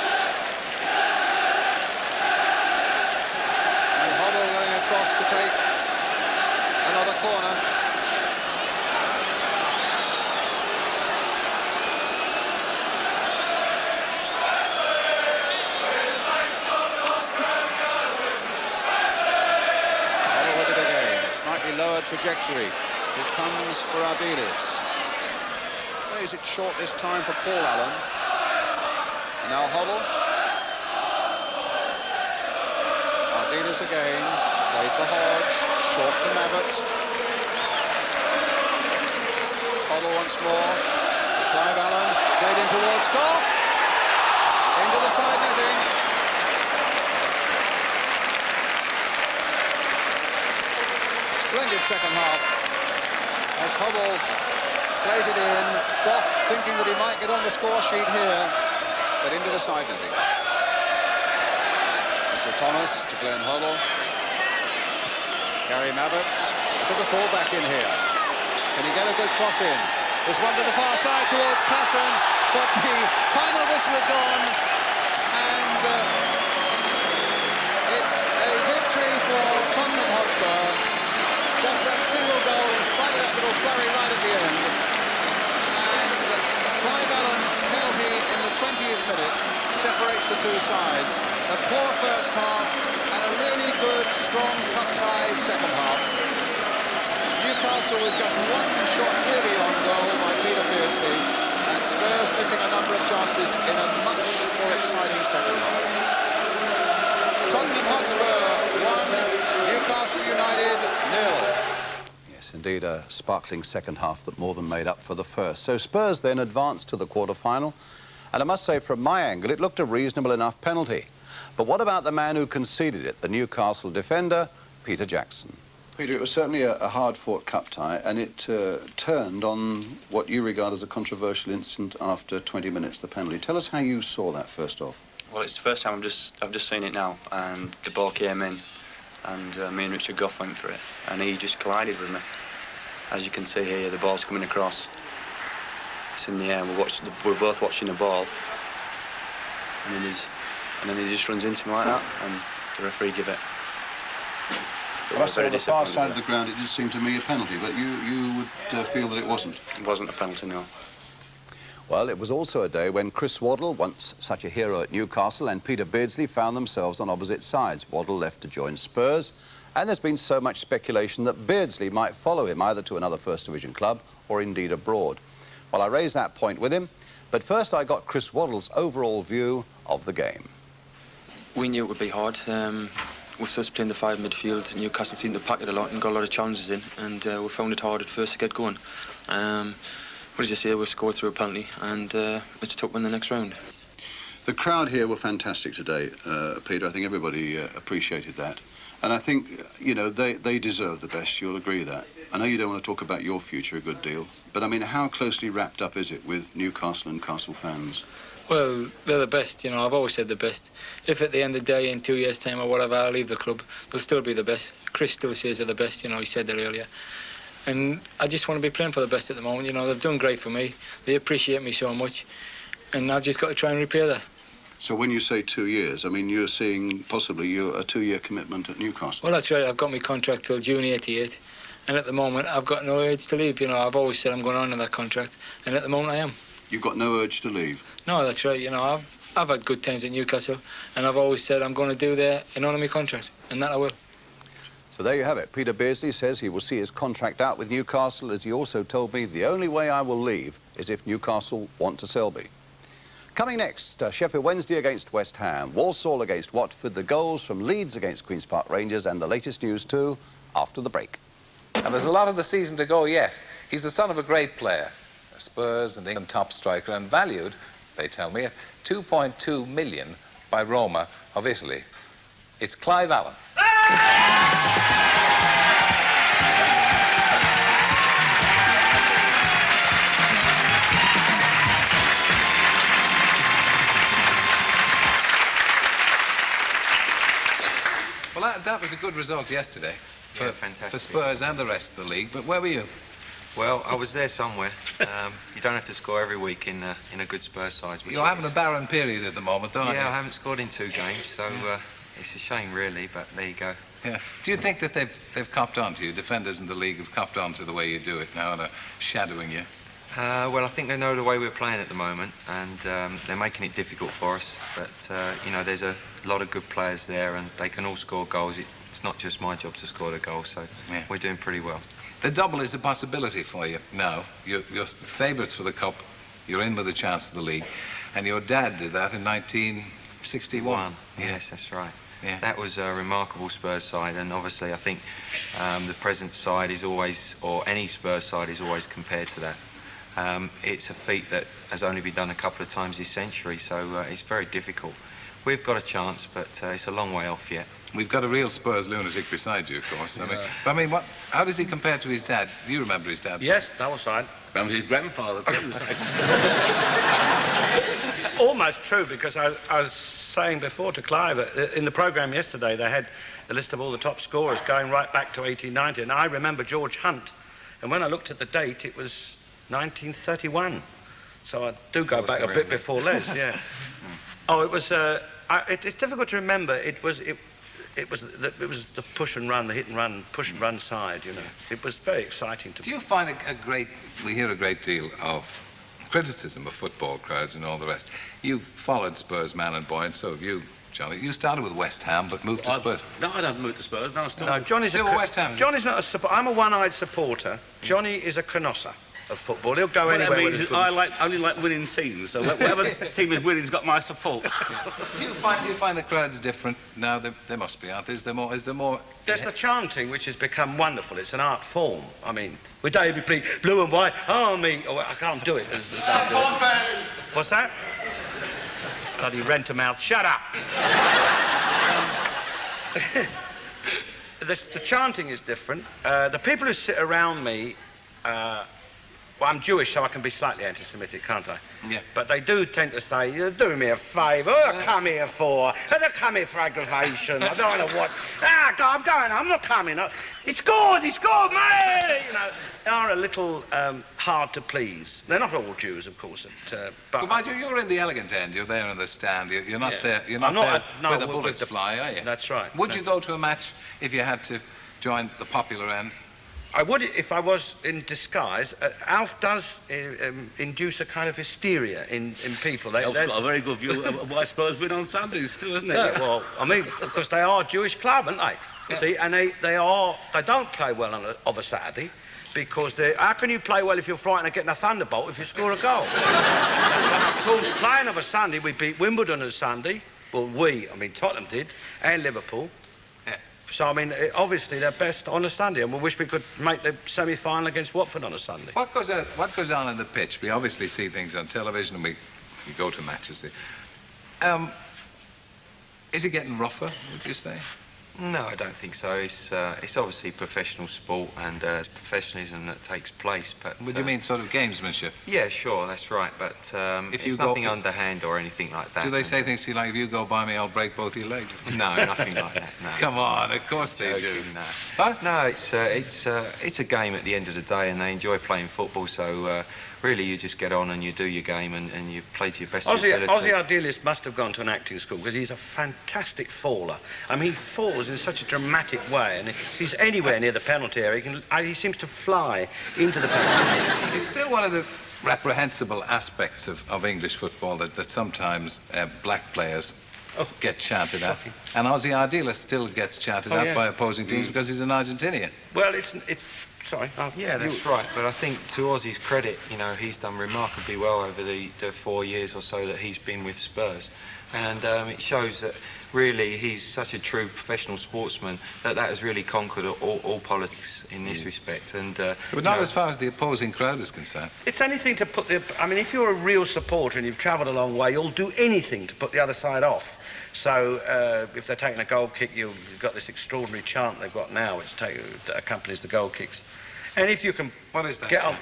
And Huddle going across to take another corner. Lower trajectory. It comes for Ardiles. Plays it short this time for Paul Allen. And now Hoddle. Ardiles again. Played for Hodge. Short for Mabbott. Hoddle once more. Clive Allen. Played in towards Goff. Into the side netting. Splendid second half as Hubble plays it in. Goff thinking that he might get on the score sheet here, but into the side netting. Mitchell Thomas to Glenn Hubble. Gary Mabbott. Look at the full-back in here. Can he get a good cross in? There's one to the far side towards Casson, but the final whistle had gone, and it's a victory for Tottenham Hotspur. Just that single goal in spite of that little flurry right at the end. And Clive Allen's penalty in the 20th minute separates the two sides. A poor first half and a really good, strong, cup-tie second half. Newcastle with just one shot nearly on goal by Peter Beardsley, and Spurs missing a number of chances in a much more exciting second half. Tottenham Hotspur 1, Newcastle United 0. Yes, indeed, a sparkling second half that more than made up for the first. So Spurs then advanced to the quarter-final, and I must say, from my angle, it looked a reasonable enough penalty. But what about the man who conceded it, the Newcastle defender, Peter Jackson? Peter, it was certainly a hard-fought cup tie, and it turned on what you regard as a controversial incident after 20 minutes, the penalty. Tell us how you saw that, first off. Well, it's the first time I've just seen it now, and the ball came in, and me and Richard Goff went for it, and he just collided with me. As you can see here, the ball's coming across. It's in the air, and we're both watching the ball, and then he just runs into me like that, and the referee give it. I must say, on the far side of the ground, it did seem to me a penalty, but you would feel that it wasn't. It wasn't a penalty, no. Well, it was also a day when Chris Waddle, once such a hero at Newcastle, and Peter Beardsley found themselves on opposite sides. Waddle left to join Spurs, and there's been so much speculation that Beardsley might follow him either to another First Division club or indeed abroad. Well, I raised that point with him, but first I got Chris Waddle's overall view of the game. We knew it would be hard. With us playing the five midfield, Newcastle seemed to pack it a lot and got a lot of challenges in, and we found it hard at first to get going. What did you say? We scored through a penalty, and it's tough in the next round. The crowd here were fantastic today, Peter. I think everybody appreciated that. And I think, you know, they deserve the best. You'll agree with that. I know you don't want to talk about your future a good deal, but I mean, how closely wrapped up is it with Newcastle and Castle fans? Well, they're the best, you know, I've always said the best. If at the end of the day, in 2 years' time or whatever, I leave the club, they'll still be the best. Chris still says they're the best, you know, he said that earlier. And I just want to be playing for the best at the moment, you know, they've done great for me. They appreciate me so much, and I've just got to try and repair that. So when you say 2 years, I mean, you're seeing possibly a 2-year commitment at Newcastle? Well, that's right, I've got my contract till June 88, and at the moment, I've got no urge to leave, you know, I've always said I'm going on in that contract, and at the moment I am. You've got no urge to leave? No, that's right. You know, I've had good times at Newcastle, and I've always said I'm going to do there and honour my contract, and that I will. So there you have it. Peter Beardsley says he will see his contract out with Newcastle, as he also told me the only way I will leave is if Newcastle want to sell me. Coming next, Sheffield Wednesday against West Ham, Walsall against Watford, the goals from Leeds against Queen's Park Rangers, and the latest news too after the break. And there's a lot of the season to go yet. He's the son of a great player. Spurs and England top striker, and valued, they tell me, at 2.2 million by Roma of Italy. It's Clive Allen. Well, that was a good result yesterday for, Yeah, fantastic. for Spurs and the rest of the league, but where were you? Well, I was there somewhere. You don't have to score every week in a good Spurs side. You're having a barren period at the moment, aren't you? Yeah, I haven't scored in 2 games, so it's a shame, really, but there you go. Yeah. Do you think that they've copped on to you? Defenders in the league have copped on to the way you do it now and are shadowing you? Well, I think they know the way we're playing at the moment, and they're making it difficult for us. But, you know, there's a lot of good players there, and they can all score goals. It's not just my job to score the goals, so we're doing pretty well. The double is a possibility for you now. You're favourites for the Cup. You're in with a chance of the league. And your dad did that in 1961. Yes, that's right. Yeah. That was a remarkable Spurs side, and obviously I think the present side is always, or any Spurs side is always compared to that. It's a feat that has only been done a couple of times this century, so it's very difficult. We've got a chance, but it's a long way off yet. We've got a real Spurs lunatic beside you, of course. I mean, how does he compare to his dad? Do you remember his dad? Yes, that was right. Remember his grandfather, too. Almost true, because I was saying before to Clive, in the programme yesterday, they had a list of all the top scorers going right back to 1890, and I remember George Hunt, and when I looked at the date, it was 1931. So I do go back a bit before Les, yeah. Oh, it was, it's difficult to remember. It was the push and run, the hit and run, push and run side, you know. It was very exciting to me. Do you find we hear a great deal of criticism of football crowds and all the rest. You've followed Spurs man and boy, and so have you, Johnny. You started with West Ham, but moved to Spurs. No, I don't move to Spurs. No, Johnny's still West Ham. Johnny's not a supporter. I'm a one-eyed supporter. Johnny is a connoisseur of football. He'll go anywhere. That means I only like winning teams, so whatever team is winning's got my support. Do you find the crowds different now? They must be, aren't they? Is there more? There's the chanting, which has become wonderful. It's an art form. I mean, with David Pleat, blue and white, army. Oh, I can't do it. What's that? Bloody rent-a-mouth. Shut up. The chanting is different. The people who sit around me, well, I'm Jewish, so I can be slightly anti-Semitic, can't I? Yeah. But they do tend to say, you're doing me a favour. What I come here for? I don't come here for aggravation. I don't want to watch. I'm going. I'm not coming. It's good, mate! You know, they are a little hard to please. They're not all Jews, of course. But mind you, you're in the elegant end. You're there in the stand. You're not there. You're not there where the bullets fly, are you? That's right. Would you go to a match if you had to join the popular end? I would if I was in disguise. Alf does induce a kind of hysteria in people. Alf's got a very good view of why Spurs win on Sundays too, isn't it? Yeah, well, I mean, because they are a Jewish club, aren't they? Yeah. See, and they don't play well of a Saturday, because how can you play well if you're frightened of getting a thunderbolt if you score a goal? And of course, playing of a Sunday, we beat Wimbledon on Sunday. Well, I mean, Tottenham did, and Liverpool. So, I mean, obviously they're best on a Sunday, and we wish we could make the semi-final against Watford on a Sunday. What goes on in the pitch? We obviously see things on television, and we go to matches. Is it getting rougher, would you say? No, I don't think so. It's obviously professional sport, and it's professionalism that takes place. But would you mean sort of gamesmanship? Yeah, sure, that's right. But it's nothing underhand or anything like that. Do they say things to you like, if you go by me, I'll break both your legs? No, nothing like that. No. Come on, of course they do. No, huh? No, it's a game at the end of the day, and they enjoy playing football. So really, you just get on and you do your game, and you play to your best ability. Ozzy Ardiles must have gone to an acting school, because he's a fantastic faller. I mean, he falls in such a dramatic way, and if he's anywhere near the penalty area, he seems to fly into the penalty area. It's still one of the reprehensible aspects of English football that sometimes black players get chanted at. And Ozzy Ardiles still gets chanted at by opposing teams because he's an Argentinian. Well, it's sorry. Yeah, that's right. But I think, to Ozzy's credit, you know, he's done remarkably well over the 4 years or so that he's been with Spurs. And it shows that really he's such a true professional sportsman that has really conquered all politics in this respect. And but not as far as the opposing crowd is concerned. It's anything to put the... I mean, if you're a real supporter and you've travelled a long way, you'll do anything to put the other side off. So if they're taking a goal kick, you've got this extraordinary chant they've got now, which accompanies the goal kicks. And if you can... What is that? Get on...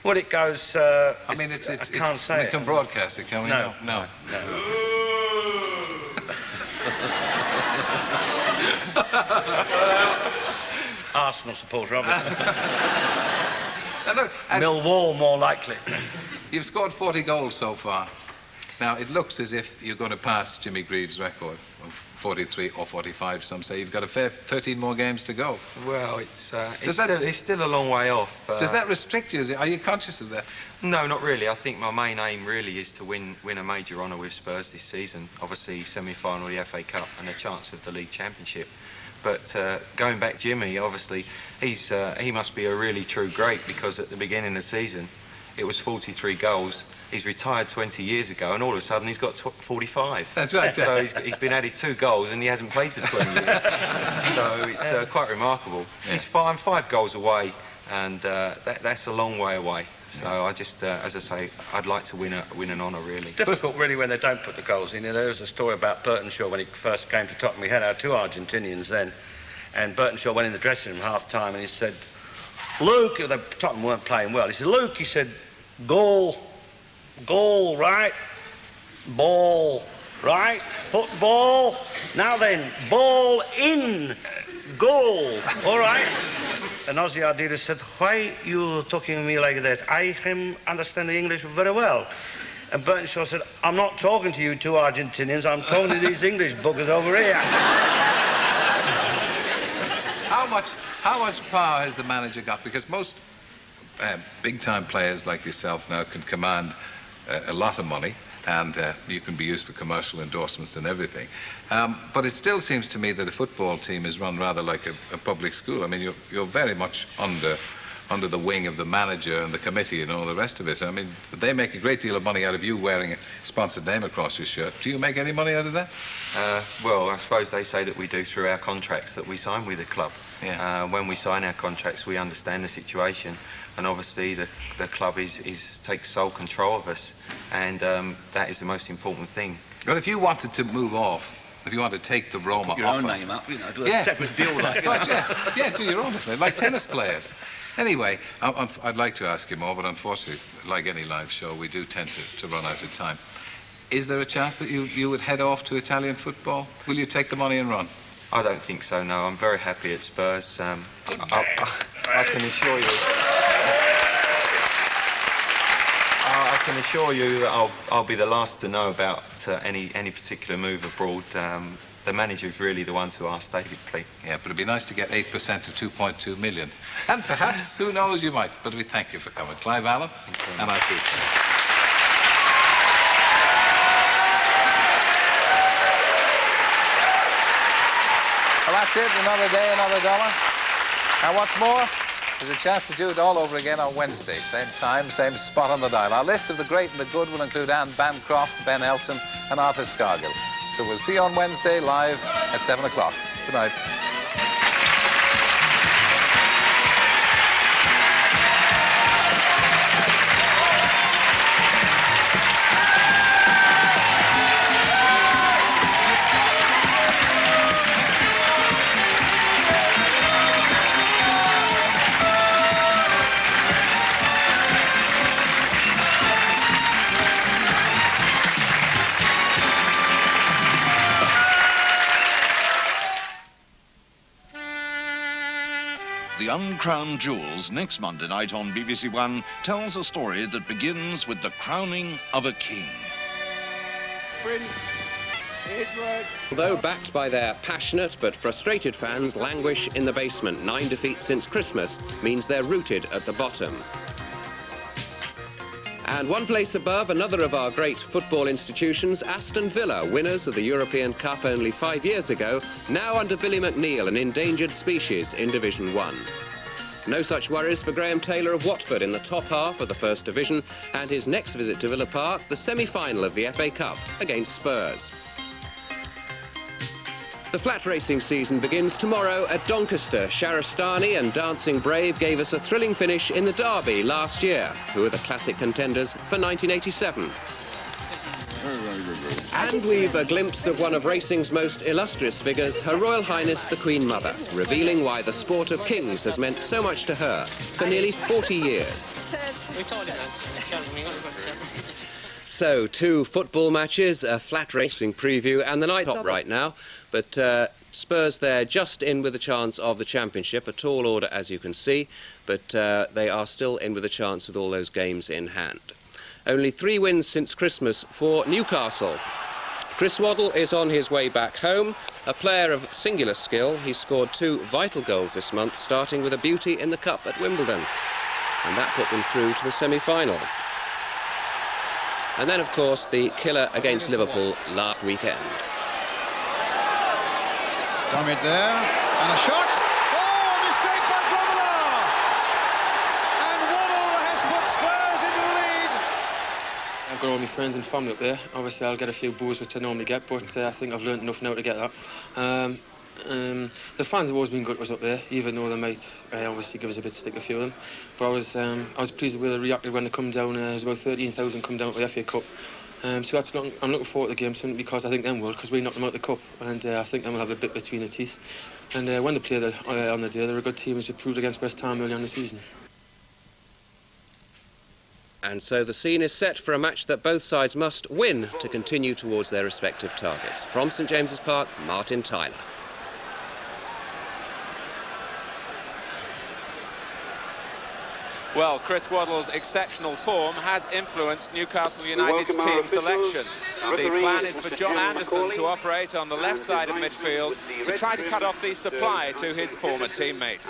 Well, it goes... I mean, I can't say we can broadcast it, can we? No. No. Arsenal supporter, obviously. Now look, Millwall, more likely. You've scored 40 goals so far. Now, it looks as if you're going to pass Jimmy Greaves' record of 43 or 45, some say. You've got a fair 13 more games to go. Well, it's still a long way off. Does that restrict you? Are you conscious of that? No, not really. I think my main aim really is to win a major honour with Spurs this season. Obviously, semi-final of the FA Cup and a chance of the League Championship. But going back, Jimmy, obviously, he must be a really true great, because at the beginning of the season, it was 43 goals. He's retired 20 years ago, and all of a sudden he's got 45. That's right. So he's been added 2 goals, and he hasn't played for 20 years. So it's quite remarkable. Yeah. I'm 5 goals away, and that's a long way away. So I just, as I say, I'd like to win an honour, really. Difficult, really, when they don't put the goals in. There was a story about Burtonshaw when he first came to Tottenham. We had our 2 Argentinians then, and Burtonshaw went in the dressing room half-time, and he said, Luke, Tottenham weren't playing well. He said, Luke, he said, goal, right? Ball, right? Football. Now then, ball in, goal, all right? And Ozzy Ardila said, why you talking to me like that? I can understand the English very well. And Burtonshaw said, I'm not talking to you 2 Argentinians, I'm talking to these English buggers over here. How much power has the manager got? Because most big-time players like yourself now can command a lot of money, and you can be used for commercial endorsements and everything. But it still seems to me that a football team is run rather like a public school. I mean, you're very much under the wing of the manager and the committee and all the rest of it. I mean, they make a great deal of money out of you wearing a sponsored name across your shirt. Do you make any money out of that? Well, I suppose they say that we do through our contracts that we sign with the club. Yeah. When we sign our contracts, we understand the situation, and obviously the club takes sole control of us, and that is the most important thing. But if you wanted to move off, if you want to take the Roma Put your offer, own name up, do a separate deal like that. yeah, do your own name, like tennis players. Anyway, I'd like to ask you more, but unfortunately, like any live show, we do tend to run out of time. Is there a chance that you would head off to Italian football? Will you take the money and run? I don't think so, no. I'm very happy at Spurs. I can assure you... I can assure you that I'll be the last to know about any particular move abroad. The manager's really the one to ask, David, please. Yeah, but it'd be nice to get 8% of 2.2 million. And perhaps, who knows, you might. But we thank you for coming. Clive Allen, and I see you. Well, that's it. Another day, another dollar. And what's more, there's a chance to do it all over again on Wednesday. Same time, same spot on the dial. Our list of the great and the good will include Anne Bancroft, Ben Elton and Arthur Scargill. So we'll see you on Wednesday live at 7 o'clock. Good night. The Uncrowned Jewels, next Monday night on BBC One, tells a story that begins with the crowning of a king. Although backed by their passionate but frustrated fans languish in the basement, 9 defeats since Christmas means they're rooted at the bottom. And one place above another of our great football institutions, Aston Villa, winners of the European Cup only 5 years ago, now under Billy McNeill, an endangered species in Division 1. No such worries for Graham Taylor of Watford in the top half of the First Division, and his next visit to Villa Park, the semi-final of the FA Cup against Spurs. The flat racing season begins tomorrow at Doncaster. Sharastani and Dancing Brave gave us a thrilling finish in the Derby last year, who are the classic contenders for 1987. And we've a glimpse of one of racing's most illustrious figures, Her Royal Highness the Queen Mother, revealing why the sport of kings has meant so much to her for nearly 40 years. So, 2 football matches, a flat racing preview and the night top right now. But Spurs there just in with a chance of the championship, a tall order as you can see, but they are still in with a chance with all those games in hand. Only 3 wins since Christmas for Newcastle. Chris Waddle is on his way back home, a player of singular skill. He scored 2 vital goals this month, starting with a beauty in the Cup at Wimbledon. And that put them through to the semi-final. And then, of course, the killer against Liverpool last weekend. Dumb it there, and a shot. Oh, a mistake by Grobbelaar! And Waddle has put Spurs into the lead. I've got all my friends and family up there. Obviously, I'll get a few boos, which I normally get, but I think I've learnt enough now to get that. The fans have always been good to us up there, even though they might obviously give us a bit of stick, a few of them. But I was pleased with the way they reacted when they come down. There was about 13,000 come down to the FA Cup. So I'm looking forward to the game simply because I think them will, because we knocked them out of the Cup, and I think them will have a bit between the teeth. And when they play on the day, they're a good team, as they proved against West Ham early on the season. And so the scene is set for a match that both sides must win to continue towards their respective targets. From St James's Park, Martin Tyler. Well, Chris Waddle's exceptional form has influenced Newcastle United's team selection. The plan is for John Anderson to operate on the left side of midfield to try to cut off the supply to his former teammate.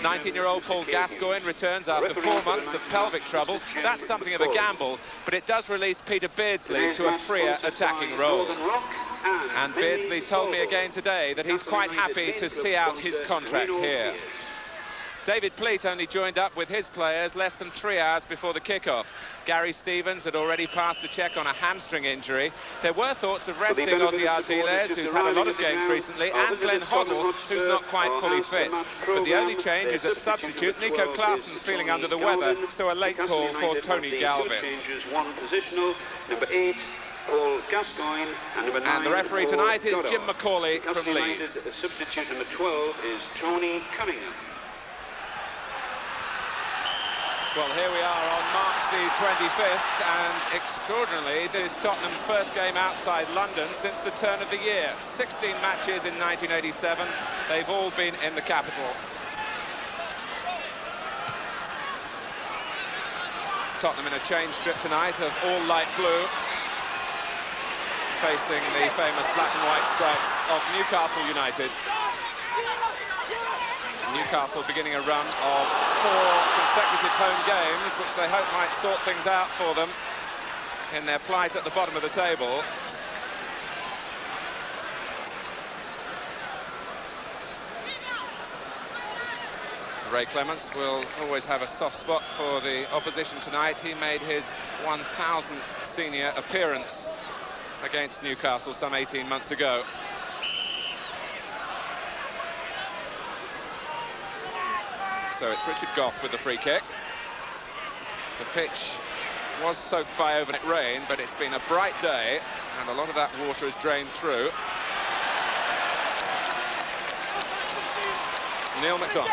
19-year-old Paul Gascoigne returns after 4 months of pelvic trouble. That's something of a gamble, but it does release Peter Beardsley to a freer attacking role. And Beardsley told me again today that he's quite happy to see out his contract here. David Pleat only joined up with his players less than 3 hours before the kick-off. Gary Stevens had already passed the check on a hamstring injury. There were thoughts of resting Ozzy Ardiles, who's had a lot of games recently, and Glenn Hoddle, who's not quite fully fit. But the only change is at substitute. Nico Klaassen's feeling under the weather, so a late call for Tony Galvin. And the referee tonight is Jim McCauley from Leeds. Substitute number 12 is Tony Cunningham. Well, here we are on March the 25th, and extraordinarily, this is Tottenham's first game outside London since the turn of the year. 16 matches in 1987. They've all been in the capital. Tottenham in a change strip tonight of all light blue, facing the famous black and white stripes of Newcastle United. Newcastle beginning a run of 4 consecutive home games, which they hope might sort things out for them in their plight at the bottom of the table. Ray Clements will always have a soft spot for the opposition tonight. He made his 1,000th senior appearance against Newcastle some 18 months ago. So it's Richard Gough with the free kick. The pitch was soaked by overnight rain, but it's been a bright day, and a lot of that water is drained through. Neil McDonald.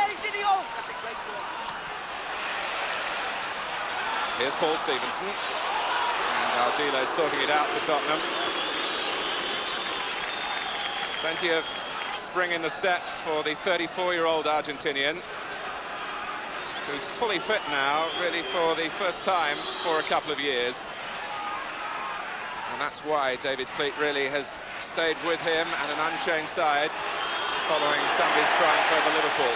Here's Paul Stevenson. And Ardiles sorting it out for Tottenham. Plenty of spring in the step for the 34-year-old Argentinian, who's fully fit now, really for the first time for a couple of years. And that's why David Pleat really has stayed with him and an unchanged side following Sunday's triumph over Liverpool.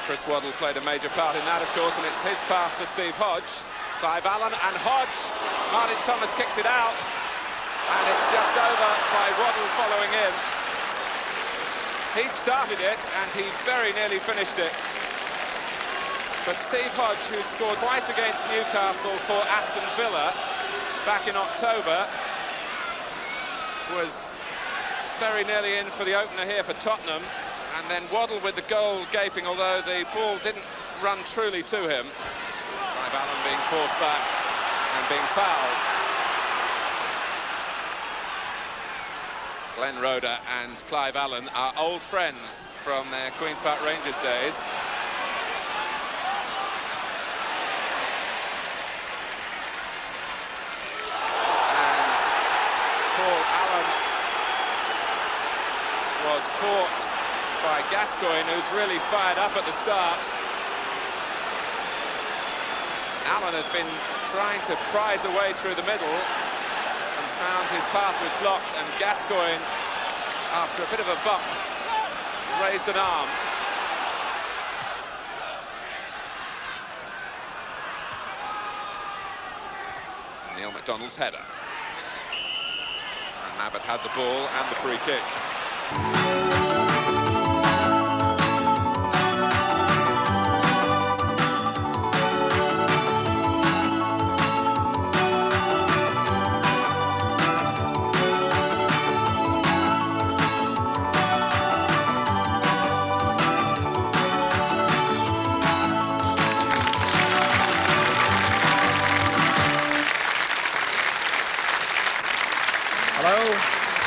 Chris Waddle played a major part in that, of course, and it's his pass for Steve Hodge. Clive Allen and Hodge. Martin Thomas kicks it out, and it's just over by Waddle following in. He'd started it, and he very nearly finished it. But Steve Hodge, who scored twice against Newcastle for Aston Villa back in October, was very nearly in for the opener here for Tottenham, and then Waddle with the goal gaping, although the ball didn't run truly to him. Clive Allen being forced back and being fouled. Glenn Roeder and Clive Allen are old friends from their Queen's Park Rangers days. Was caught by Gascoigne, who's really fired up at the start. Allen had been trying to prise away through the middle and found his path was blocked, and Gascoigne, after a bit of a bump, raised an arm. Neil MacDonald's header. And Mabbutt had the ball and the free kick.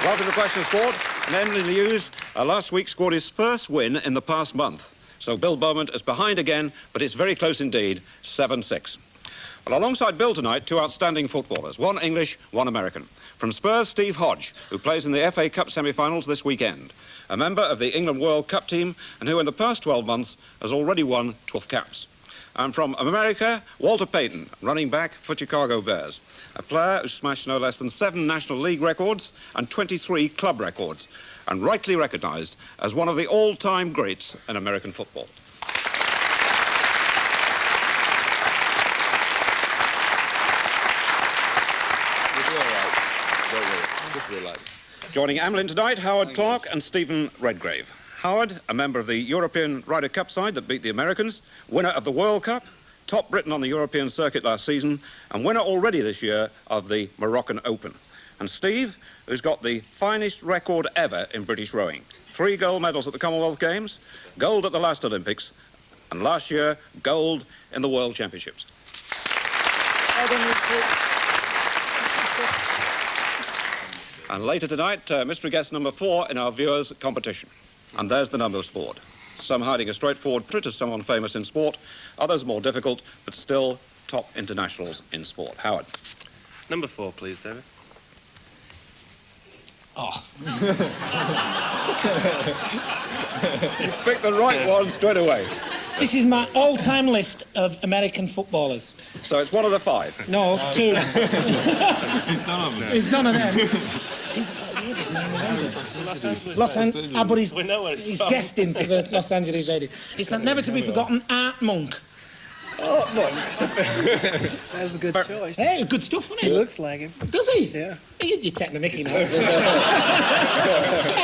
Welcome to Question Sport. And Emily Hughes last week scored his first win in the past month. So Bill Beaumont is behind again, but it's very close indeed, 7-6. Well, alongside Bill tonight, two outstanding footballers, one English, one American. From Spurs, Steve Hodge, who plays in the FA Cup semi-finals this weekend. A member of the England World Cup team and who in the past 12 months has already won 12 caps. And from America, Walter Payton, running back for Chicago Bears. A player who smashed no less than 7 National League records and 23 club records, and rightly recognised as one of the all-time greats in American football. Joining Amlin tonight, Howard Clark and Stephen Redgrave. Howard, a member of the European Ryder Cup side that beat the Americans, winner of the World Cup, top Briton on the European circuit last season, and winner already this year of the Moroccan Open. And Steve, who's got the finest record ever in British rowing. 3 gold medals at the Commonwealth Games, gold at the last Olympics, and last year, gold in the World Championships. And later tonight, mystery guest number 4 in our viewers' competition. And there's the numbers board. Some hiding a straightforward print of someone famous in sport, others more difficult, but still top internationals in sport. Howard. Number 4, please, David. Oh. You picked the right one straight away. This is my all-time list of American footballers. So it's one of the 5? No, 2. It's none of them. It's none of them. Los Angeles, but he's guesting for the Los Angeles Raiders. It's that never to be forgotten Art Monk. Oh, Monk. That's a good choice. Hey, good stuff, isn't it? He looks like him. Does he? Yeah. You're taking the mickey now.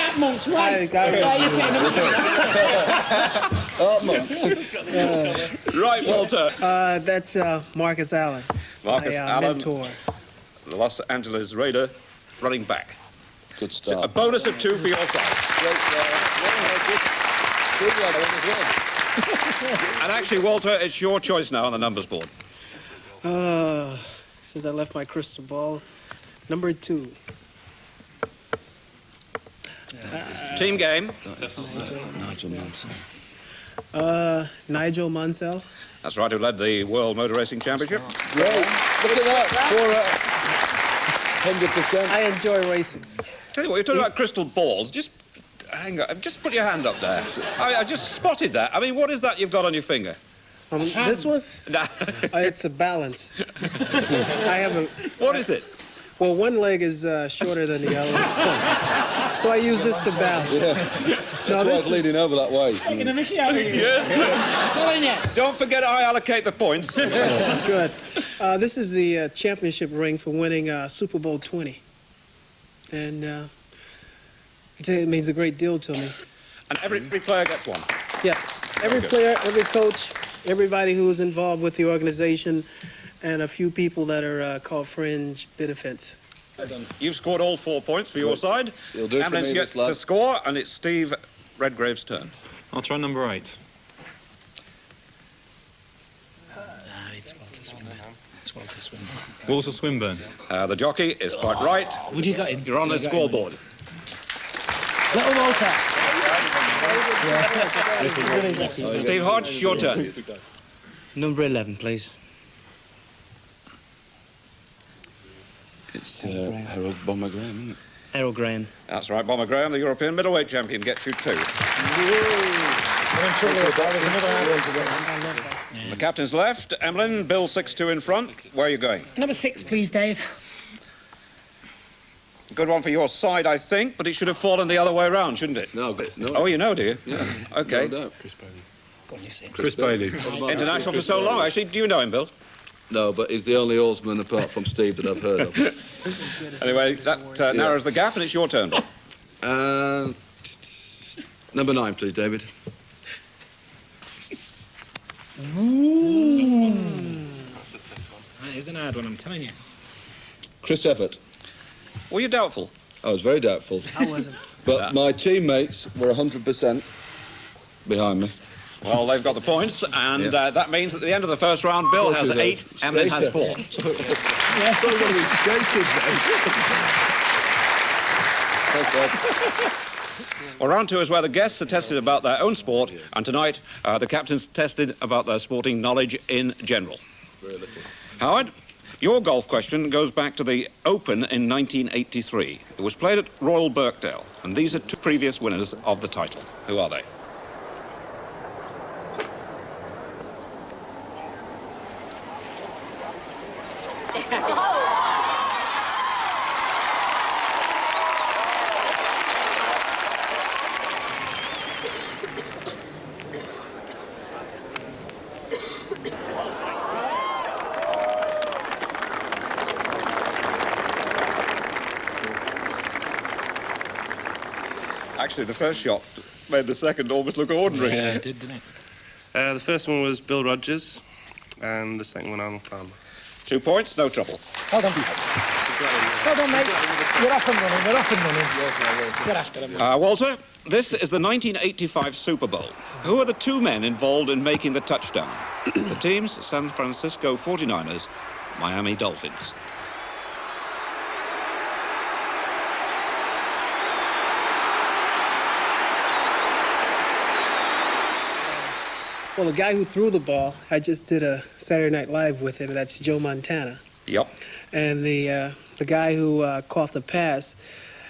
Art Monk's right. Right, Walter. That's Marcus Allen. Marcus Allen, mentor. The Los Angeles Raider, running back. Good start. A bonus of 2 for your side. And actually, Walter, it's your choice now on the numbers board. Since I left my crystal ball, number 2. Team game. Nigel Mansell. That's right, who led the World Motor Racing Championship. Look at that. 100%. I enjoy racing. Tell you what, you're talking about crystal balls. Just hang on, just put your hand up there. I just spotted that. I mean, what is that you've got on your finger? This one? It's a balance. I have a... What is it? Well, one leg is shorter than the other. So I use this to balance. Yeah. No, this is leading over that way. Taking a mickey out of you. Don't forget I allocate the points. Good. This is the championship ring for winning Super Bowl 20. And it means a great deal to me. And every player gets one? Yes. Every player, every coach, everybody who is involved with the organization, and a few people that are called fringe benefits. You've scored all 4 points for your side. You'll do it for Emily's me, yet this lad. to score, and it's Steve Redgrave's turn. I'll try number 8. It's Walter Swinburne. It's Walter Swinburne. Walter Swinburne. The jockey is quite right. Would you got him? You're on the You got him. scoreboard. Little Walter. Steve Hodge, your turn. Number 11, please. It's Harold Bomber Graham, isn't it? Errol Graham. That's right, Bomber Graham, the European middleweight champion, gets you 2. The captain's left. Emlyn, Bill 6-2 in front. Where are you going? Number 6, please, Dave. Good one for your side, I think, but it should have fallen the other way around, shouldn't it? No. Oh, you know, do you? Yeah. OK. No doubt. Go on, you see. Chris Bailey. International for so long, actually. Do you know him, Bill? No, but he's the only oarsman apart from Steve that I've heard of. Anyway, that narrows the gap, and it's your turn. Number 9, please, David. That is an hard one, I'm telling you. Chris Everett. Were you doubtful? I was very doubtful. I wasn't. But my teammates were 100% behind me. Well, they've got the points, and that means at the end of the first round, Bill has 8, Emlyn has 4. Well, round 2 is where the guests are tested about their own sport, and tonight the captain's tested about their sporting knowledge in general. Very little. Howard, your golf question goes back to the Open in 1983. It was played at Royal Birkdale, and these are 2 previous winners of the title. Who are they? Actually, the first shot made the second almost look ordinary. Yeah, it did, didn't it? The first one was Bill Rogers, and the second one Arnold Palmer. 2 points, no trouble. Hold on. Hold on, mate. You're off and running. We're off and running. Get after him. Walter, this is the 1985 Super Bowl. Who are the 2 men involved in making the touchdown? The teams, San Francisco 49ers, Miami Dolphins. Well, the guy who threw the ball, I just did a Saturday Night Live with him. That's Joe Montana. Yep. And the guy who caught the pass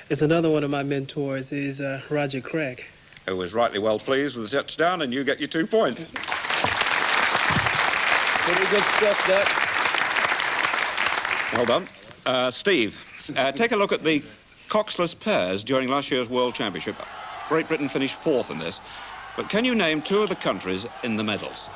is another one of my mentors. Is Roger Craig. Who was rightly well pleased with the touchdown, and you get your 2 points. Pretty good stuff, that. Well done. Steve, take a look at the coxless pairs during last year's World Championship. Great Britain finished 4th in this. But can you name 2 of the countries in the medals?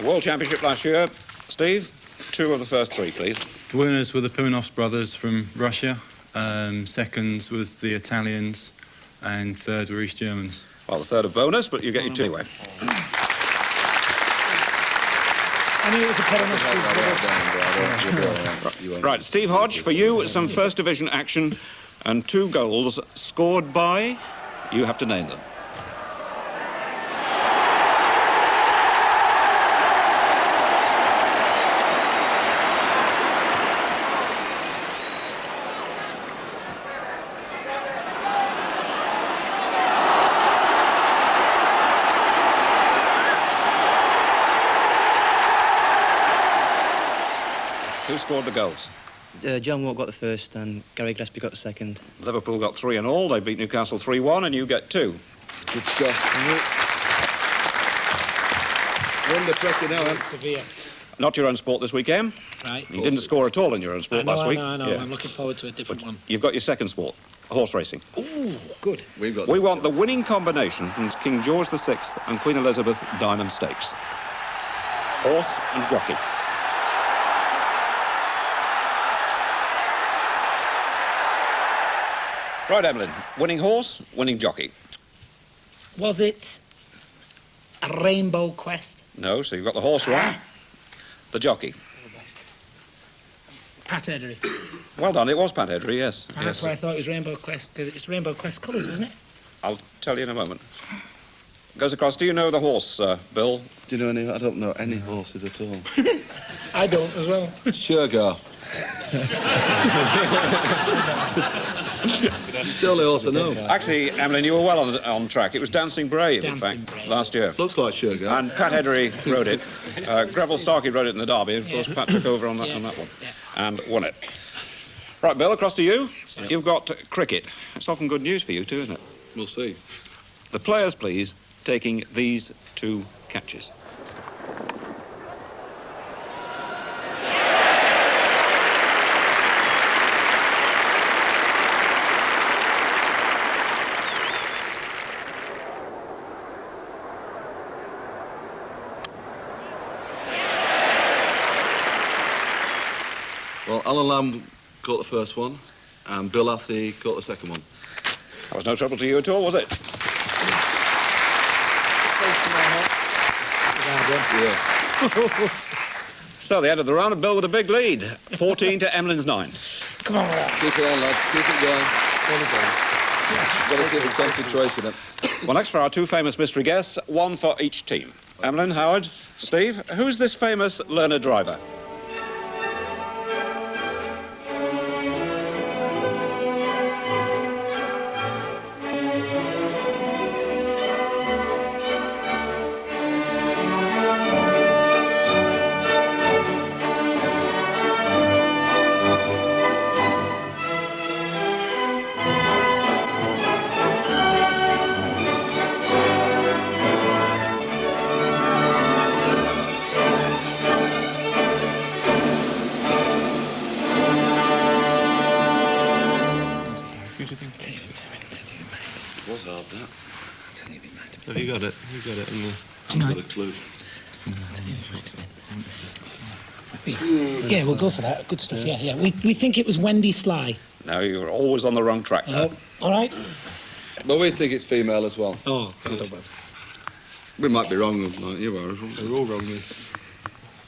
World Championship last year. Steve, 2 of the first 3, please. The winners were the Pimenovs brothers from Russia. Seconds was the Italians, and third were East Germans. Well, the third a bonus, but you get your 2 anyway. I knew it was a penalty. Right, Steve Hodge, for you, some First Division action and 2 goals scored by... You have to name them. Who scored the goals? John Watt got the first and Gary Gillespie got the second. Liverpool got 3 in all. They beat Newcastle 3-1, and you get 2. Good stuff. Under pressure now, Severe. Not your own sport this weekend. Right. You didn't score at all in your own sport last week. I know. Yeah. I'm looking forward to a different one. You've got your second sport, horse racing. Ooh, good. We want the winning combination from King George VI and Queen Elizabeth Diamond Stakes. Horse and jockey. Right, Emlyn. Winning horse, winning jockey. Was it a Rainbow Quest? No, so you've got the horse right. The jockey. Pat Edery. Well done, it was Pat Edery, yes. And that's why I thought it was Rainbow Quest, because it's Rainbow Quest colours, wasn't it? I'll tell you in a moment. Goes across. Do you know the horse, Bill? Do you know any? I don't know any horses at all. I don't as well. Sugar. It's the only horse I know. Actually, Emlyn, you were well on track. It was Dancing Brave, in fact, last year. Looks like Sugar. And Pat Edery rode it. Greville Starkey rode it in the Derby. Of course, Pat took over on that one and won it. Right, Bill, across to you. You've got cricket. It's often good news for you too, isn't it? We'll see. The players, please, taking these 2 catches. Well, Alan Lamb caught the first one, and Bill Athy caught the second one. That was no trouble to you at all, was it? Yeah. So, the end of the round, and Bill with a big lead. 14 to Emlyn's 9. Come on, lad. Keep it on, lads. Keep it going. Got to keep the concentration up. Well, next for our 2 famous mystery guests, 1 for each team. Emlyn, Howard, Steve, who's this famous learner driver? Have you got it? You got it. I've got a clue. Yeah, we'll go for that. Good stuff. Yeah. We think it was Wendy Sly. No, you're always on the wrong track. All right. Well, we think it's female as well. Oh, God. We might be wrong, like you are. So we're all wrong, me.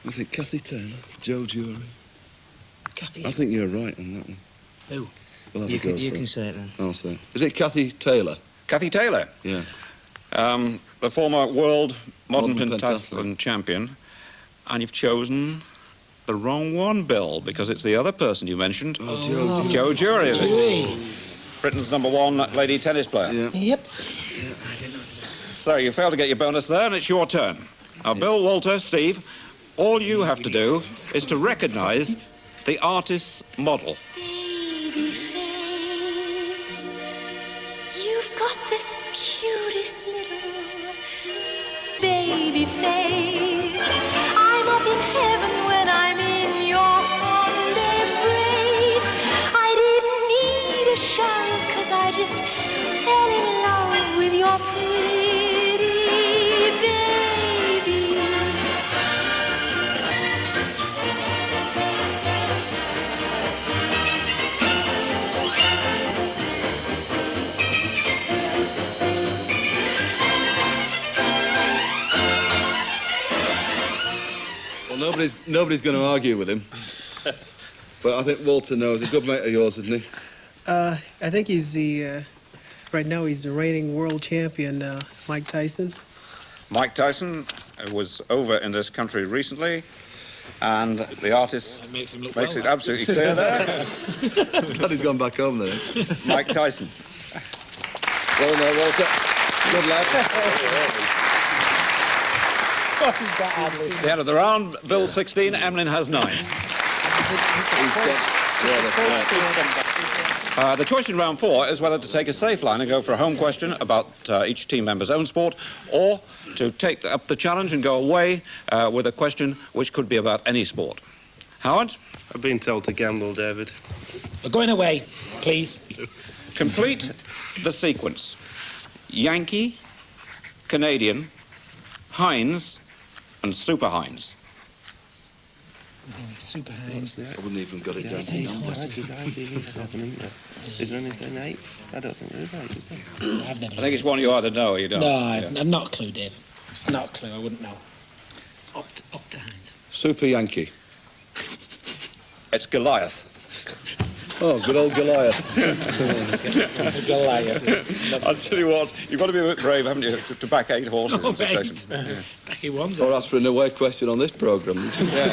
I think Kathy Taylor, Joe Jury. Kathy. I think you're right on that one. Who? We'll have You a go can for it. say it then. I'll say it. Is it Kathy Taylor? Kathy Taylor. Yeah. The former world modern Modern pentathlon champion. And you've chosen the wrong one, Bill, because it's the other person you mentioned. Oh, Joe. Joe Jury, is it? Britain's #1 lady tennis player. Yeah. Yep. So you failed to get your bonus there, and it's your turn. Now, Bill, Walter, Steve, all you have to do is to recognise the artist's model. Baby face, you've got the cutest little baby face. I'm up in heaven when I'm in your fond embrace. I didn't need a shower 'cause I just fell in love with your pretty baby. Well, nobody's going to argue with him. But I think Walter knows. A good mate of yours, isn't he? I think he's right now he's the reigning world champion, Mike Tyson. Mike Tyson was over in this country recently, and the artist makes it absolutely clear there. Glad he's gone back home there. Mike Tyson. Well, no, Walter. Good lad. The end of the round, Bill 16, Emlyn has 9. The choice in round 4 is whether to take a safe line and go for a home question about each team member's own sport, or to take up the challenge and go away with a question which could be about any sport. Howard? I've been told to gamble, David. We're going away, please. Complete the sequence. Yankee, Canadian, Heinz, and Super Heinz. Super Hounds. I wouldn't even got it down to Eight numbers. horses. Is there anything 8? I don't think there is 8, is there? I've never. I think it's one you either know or you don't. No, I've not a clue, Dave. Not a clue. I wouldn't know. Up to Hounds. Super Yankee. It's Goliath. Oh, good old Goliath. Goliath. I'll tell you what, you've got to be a bit brave, haven't you, to back 8 horses in succession. Back in one. Or ask for an away question on this programme. Yeah.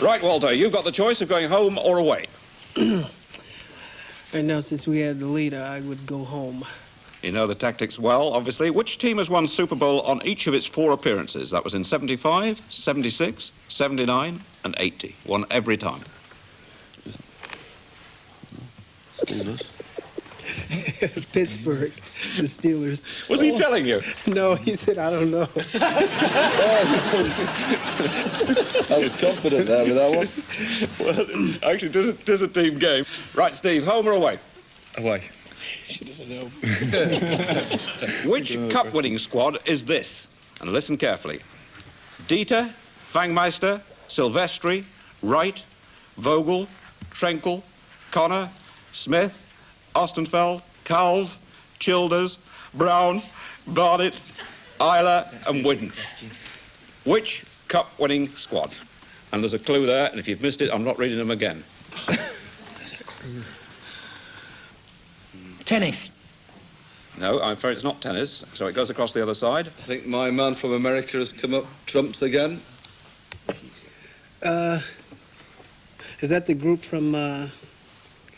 Right, Walter, you've got the choice of going home or away. Right now, since we had the lead, I would go home. You know the tactics well, obviously. Which team has won Super Bowl on each of its 4 appearances? That was in 75, 76, 79 and 80. Won every time. Steelers. Pittsburgh, the Steelers. Was he telling you? No, he said, I don't know. I was confident there with that one. Well, actually, it is a team game. Right, Steve, home or away? Away. Should have said no. Which cup-winning squad is this? And listen carefully. Dieter, Fangmeister, Silvestri, Wright, Vogel, Trenkel, Connor, Smith, Ostenfeld, Calv, Childers, Brown, Barnett, Eiler and Widden. Which cup-winning squad? And there's a clue there, and if you've missed it, I'm not reading them again. Tennis. No, I'm afraid it's not tennis, so it goes across the other side. I think my man from America has come up trumps again. Is that the group from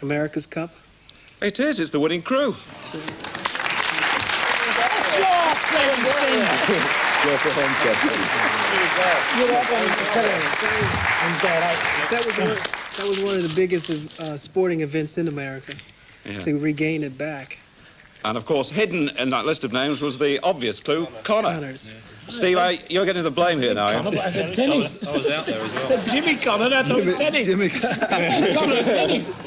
America's Cup? It is, it's the winning crew. That was one of the biggest sporting events in America. Yeah. To regain it back. And of course, hidden in that list of names was the obvious clue, Connor. Connors. Steve, you're getting the blame here now. Connor, but I said tennis. I was out there as I well. said Jimmy Connor, I thought it was tennis. Jimmy Connor, tennis.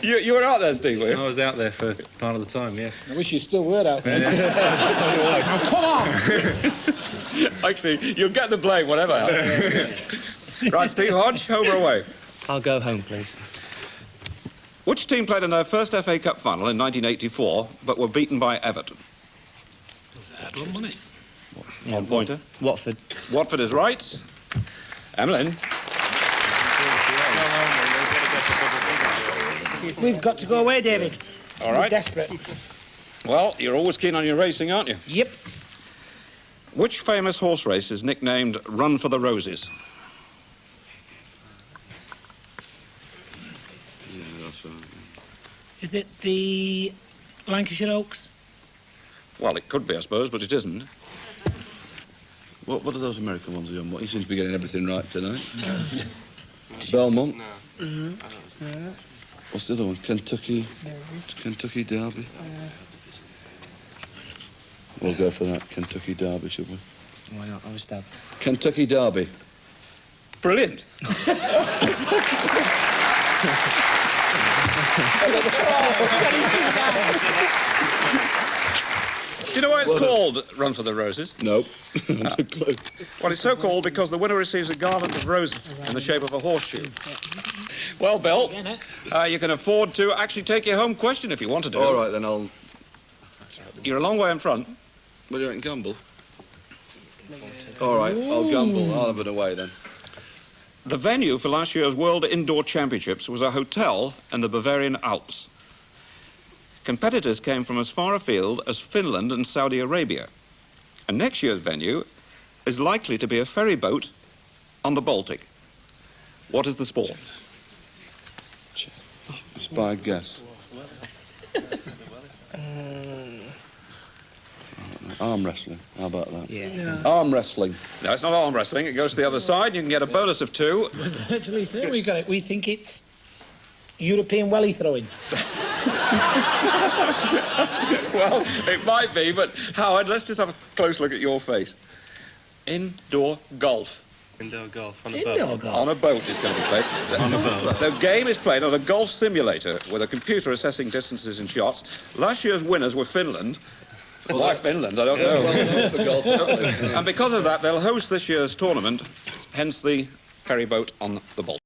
You were out there, Steve, were you? I was out there for part of the time, yeah. I wish you still were out there. Now, come on. Actually, you'll get the blame, whatever. Right, Steve Hodge, home or away? I'll go home, please. Which team played in their first FA Cup final in 1984, but were beaten by Everton? That one, wasn't it? One pointer. Watford. Watford is right. Emmeline. We've got to go away, David. All right. We're desperate. Well, you're always keen on your racing, aren't you? Yep. Which famous horse race is nicknamed Run for the Roses? Yeah, that's right. Is it the Lancashire Oaks? Well, it could be, I suppose, but it isn't. What are those American ones you're on? He seems to be getting everything right tonight. Belmont. No. Yeah. What's the other one? Kentucky Derby. We'll go for that. Kentucky Derby, should we? Why not? I was stabbed. Kentucky Derby. Brilliant. Do you know why it's called Run for the Roses? No. Well, it's so called because the winner receives a garland of roses in the shape of a horseshoe. Well, Bill, you can afford to actually take your home question if you want to do. All right, then I'll... You're a long way in front. Well, you reckon gamble? All right, I'll gamble. I'll have it away then. The venue for last year's World Indoor Championships was a hotel in the Bavarian Alps. Competitors came from as far afield as Finland and Saudi Arabia. And next year's venue is likely to be a ferry boat on the Baltic. What is the sport? Spy guess. Arm wrestling. How about that? Yeah. Arm wrestling. No, it's not arm wrestling. It goes to the other side. You can get a bonus of 2. Virtually, sir, we got it. We think it's European welly throwing. Well, it might be, but Howard, let's just have a close look at your face. Indoor golf. Indoor golf on a boat. Indoor golf. On a boat is going to be played. On a boat. The game is played on a golf simulator with a computer assessing distances and shots. Last year's winners were Finland. Why Finland? I don't know. For golf, aren't they? And because of that, they'll host this year's tournament, hence the ferry boat on the Baltic.